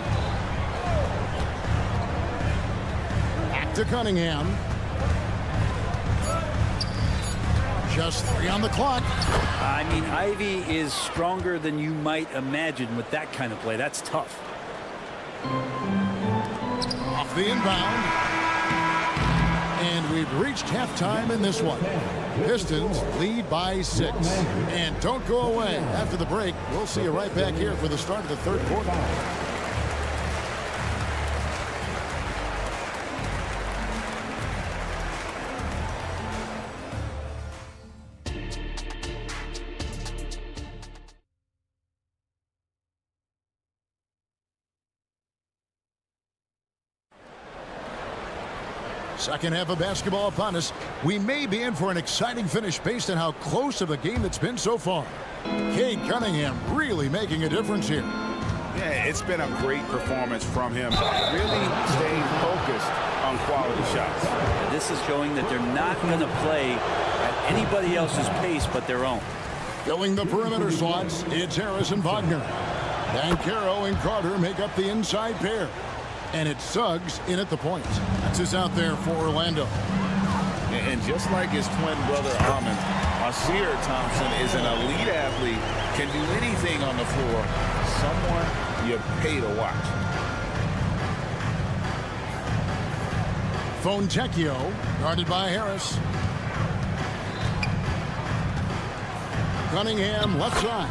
Back to Cunningham. Just 3 on the clock. I mean, Ivy is stronger than you might imagine with that kind of play. That's tough. Off the inbound. And we've reached halftime in this one. Pistons lead by 6. And don't go away. After the break, we'll see you right back here for the start of the third quarter. Second half of basketball upon us. We may be in for an exciting finish based on how close of a game it's been so far. Cade Cunningham really making a difference here. Yeah, it's been a great performance from him. Really staying focused on quality shots. This is showing that they're not going to play at anybody else's pace but their own. Filling the perimeter slots, it's Harris and Wagner. Banchero and Carter make up the inside pair. And it's Suggs in at the point. That's who's out there for Orlando. And just like his twin brother Almond, Asir Thompson is an elite athlete, can do anything on the floor. Someone you pay to watch. Fontecchio guarded by Harris. Cunningham left side.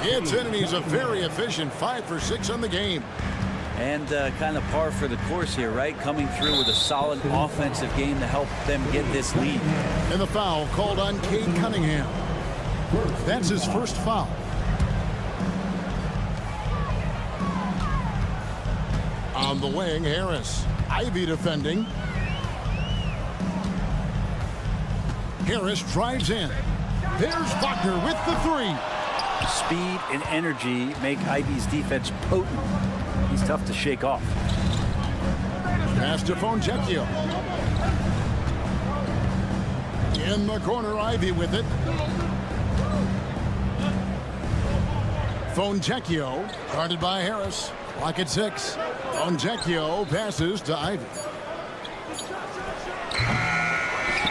It's in, and he's a very efficient 5 for 6 on the game. And kind of par for the course here, right? Coming through with a solid offensive game to help them get this lead. And the foul called on Cade Cunningham. That's his first foul. On the wing, Harris. Ivy defending. Harris drives in. There's Wagner with the 3. Speed and energy make Ivy's defense potent. He's tough to shake off. Pass to Fontecchio. In the corner, Ivy with it. Fontecchio, guarded by Harris. Clock at 6. Fontecchio passes to Ivy.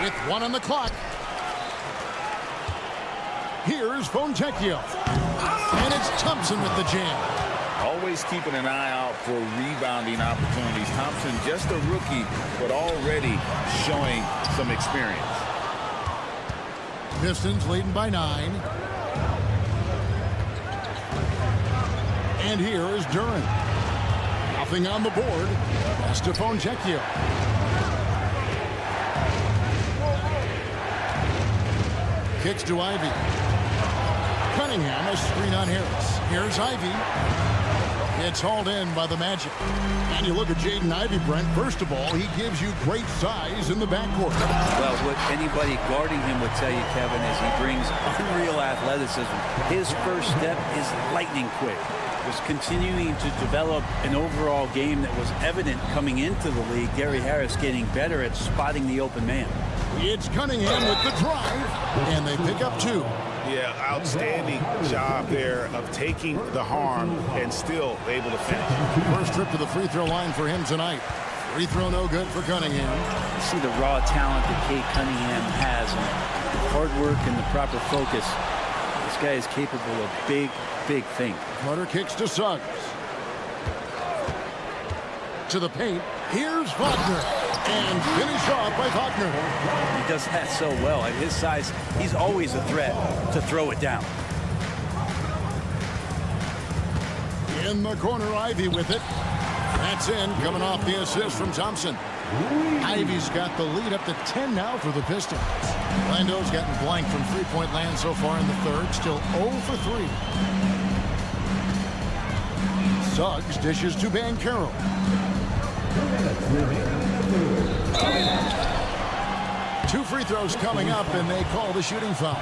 With 1 on the clock. Here's Fontecchio. And it's Thompson with the jam. Always keeping an eye out for rebounding opportunities. Thompson, just a rookie, but already showing some experience. Pistons leading by 9. And here is Duran. Nothing on the board. Pass to Fontecchio. Kicks to Ivy. Cunningham, a screen on Harris. Here's Ivy. It's hauled in by the Magic. And you look at Jaden Ivey, Brent. First of all, he gives you great size in the backcourt. Well, what anybody guarding him would tell you, Kevin, is he brings unreal athleticism. His first step is lightning quick. Was continuing to develop an overall game that was evident coming into the league. Gary Harris getting better at spotting the open man. It's Cunningham with the drive, and they pick up 2. Yeah, outstanding job there of taking the harm and still able to finish. First trip to the free throw line for him tonight. Free throw no good for Cunningham. You see the raw talent that Kate Cunningham has, and the hard work and the proper focus. This guy is capable of big, big things. Carter kicks to Suggs. To the paint. Here's Wagner. And finished off by Wagner. He does that so well. At his size, he's always a threat to throw it down. In the corner, Ivy with it. That's in, coming off the assist from Thompson. Ivy's got the lead up to 10 now for the Pistons. Lando's gotten blank from three-point land so far in the third. Still 0 for 3. Suggs dishes to Banchero. Two free throws coming up, and they call the shooting foul.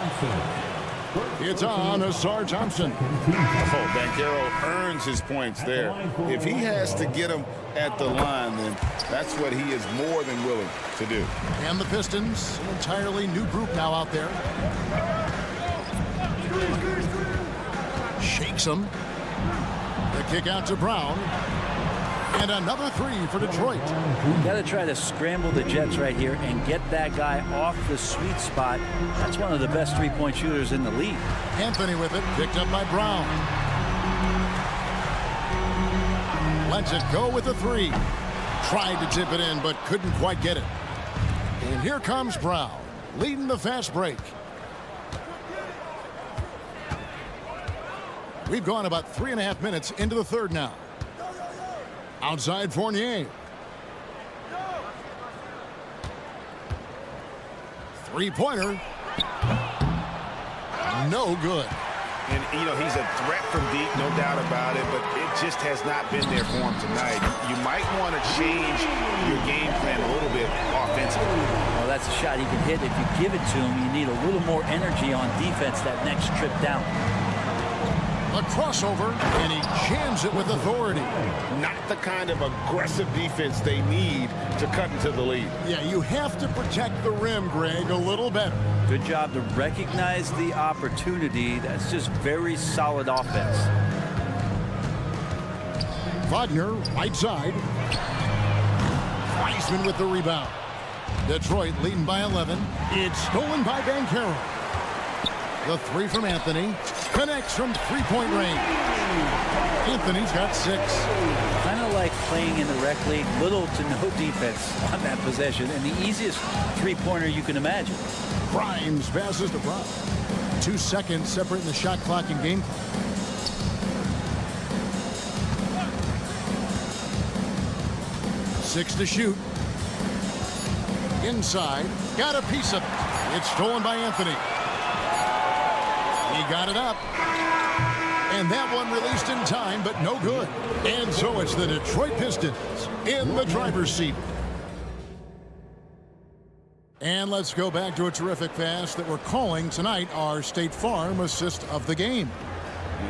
It's on Asar Thompson. Oh, Banchero earns his points there. If he has to get them at the line, then that's what he is more than willing to do. And the Pistons, an entirely new group now out there. Shakes them. The kick out to Brown. And another 3 for Detroit. Got to try to scramble the Jets right here and get that guy off the sweet spot. That's one of the best three-point shooters in the league. Anthony with it, picked up by Brown. Lets it go with a 3. Tried to tip it in, but couldn't quite get it. And here comes Brown, leading the fast break. We've gone about 3.5 minutes into the third now. Outside Fournier. Three-pointer. No good. And, you know, he's a threat from deep, no doubt about it, but it just has not been there for him tonight. You might want to change your game plan a little bit offensively. Well, that's a shot he can hit. If you give it to him, you need a little more energy on defense that next trip down. A crossover, and he jams it with authority. Not the kind of aggressive defense they need to cut into the lead. Yeah, you have to protect the rim, Greg, a little better. Good job to recognize the opportunity. That's just very solid offense. Wagner, right side. Weissman with the rebound. Detroit leading by 11. It's stolen by Banchero. The 3 from Anthony. Connects from three-point range. Anthony's got 6. Kind of like playing in the rec league. Little to no defense on that possession. And the easiest three-pointer you can imagine. Grimes passes to Brown. 2 seconds separating the shot clock and game clock. Six to shoot. Inside. Got a piece of it. It's stolen by Anthony. He got it up. And that one released in time, but no good. And so it's the Detroit Pistons in the driver's seat. And let's go back to a terrific pass that we're calling tonight our State Farm assist of the game.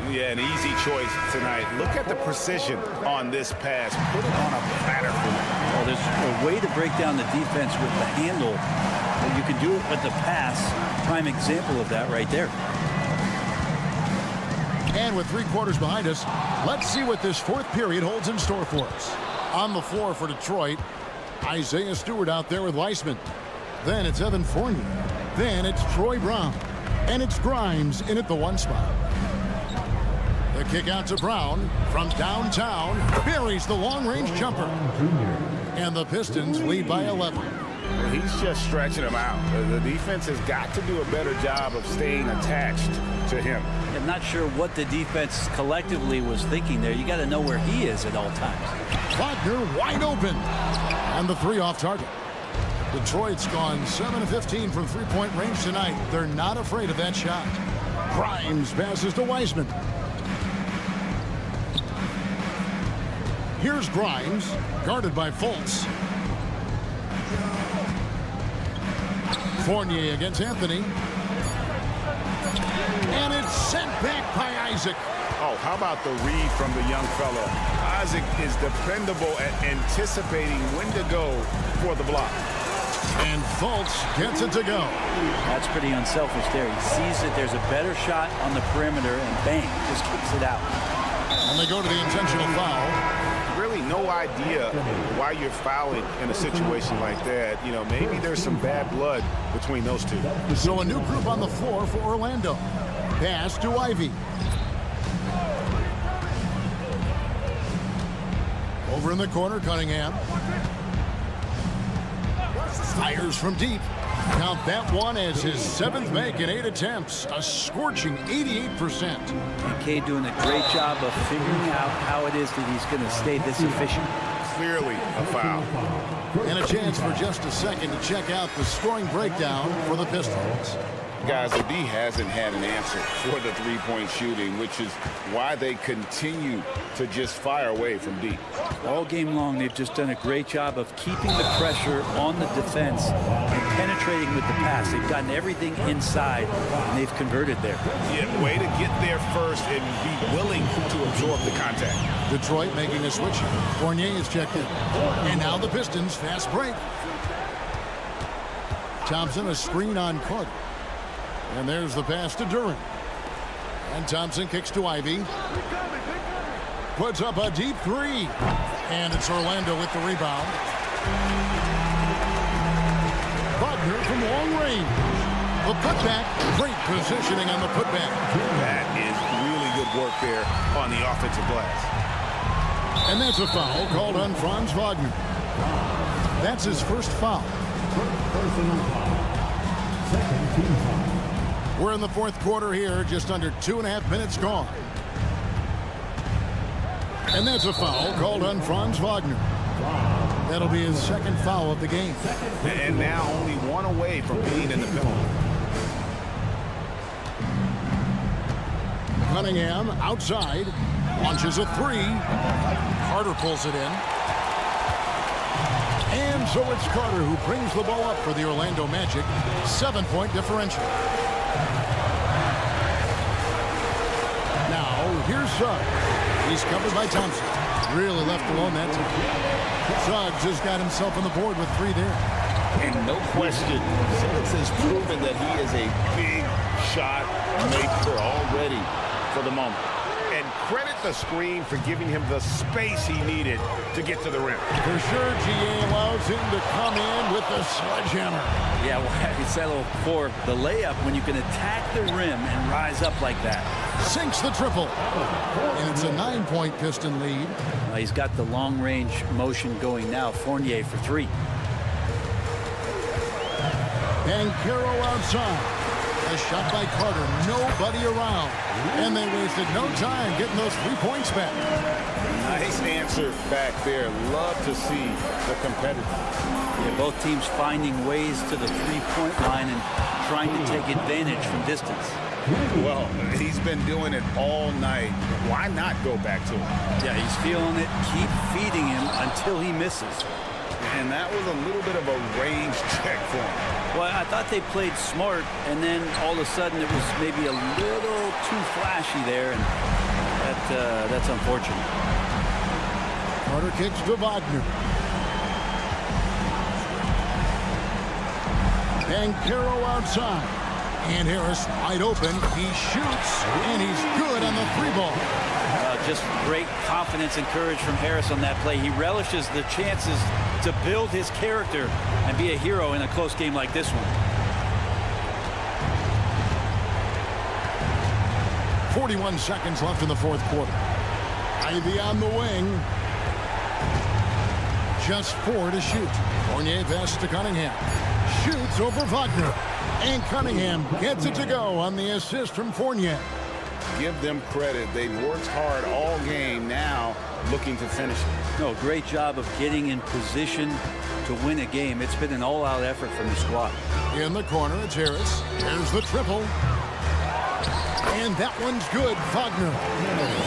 Yeah, an easy choice tonight. Look at the precision on this pass. Put it on a platter for them. Well, there's a way to break down the defense with the handle. And you can do it with the pass. Prime example of that right there. And with 3 quarters behind us, let's see what this 4th period holds in store for us. On the floor for Detroit, Isaiah Stewart out there with Weissman. Then it's Evan Fournier. Then it's Troy Brown. And it's Grimes in at the 1 spot. The kick out to Brown from downtown. Buries the long-range jumper. And the Pistons lead by 11. Well, he's just stretching him out. The defense has got to do a better job of staying attached to him. I'm not sure what the defense collectively was thinking there. You got to know where he is at all times. Wagner wide open. And the 3 off target. Detroit's gone 7 of 15 from 3-point range tonight. They're not afraid of that shot. Grimes passes to Weissman. Here's Grimes, guarded by Fultz. Fournier against Anthony. And it's sent back by Isaac. Oh, how about the read from the young fella? Isaac is dependable at anticipating when to go for the block. And Fultz gets it to go. That's pretty unselfish there. He sees that there's a better shot on the perimeter and bang, just kicks it out. And they go to the intentional foul. Really no idea why you're fouling in a situation like that. You know, maybe there's some bad blood between those two. So a new group on the floor for Orlando. Pass to Ivy. Over in the corner, Cunningham. Fires from deep. Count that one as his 7th make in 8 attempts. A scorching 88%. And Kay doing a great job of figuring out how it is that he's going to stay this efficient. Clearly a foul. And a chance for just a second to check out the scoring breakdown for the Pistons. Guys, the D hasn't had an answer for the 3-point shooting, which is why they continue to just fire away from deep. All game long, they've just done a great job of keeping the pressure on the defense and penetrating with the pass. They've gotten everything inside, and they've converted there. Yeah, way to get there first and be willing to absorb the contact. Detroit making a switch. Fournier is checked in. And now the Pistons fast break. Thompson a screen on Carter. And there's the pass to Duran. And Thompson kicks to Ivy. Puts up a deep 3. And it's Orlando with the rebound. Wagner from long range. The putback. Great positioning on the putback. That is really good work there on the offensive glass. And that's a foul called on Franz Wagner. That's his first foul. Personal foul. Second team foul. We're in the 4th quarter here, just under 2.5 minutes gone. And that's a foul called on Franz Wagner. That'll be his 2nd foul of the game. And now only 1 away from being in the penalty. Cunningham outside, launches a 3. Carter pulls it in. And so it's Carter who brings the ball up for the Orlando Magic. 7-point differential. Now, here's Suggs. He's covered by Thompson. Really left alone that time. Suggs has got himself on the board with 3 there. And no question, Suggs has proven that he is a big shot maker already for the moment. And credit the screen for giving him the space he needed to get to the rim. For sure, GA allows him to come in with the sledgehammer. Yeah, well, he settled for the layup when you can attack the rim and rise up like that. Sinks the triple. And it's a 9-point Piston lead. Well, he's got the long-range motion going now. Fournier for 3. And Caro outside. A shot by Carter. Nobody around. And they wasted no time getting those 3 points back. Nice answer back there. Love to see the competitor. Yeah, both teams finding ways to the 3-point line and trying to take advantage from distance. Well, he's been doing it all night. Why not go back to him? Yeah, he's feeling it. Keep feeding him until he misses. And that was a little bit of a range check for him. Well, I thought they played smart, and then all of a sudden it was maybe a little too flashy there, and that's unfortunate. Carter kicks to Wagner. Banchero outside. And Harris wide open. He shoots, and he's good on the 3-ball. Just great confidence and courage from Harris on that play. He relishes the chances to build his character and be a hero in a close game like this one. 41 seconds left in the fourth quarter. Ivy on the wing. Just 4 to shoot. Fournier pass to Cunningham. Shoots over Wagner. And Cunningham gets it to go on the assist from Fournier. Give them credit. They've worked hard all game, now looking to finish it. No, great job of getting in position to win a game. It's been an all-out effort from the squad. In the corner, it's Harris. Here's the triple. And that one's good. Wagner.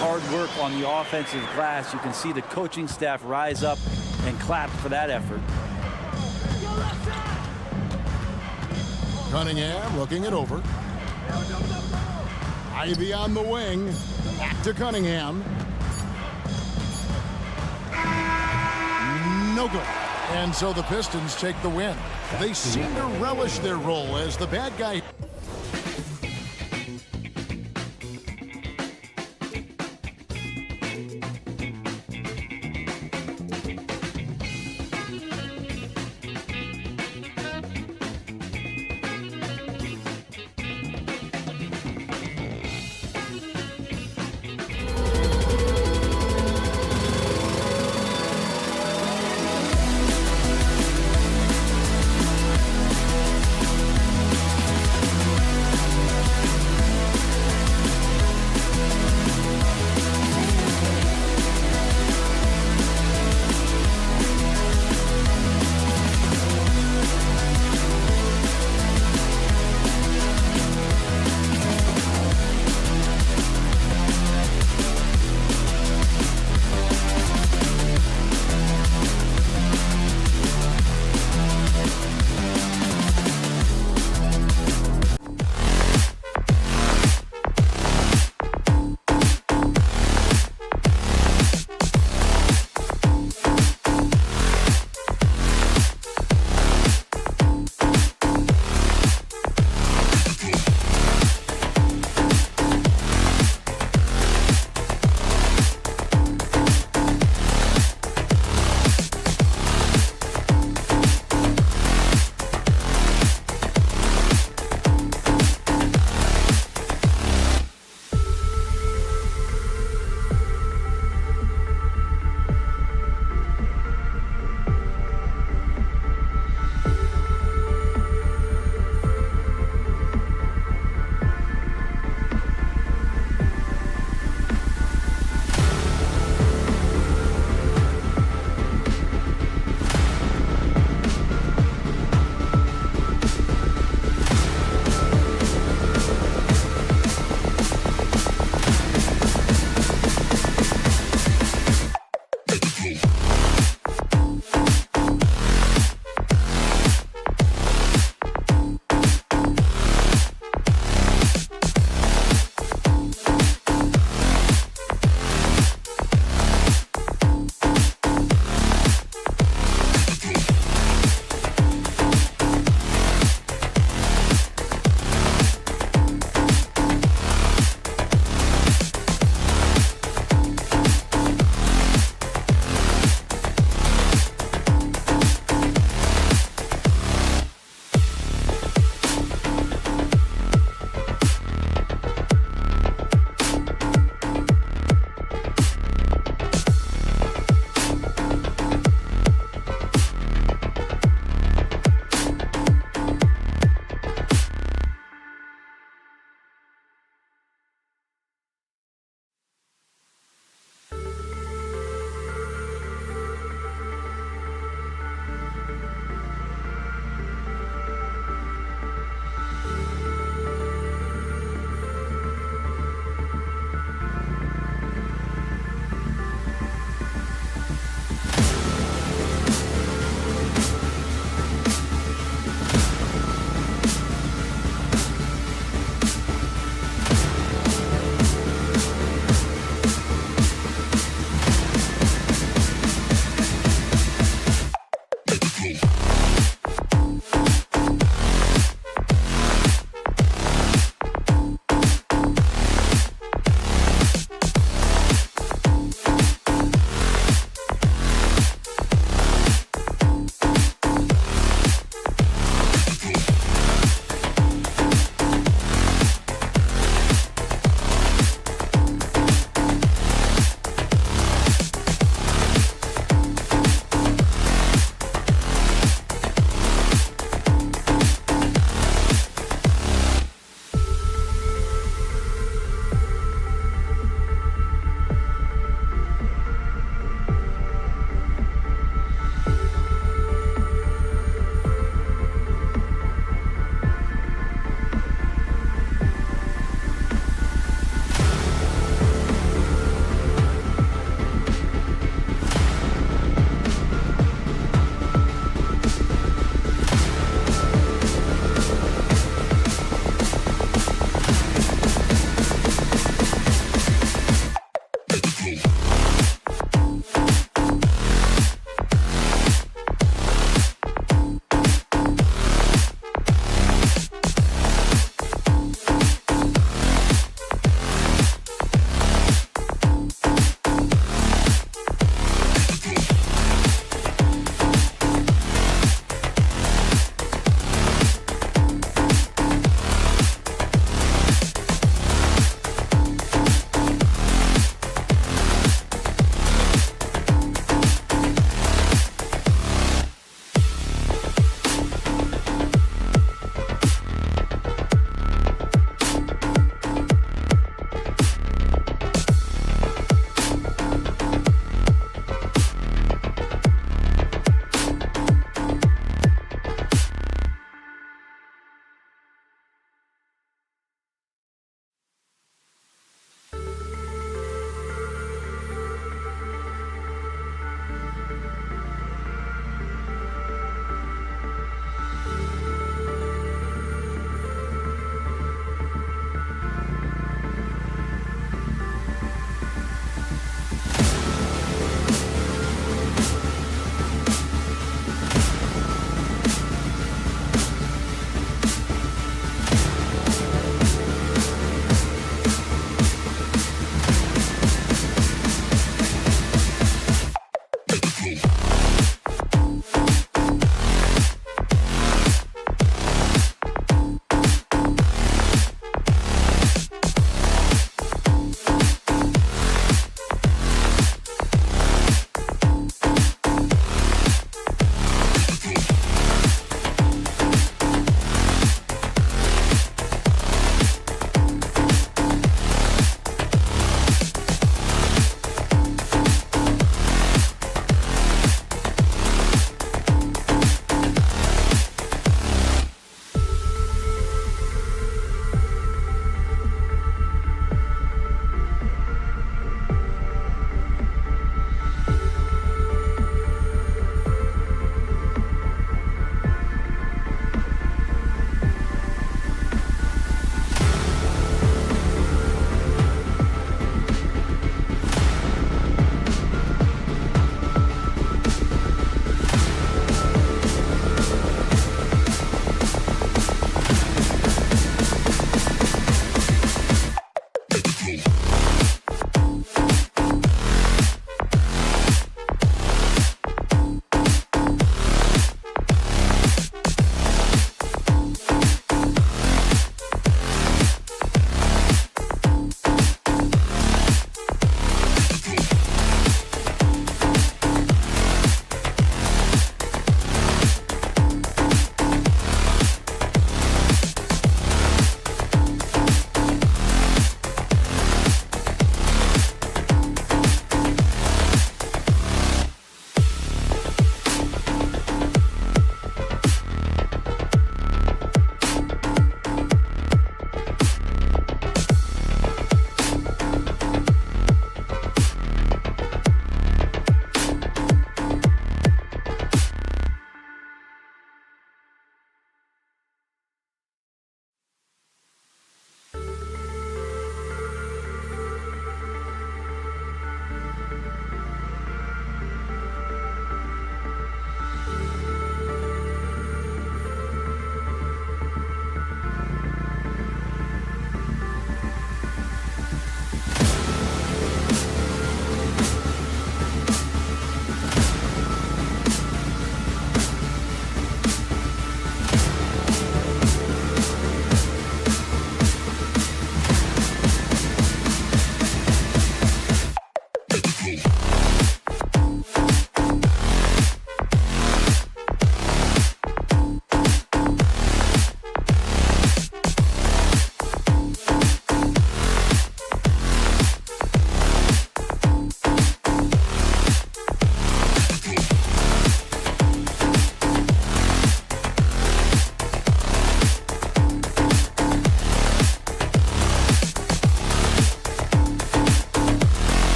Hard work on the offensive glass. You can see the coaching staff rise up and clap for that effort. Cunningham looking it over. Ivy on the wing. Back to Cunningham. No good. And so the Pistons take the win. They seem to relish their role as the bad guy.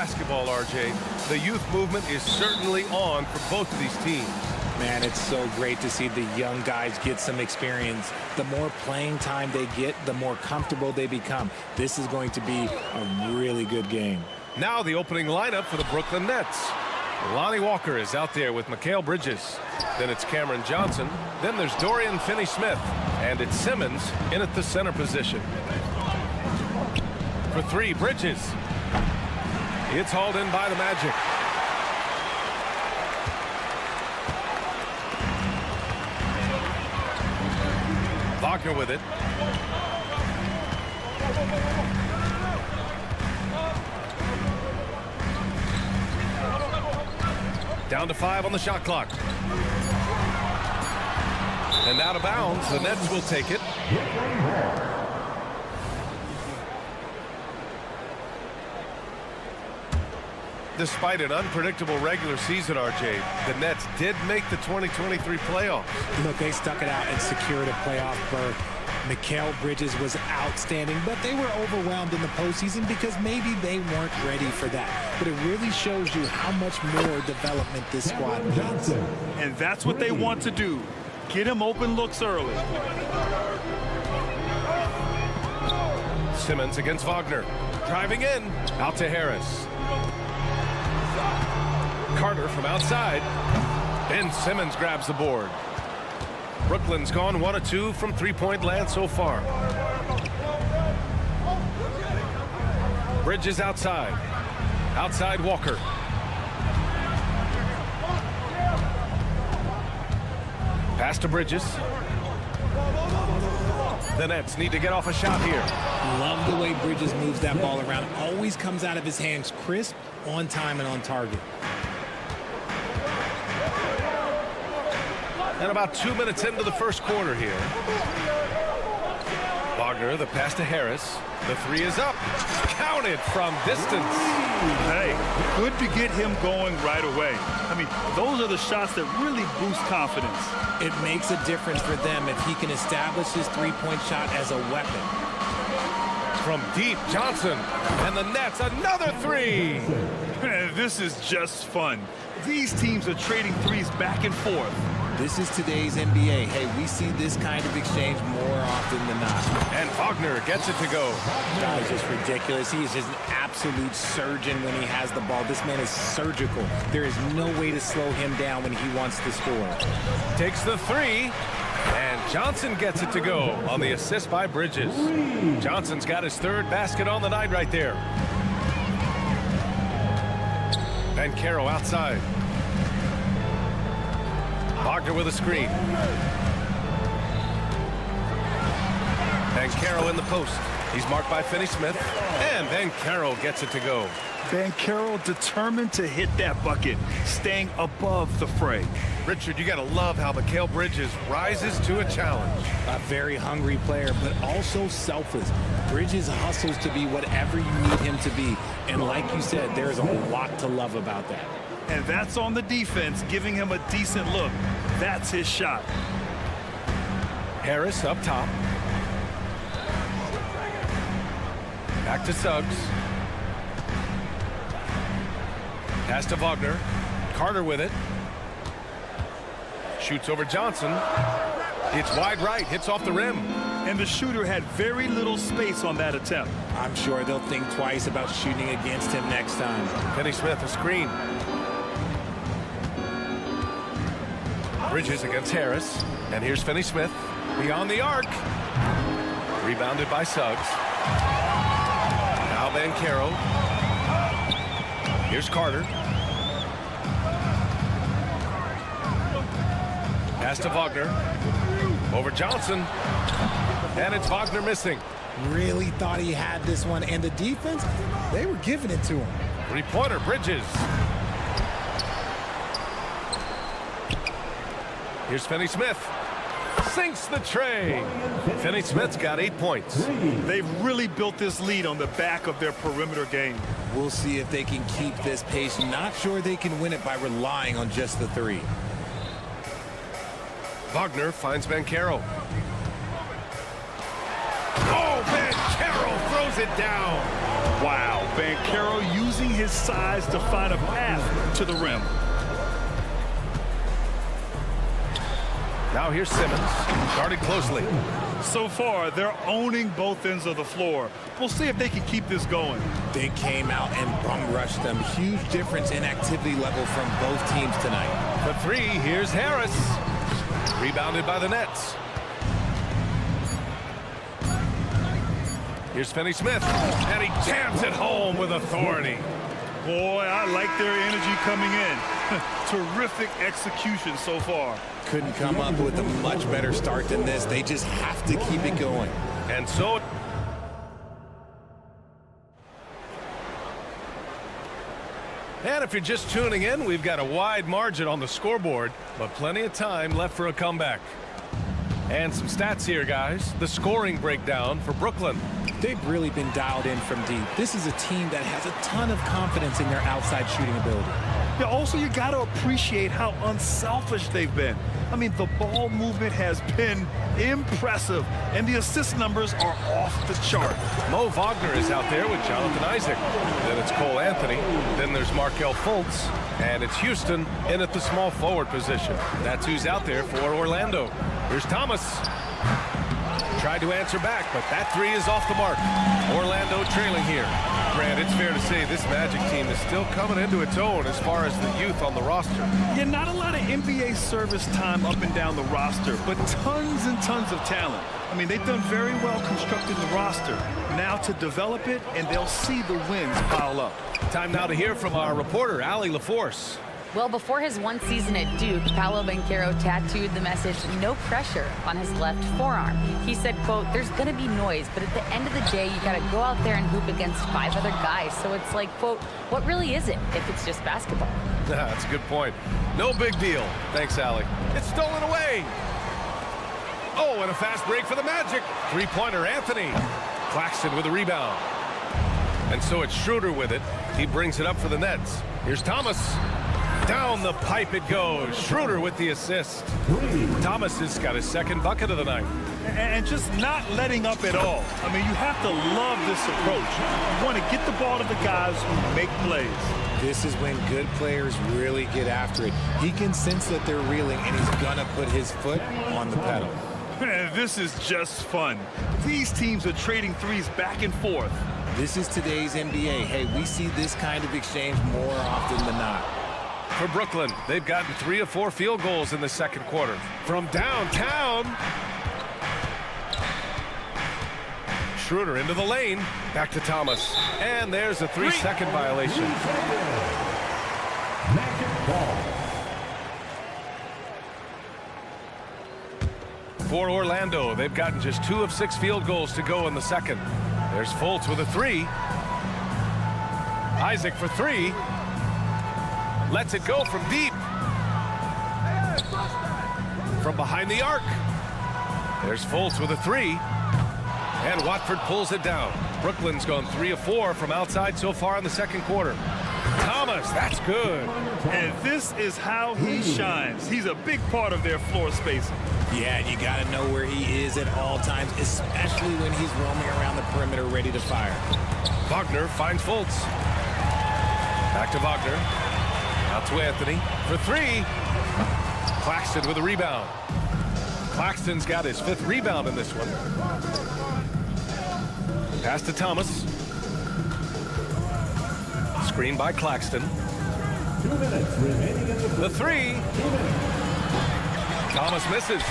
basketball, RJ. The youth movement is certainly on for both of these teams. Man, it's so great to see the young guys get some experience. The more playing time they get, the more comfortable they become. This is going to be a really good game. Now the opening lineup for the Brooklyn Nets. Lonnie Walker is out there with Mikal Bridges. Then it's Cameron Johnson. Then there's Dorian Finney-Smith. And it's Simmons in at the center position. For three, Bridges. It's hauled in by the Magic. Wagner with it. Down to 5 on the shot clock. And out of bounds. The Nets will take it. Despite an unpredictable regular season, RJ, the Nets did make the 2023 playoffs. Look, they stuck it out and secured a playoff berth. Mikal Bridges was outstanding, but they were overwhelmed in the postseason because maybe they weren't ready for that. But it really shows you how much more development this squad needs. And that's what they want to do. Get him open looks early. Simmons against Wagner. Driving in. Out to Harris. Carter from outside. Ben Simmons grabs the board. Brooklyn's gone 1 of 2 from three-point land so far. Bridges outside. Outside Walker. Pass to Bridges. The Nets need to get off a shot here. Love the way Bridges moves that ball around. Always comes out of his hands crisp, on time, and on target. And about 2 minutes into the first quarter here. Wagner, the pass to Harris. The three is up. Counted from distance. Hey, good to get him going right away. I mean, those are the shots that really boost confidence. It makes a difference for them if he can establish his three-point shot as a weapon. From deep, Johnson. And the Nets, another three. This is just fun. These teams are trading threes back and forth. This is today's NBA. Hey, we see this kind of exchange more often than not. And Wagner gets it to go. That is just ridiculous. He is just an absolute surgeon when he has the ball. This man is surgical. There is no way to slow him down when he wants to score. Takes the three. And Johnson gets it to go on the assist by Bridges. Johnson's got his third basket on the night right there. And Caro outside. Wagner with a screen. And Caro in the post. He's marked by Finney-Smith. And then Caro gets it to go. Banchero determined to hit that bucket, staying above the fray. Richard, you got to love how Mikal Bridges rises to a challenge. A very hungry player, but also selfless. Bridges hustles to be whatever you need him to be. And like you said, there's a lot to love about that. And that's on the defense, giving him a decent look. That's his shot. Harris up top. Back to Suggs. Pass to Wagner. Carter with it. Shoots over Johnson. It's wide right. Hits off the rim. And the shooter had very little space on that attempt. I'm sure they'll think twice about shooting against him next time. Finney-Smith, a screen. Bridges against Harris. And here's Finney-Smith. Beyond the arc. Rebounded by Suggs. Now Banchero. Here's Carter. Pass to Wagner. Over Johnson. And it's Wagner missing. Really thought he had this one. And the defense, they were giving it to him. Three-pointer, Bridges. Here's Finney-Smith. Sinks the tray. Finney-Smith's got 8 points. They've really built this lead on the back of their perimeter game. We'll see if they can keep this pace. Not sure they can win it by relying on just the three. Wagner finds Banchero. Oh, Banchero throws it down. Wow, Banchero using his size to find a path to the rim. Now here's Simmons, guarded closely. So far, they're owning both ends of the floor. We'll see if they can keep this going. They came out and bum rushed them. Huge difference in activity level from both teams tonight. For three, here's Harris. Rebounded by the Nets. Here's Finney-Smith, and he jams it home with authority. Boy, I like their energy coming in. Terrific execution so far. Couldn't come up with a much better start than this. They just have to keep it going. And so... And if you're just tuning in, we've got a wide margin on the scoreboard, but plenty of time left for a comeback. And some stats here, guys. The scoring breakdown for Brooklyn. They've really been dialed in from deep. This is a team that has a ton of confidence in their outside shooting ability. Yeah, also, you got to appreciate how unselfish they've been. I mean, the ball movement has been impressive, and the assist numbers are off the chart. Mo Wagner is out there with Jonathan Isaac. Then it's Cole Anthony. Then there's Markelle Fultz. And it's Houston in at the small forward position. That's who's out there for Orlando. Here's Thomas. Tried to answer back, but that three is off the mark. Orlando trailing here. Grant, it's fair to say this Magic team is still coming into its own as far as the youth on the roster. Yeah, not a lot of NBA service time up and down the roster, but tons and tons of talent. I mean, they've done very well constructing the roster. Now to develop it, and they'll see the wins pile up. Time now to hear from our reporter, Allie LaForce. Well, before his one season at Duke, Paolo Banchero tattooed the message, "No pressure," on his left forearm. He said, quote, "There's going to be noise, but at the end of the day, you got to go out there and hoop against 5 other guys." So it's like, quote, what really is it if it's just basketball? That's a good point. No big deal. Thanks, Allie. It's stolen away. Oh, and a fast break for the Magic. Three-pointer, Anthony. Claxton with a rebound. And so it's Schroeder with it. He brings it up for the Nets. Here's Thomas. Down the pipe it goes. Schroeder with the assist. Thomas has got his second bucket of the night. And just not letting up at all. I mean, you have to love this approach. You want to get the ball to the guys who make plays. This is when good players really get after it. He can sense that they're reeling, and he's going to put his foot on the pedal. Man, this is just fun. These teams are trading threes back and forth. This is today's NBA. Hey, we see this kind of exchange more often than not. For Brooklyn, they've gotten 3 of 4 field goals in the second quarter. From downtown. Schroeder into the lane. Back to Thomas. And there's a 3-second violation. For Orlando, they've gotten just 2 of 6 field goals to go in the second. There's Fultz with a 3. Isaac for 3. Lets it go from deep. From behind the arc. There's Fultz with a 3. And Watford pulls it down. Brooklyn's gone 3 of 4 from outside so far in the second quarter. Thomas, that's good. And this is how he shines. He's a big part of their floor spacing. Yeah, you got to know where he is at all times, especially when he's roaming around the perimeter ready to fire. Wagner finds Fultz. Back to Wagner. Out to Anthony for 3. Claxton with a rebound. Claxton's got his 5th rebound in this one. Pass to Thomas. Screen by Claxton. 2 minutes remaining in the 3. Thomas misses.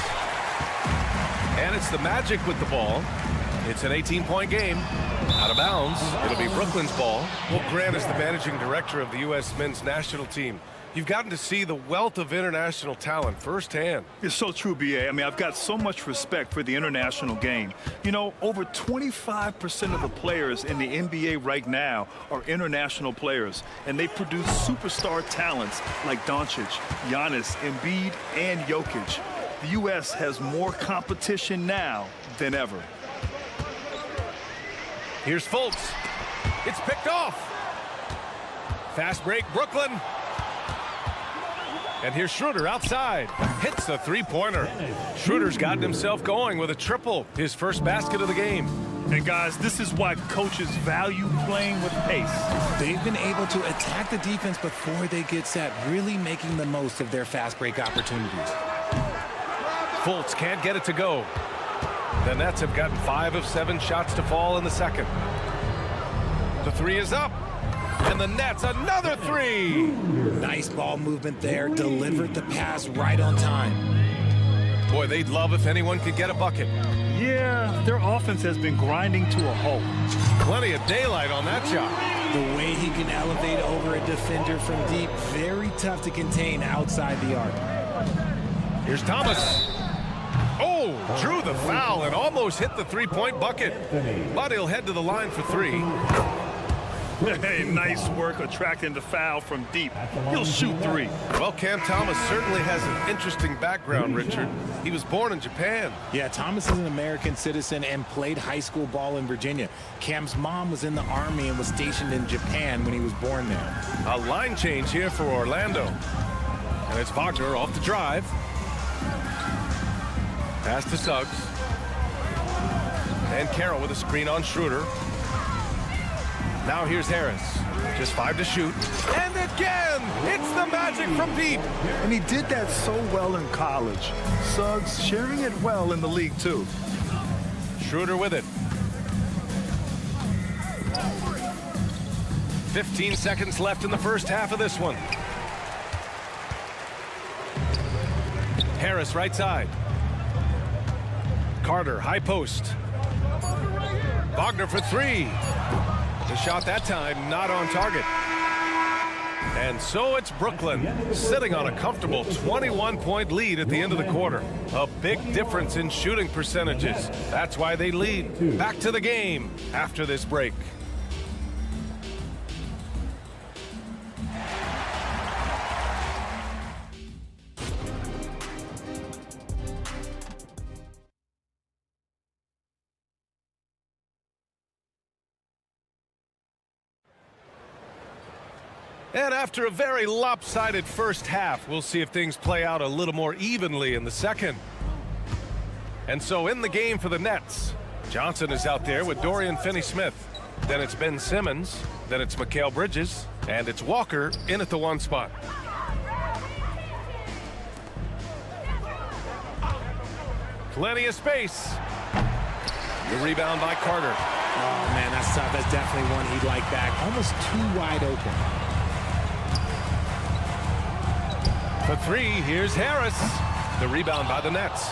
And it's the Magic with the ball. It's an 18-point game. Out of bounds. It'll be Brooklyn's ball. Well, Grant is the managing director of the U.S. men's national team. You've gotten to see the wealth of international talent firsthand. It's so true, B.A. I mean, I've got so much respect for the international game. You know, over 25% of the players in the NBA right now are international players, and they produce superstar talents like Doncic, Giannis, Embiid, and Jokic. The U.S. has more competition now than ever. Here's Fultz. It's picked off. Fast break, Brooklyn. And here's Schroeder outside. Hits the 3-pointer. Schroeder's gotten himself going with a triple. His first basket of the game. And guys, this is why coaches value playing with pace. They've been able to attack the defense before they get set, really making the most of their fast break opportunities. Fultz can't get it to go. The Nets have gotten 5 of 7 shots to fall in the second. The three is up. And the Nets, another three. Nice ball movement there. Delivered the pass right on time. Boy, they'd love if anyone could get a bucket. Yeah, their offense has been grinding to a halt. Plenty of daylight on that shot. The way he can elevate over a defender from deep, very tough to contain outside the arc. Here's Thomas. Oh, drew the foul and almost hit the three-point bucket. But he'll head to the line for three. Hey, nice work attracting the foul from deep. He'll shoot three. Well, Cam Thomas certainly has an interesting background, Richard. He was born in Japan. Yeah, Thomas is an American citizen and played high school ball in Virginia. Cam's mom was in the Army and was stationed in Japan when he was born there. A line change here for Orlando. And it's Wagner off the drive. Pass to Suggs. And Carroll with a screen on Schroeder. Now here's Harris. Just 5 to shoot. And again, it's the Magic from deep. And he did that so well in college. Suggs sharing it well in the league, too. Schroeder with it. 15 seconds left in the first half of this one. Harris right side. Carter, high post. Wagner for three. The shot that time not on target. And so it's Brooklyn sitting on a comfortable 21-point lead at the end of the quarter. A big difference in shooting percentages. That's why they lead. Back to the game after this break. And after a very lopsided first half, we'll see if things play out a little more evenly in the second. And so in the game for the Nets, Johnson is out there with Dorian Finney-Smith. Then it's Ben Simmons. Then it's Mikal Bridges. And it's Walker in at the 1 spot. Plenty of space. The rebound by Carter. Oh, man, that's tough. That's definitely one he'd like back. Almost too wide open. For three, here's Harris. The rebound by the Nets.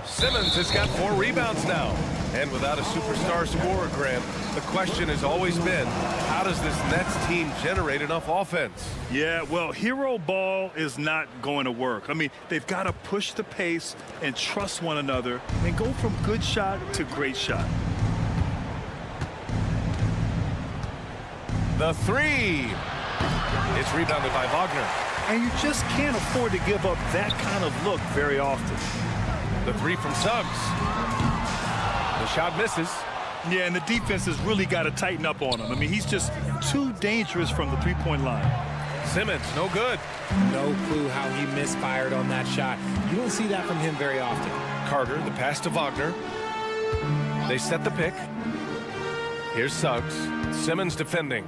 Simmons has got 4 rebounds now. And without a superstar scorer, Grant, the question has always been, how does this Nets team generate enough offense? Yeah, well, hero ball is not going to work. I mean, they've got to push the pace and trust one another and go from good shot to great shot. The three. It's rebounded by Wagner. And you just can't afford to give up that kind of look very often. The three from Suggs. The shot misses. Yeah, and the defense has really got to tighten up on him. I mean, he's just too dangerous from the three-point line. Simmons, no good. No clue how he misfired on that shot. You don't see that from him very often. Carter, the pass to Wagner. They set the pick. Here's Suggs. Simmons defending.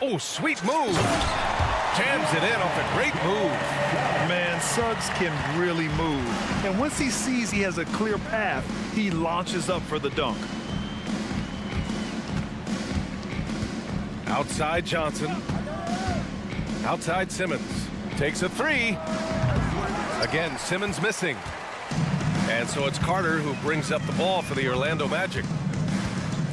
Oh, sweet move. Jams it in off a great move. Man, Suggs can really move. And once he sees he has a clear path, he launches up for the dunk. Outside Johnson. Outside Simmons. Takes a three. Again, Simmons missing. And so it's Carter who brings up the ball for the Orlando Magic.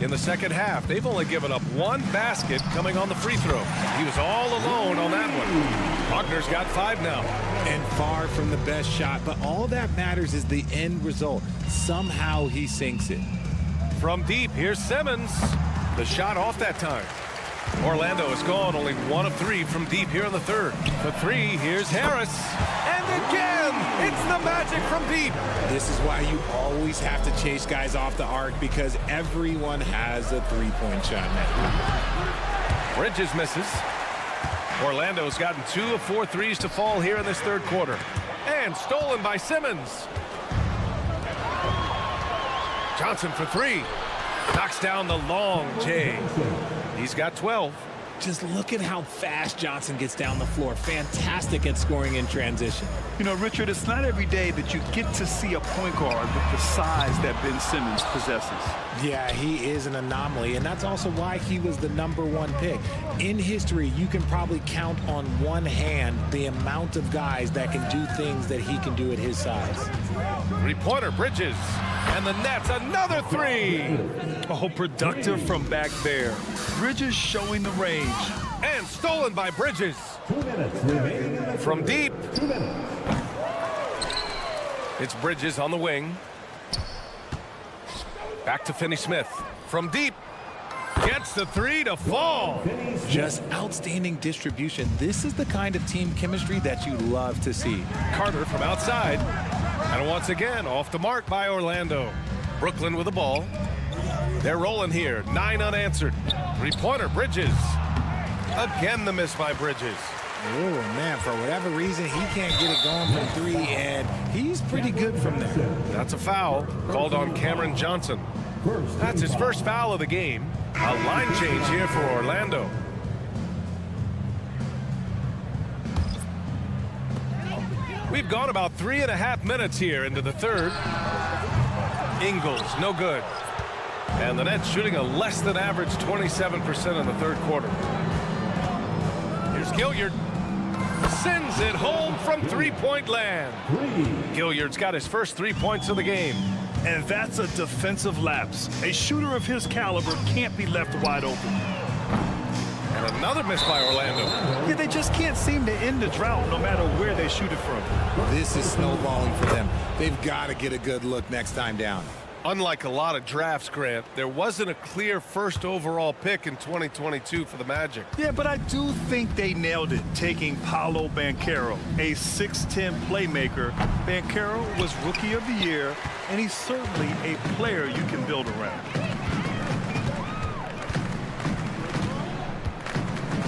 In the second half, they've only given up 1 basket coming on the free throw. He was all alone on that one. Wagner's got 5 now. And far from the best shot, but all that matters is the end result. Somehow he sinks it. From deep, here's Simmons. The shot off that time. Orlando has gone only 1 of 3 from deep here in the third. For 3, here's Harris. And again, it's the Magic from deep. This is why you always have to chase guys off the arc, because everyone has a three-point shot now. Bridges misses. Orlando's gotten 2 of 4 threes to fall here in this third quarter. And stolen by Simmons. Johnson for three. Knocks down the long J. He's got 12. Just look at how fast Johnson gets down the floor. Fantastic at scoring in transition. You know, Richard, it's not every day that you get to see a point guard with the size that Ben Simmons possesses. Yeah, he is an anomaly, and that's also why he was the #1 pick. In history, you can probably count on one hand the amount of guys that can do things that he can do at his size. Three-pointer, Bridges. And the Nets, another three. Oh, productive from back there. Bridges showing the range. And stolen by Bridges. 2 minutes remaining. From deep. 2 minutes. It's Bridges on the wing. Back to Finney-Smith. From deep. Gets the three to fall. Just outstanding distribution. This is the kind of team chemistry that you love to see. Carter from outside. And once again, off the mark by Orlando. Brooklyn with the ball. They're rolling here. 9 unanswered. Three-pointer, Bridges. Again, the miss by Bridges. Oh, man, for whatever reason, he can't get it going from three, and he's pretty good from there. That's a foul called on Cameron Johnson. That's his first foul of the game. A line change here for Orlando. We've gone about 3.5 minutes here into the third. Ingles, no good. And the Nets shooting a less than average 27% in the third quarter. Here's Gilliard. Sends it home from three-point land. Gilliard's got his first 3 points of the game. And that's a defensive lapse. A shooter of his caliber can't be left wide open. And another miss by Orlando. Yeah, they just can't seem to end the drought no matter where they shoot it from. This is snowballing for them. They've got to get a good look next time down. Unlike a lot of drafts, Grant, there wasn't a clear first overall pick in 2022 for the Magic. Yeah, but I do think they nailed it, taking Paolo Banchero, a 6'10 playmaker. Banchero was Rookie of the Year, and he's certainly a player you can build around.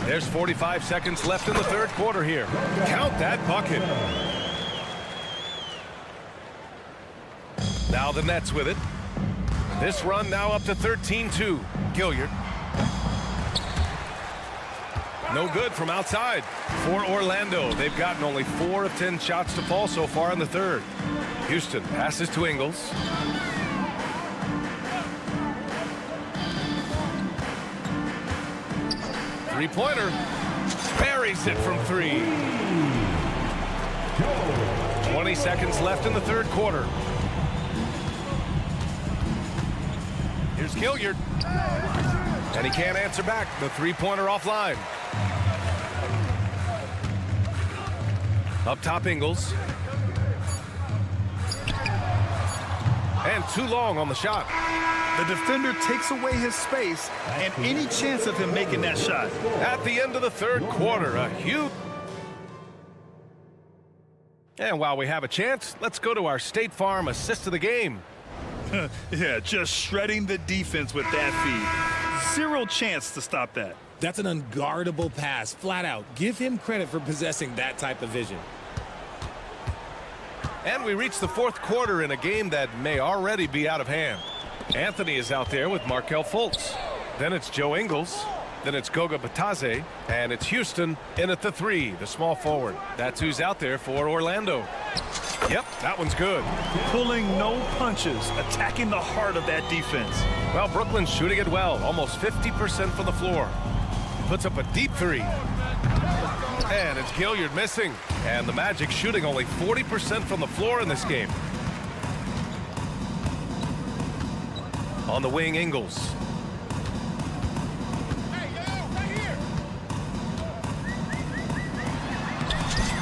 There's 45 seconds left in the third quarter here. Count that bucket. Now the Nets with it. This run now up to 13-2. Gilliard. No good from outside. For Orlando, they've gotten only 4 of 10 shots to fall so far in the third. Houston passes to Ingles. Three-pointer. Buries it from 3. 20 seconds left in the third quarter. Here's Gilliard. And he can't answer back. The three-pointer offline. Up top, Ingles. And too long on the shot. The defender takes away his space and any chance of him making that shot. At the end of the third quarter, a huge... And while we have a chance, let's go to our State Farm assist of the game. Yeah, just shredding the defense with that feed. Zero chance to stop that. That's an unguardable pass, flat out. Give him credit for possessing that type of vision. And we reach the fourth quarter in a game that may already be out of hand. Anthony is out there with Markelle Fultz. Then it's Joe Ingles. Then it's Goga Bitadze. And it's Houston in at the 3, the small forward. That's who's out there for Orlando. Yep, that one's good. Pulling no punches, attacking the heart of that defense. Well, Brooklyn's shooting it well, almost 50% from the floor. Puts up a deep 3. And it's Gilliard missing. And the Magic shooting only 40% from the floor in this game. On the wing, Ingles.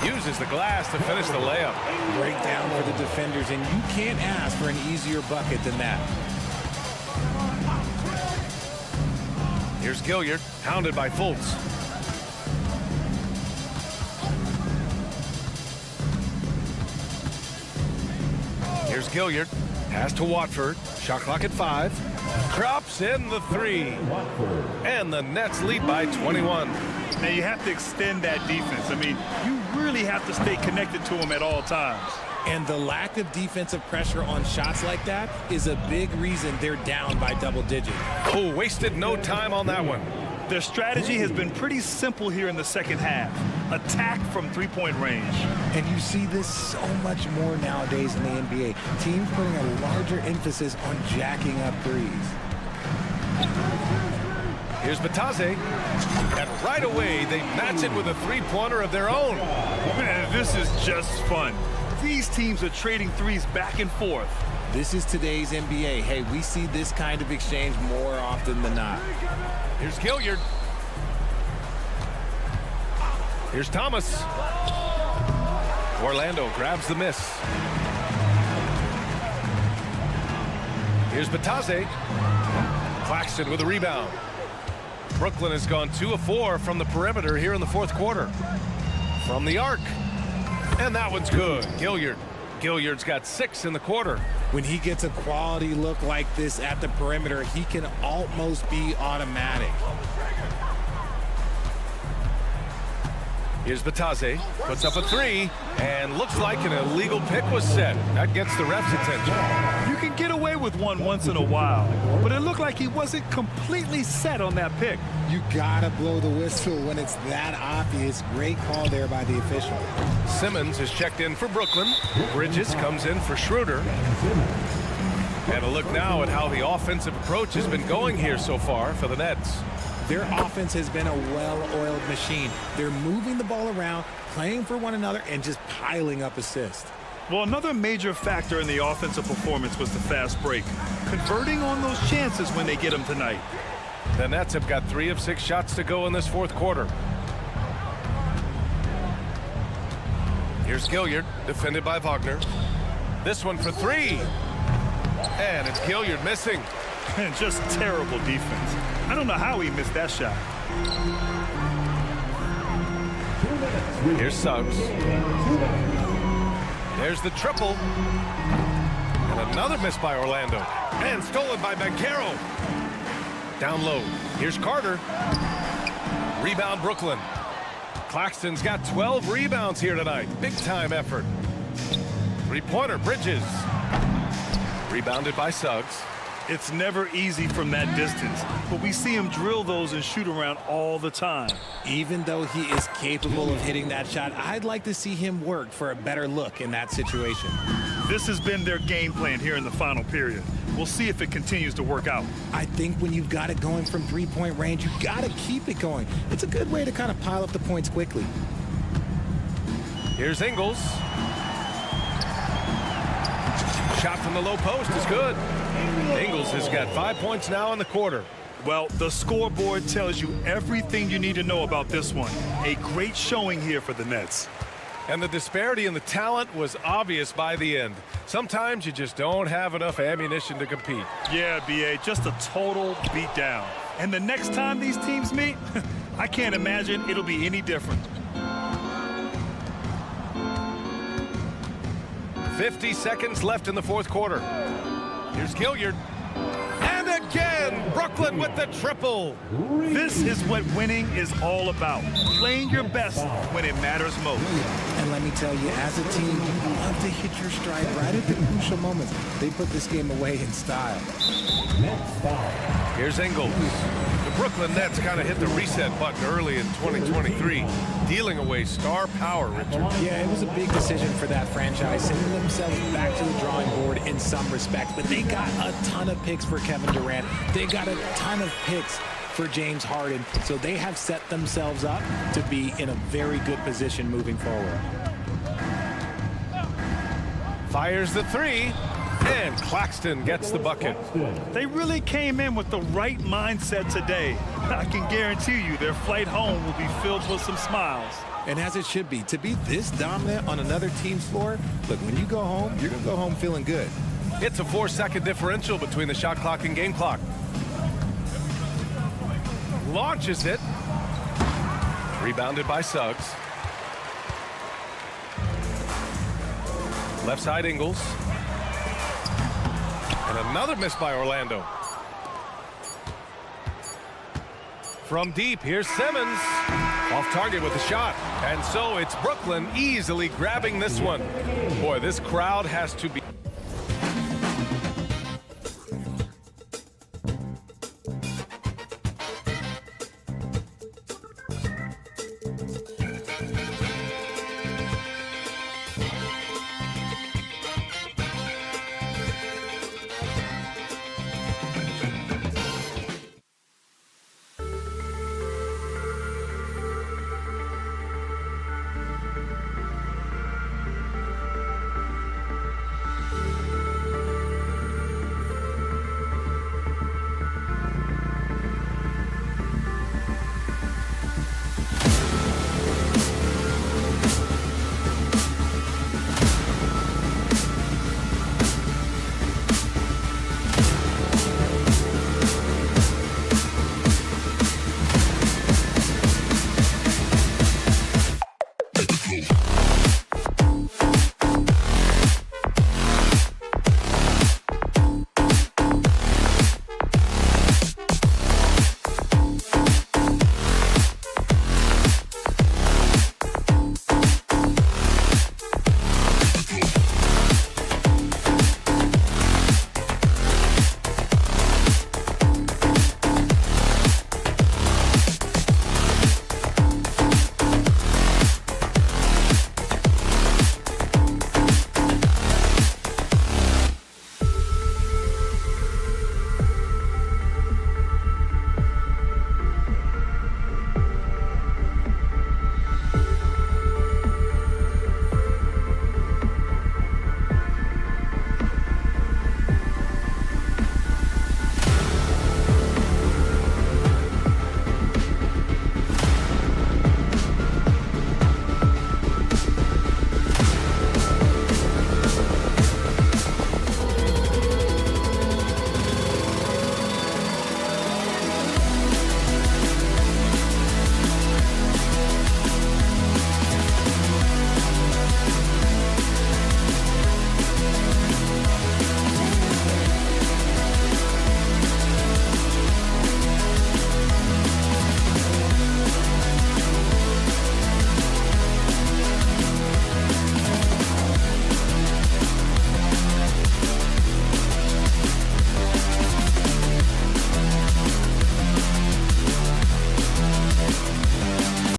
Uses the glass to finish the layup. Breakdown for the defenders, and you can't ask for an easier bucket than that. Here's Gilliard, pounded by Fultz. Here's Gilliard, pass to Watford, shot clock at 5. Drops in the 3. And the Nets lead by 21. Now you have to extend that defense. I mean, you really have to stay connected to them at all times. And the lack of defensive pressure on shots like that is a big reason they're down by double digits. Oh, wasted no time on that one. Their strategy has been pretty simple here in the second half. Attack from three-point range. And you see this so much more nowadays in the NBA. Teams putting a larger emphasis on jacking up threes. Here's Batase. And right away, they match it with a three-pointer of their own. Man, this is just fun. These teams are trading threes back and forth. This is today's NBA. Hey, we see this kind of exchange more often than not. Here's Gilliard. Here's Thomas. Orlando grabs the miss. Here's Batase. Claxton with a rebound. Brooklyn has gone 2 of 4 from the perimeter here in the fourth quarter. From the arc. And that one's good. Gilliard. Gilliard's got 6 in the quarter. When he gets a quality look like this at the perimeter, he can almost be automatic. Here's Batase. Puts up a 3. And looks like an illegal pick was set. That gets the ref's attention. You can get away with one once in a while, but it looked like he wasn't completely set on that pick. You gotta blow the whistle when it's that obvious. Great call there by the official. Simmons has checked in for Brooklyn. Bridges comes in for Schroeder. And a look now at how the offensive approach has been going here so far for the Nets. Their offense has been a well-oiled machine. They're moving the ball around, playing for one another, and just piling up assists. Well, another major factor in the offensive performance was the fast break. Converting on those chances when they get them tonight. The Nets have got 3 of 6 shots to go in this fourth quarter. Here's Gilliard, defended by Wagner. This one for 3. And it's Gilliard missing. And just terrible defense. I don't know how he missed that shot. Here's Suggs. There's the triple. And another miss by Orlando. And stolen by Banchero. Down low. Here's Carter. Rebound Brooklyn. Claxton's got 12 rebounds here tonight. Big time effort. Three-pointer Bridges. Rebounded by Suggs. It's never easy from that distance, but we see him drill those and shoot around all the time. Even though he is capable of hitting that shot, I'd like to see him work for a better look in that situation. This has been their game plan here in the final period. We'll see if it continues to work out. I think when you've got it going from three-point range, you got to keep it going. It's a good way to kind of pile up the points quickly. Here's Ingles. Shot from the low post is good. Ingles has got 5 points now in the quarter. Well, the scoreboard tells you everything you need to know about this one. A great showing here for the Nets. And the disparity in the talent was obvious by the end. Sometimes you just don't have enough ammunition to compete. Yeah, B.A., just a total beatdown. And the next time these teams meet, I can't imagine it'll be any different. 50 seconds left in the fourth quarter. Here's Gilliard. And again, Brooklyn with the triple. This is what winning is all about. Playing your best when it matters most. And let me tell you, as a team, you love to hit your stride right at the crucial moments. They put this game away in style. Here's Ingles. The Brooklyn Nets kind of hit the reset button early in 2023, dealing away star power, Richard. Yeah, it was a big decision for that franchise, sending themselves back to the drawing board in some respects. But they got a ton of picks for Kevin Durant. They got a ton of picks for James Harden. So they have set themselves up to be in a very good position moving forward. Fires the 3. And Claxton gets the bucket. They really came in with the right mindset today. I can guarantee you their flight home will be filled with some smiles. And as it should be. To be this dominant on another team's floor, look, when you go home, you're going to go home feeling good. It's a 4-second differential between the shot clock and game clock. Launches it. Rebounded by Suggs. Left side Ingles. And another miss by Orlando. From deep, here's Simmons. Off off target with a shot. And so it's Brooklyn easily grabbing this one. Boy, this crowd has to be...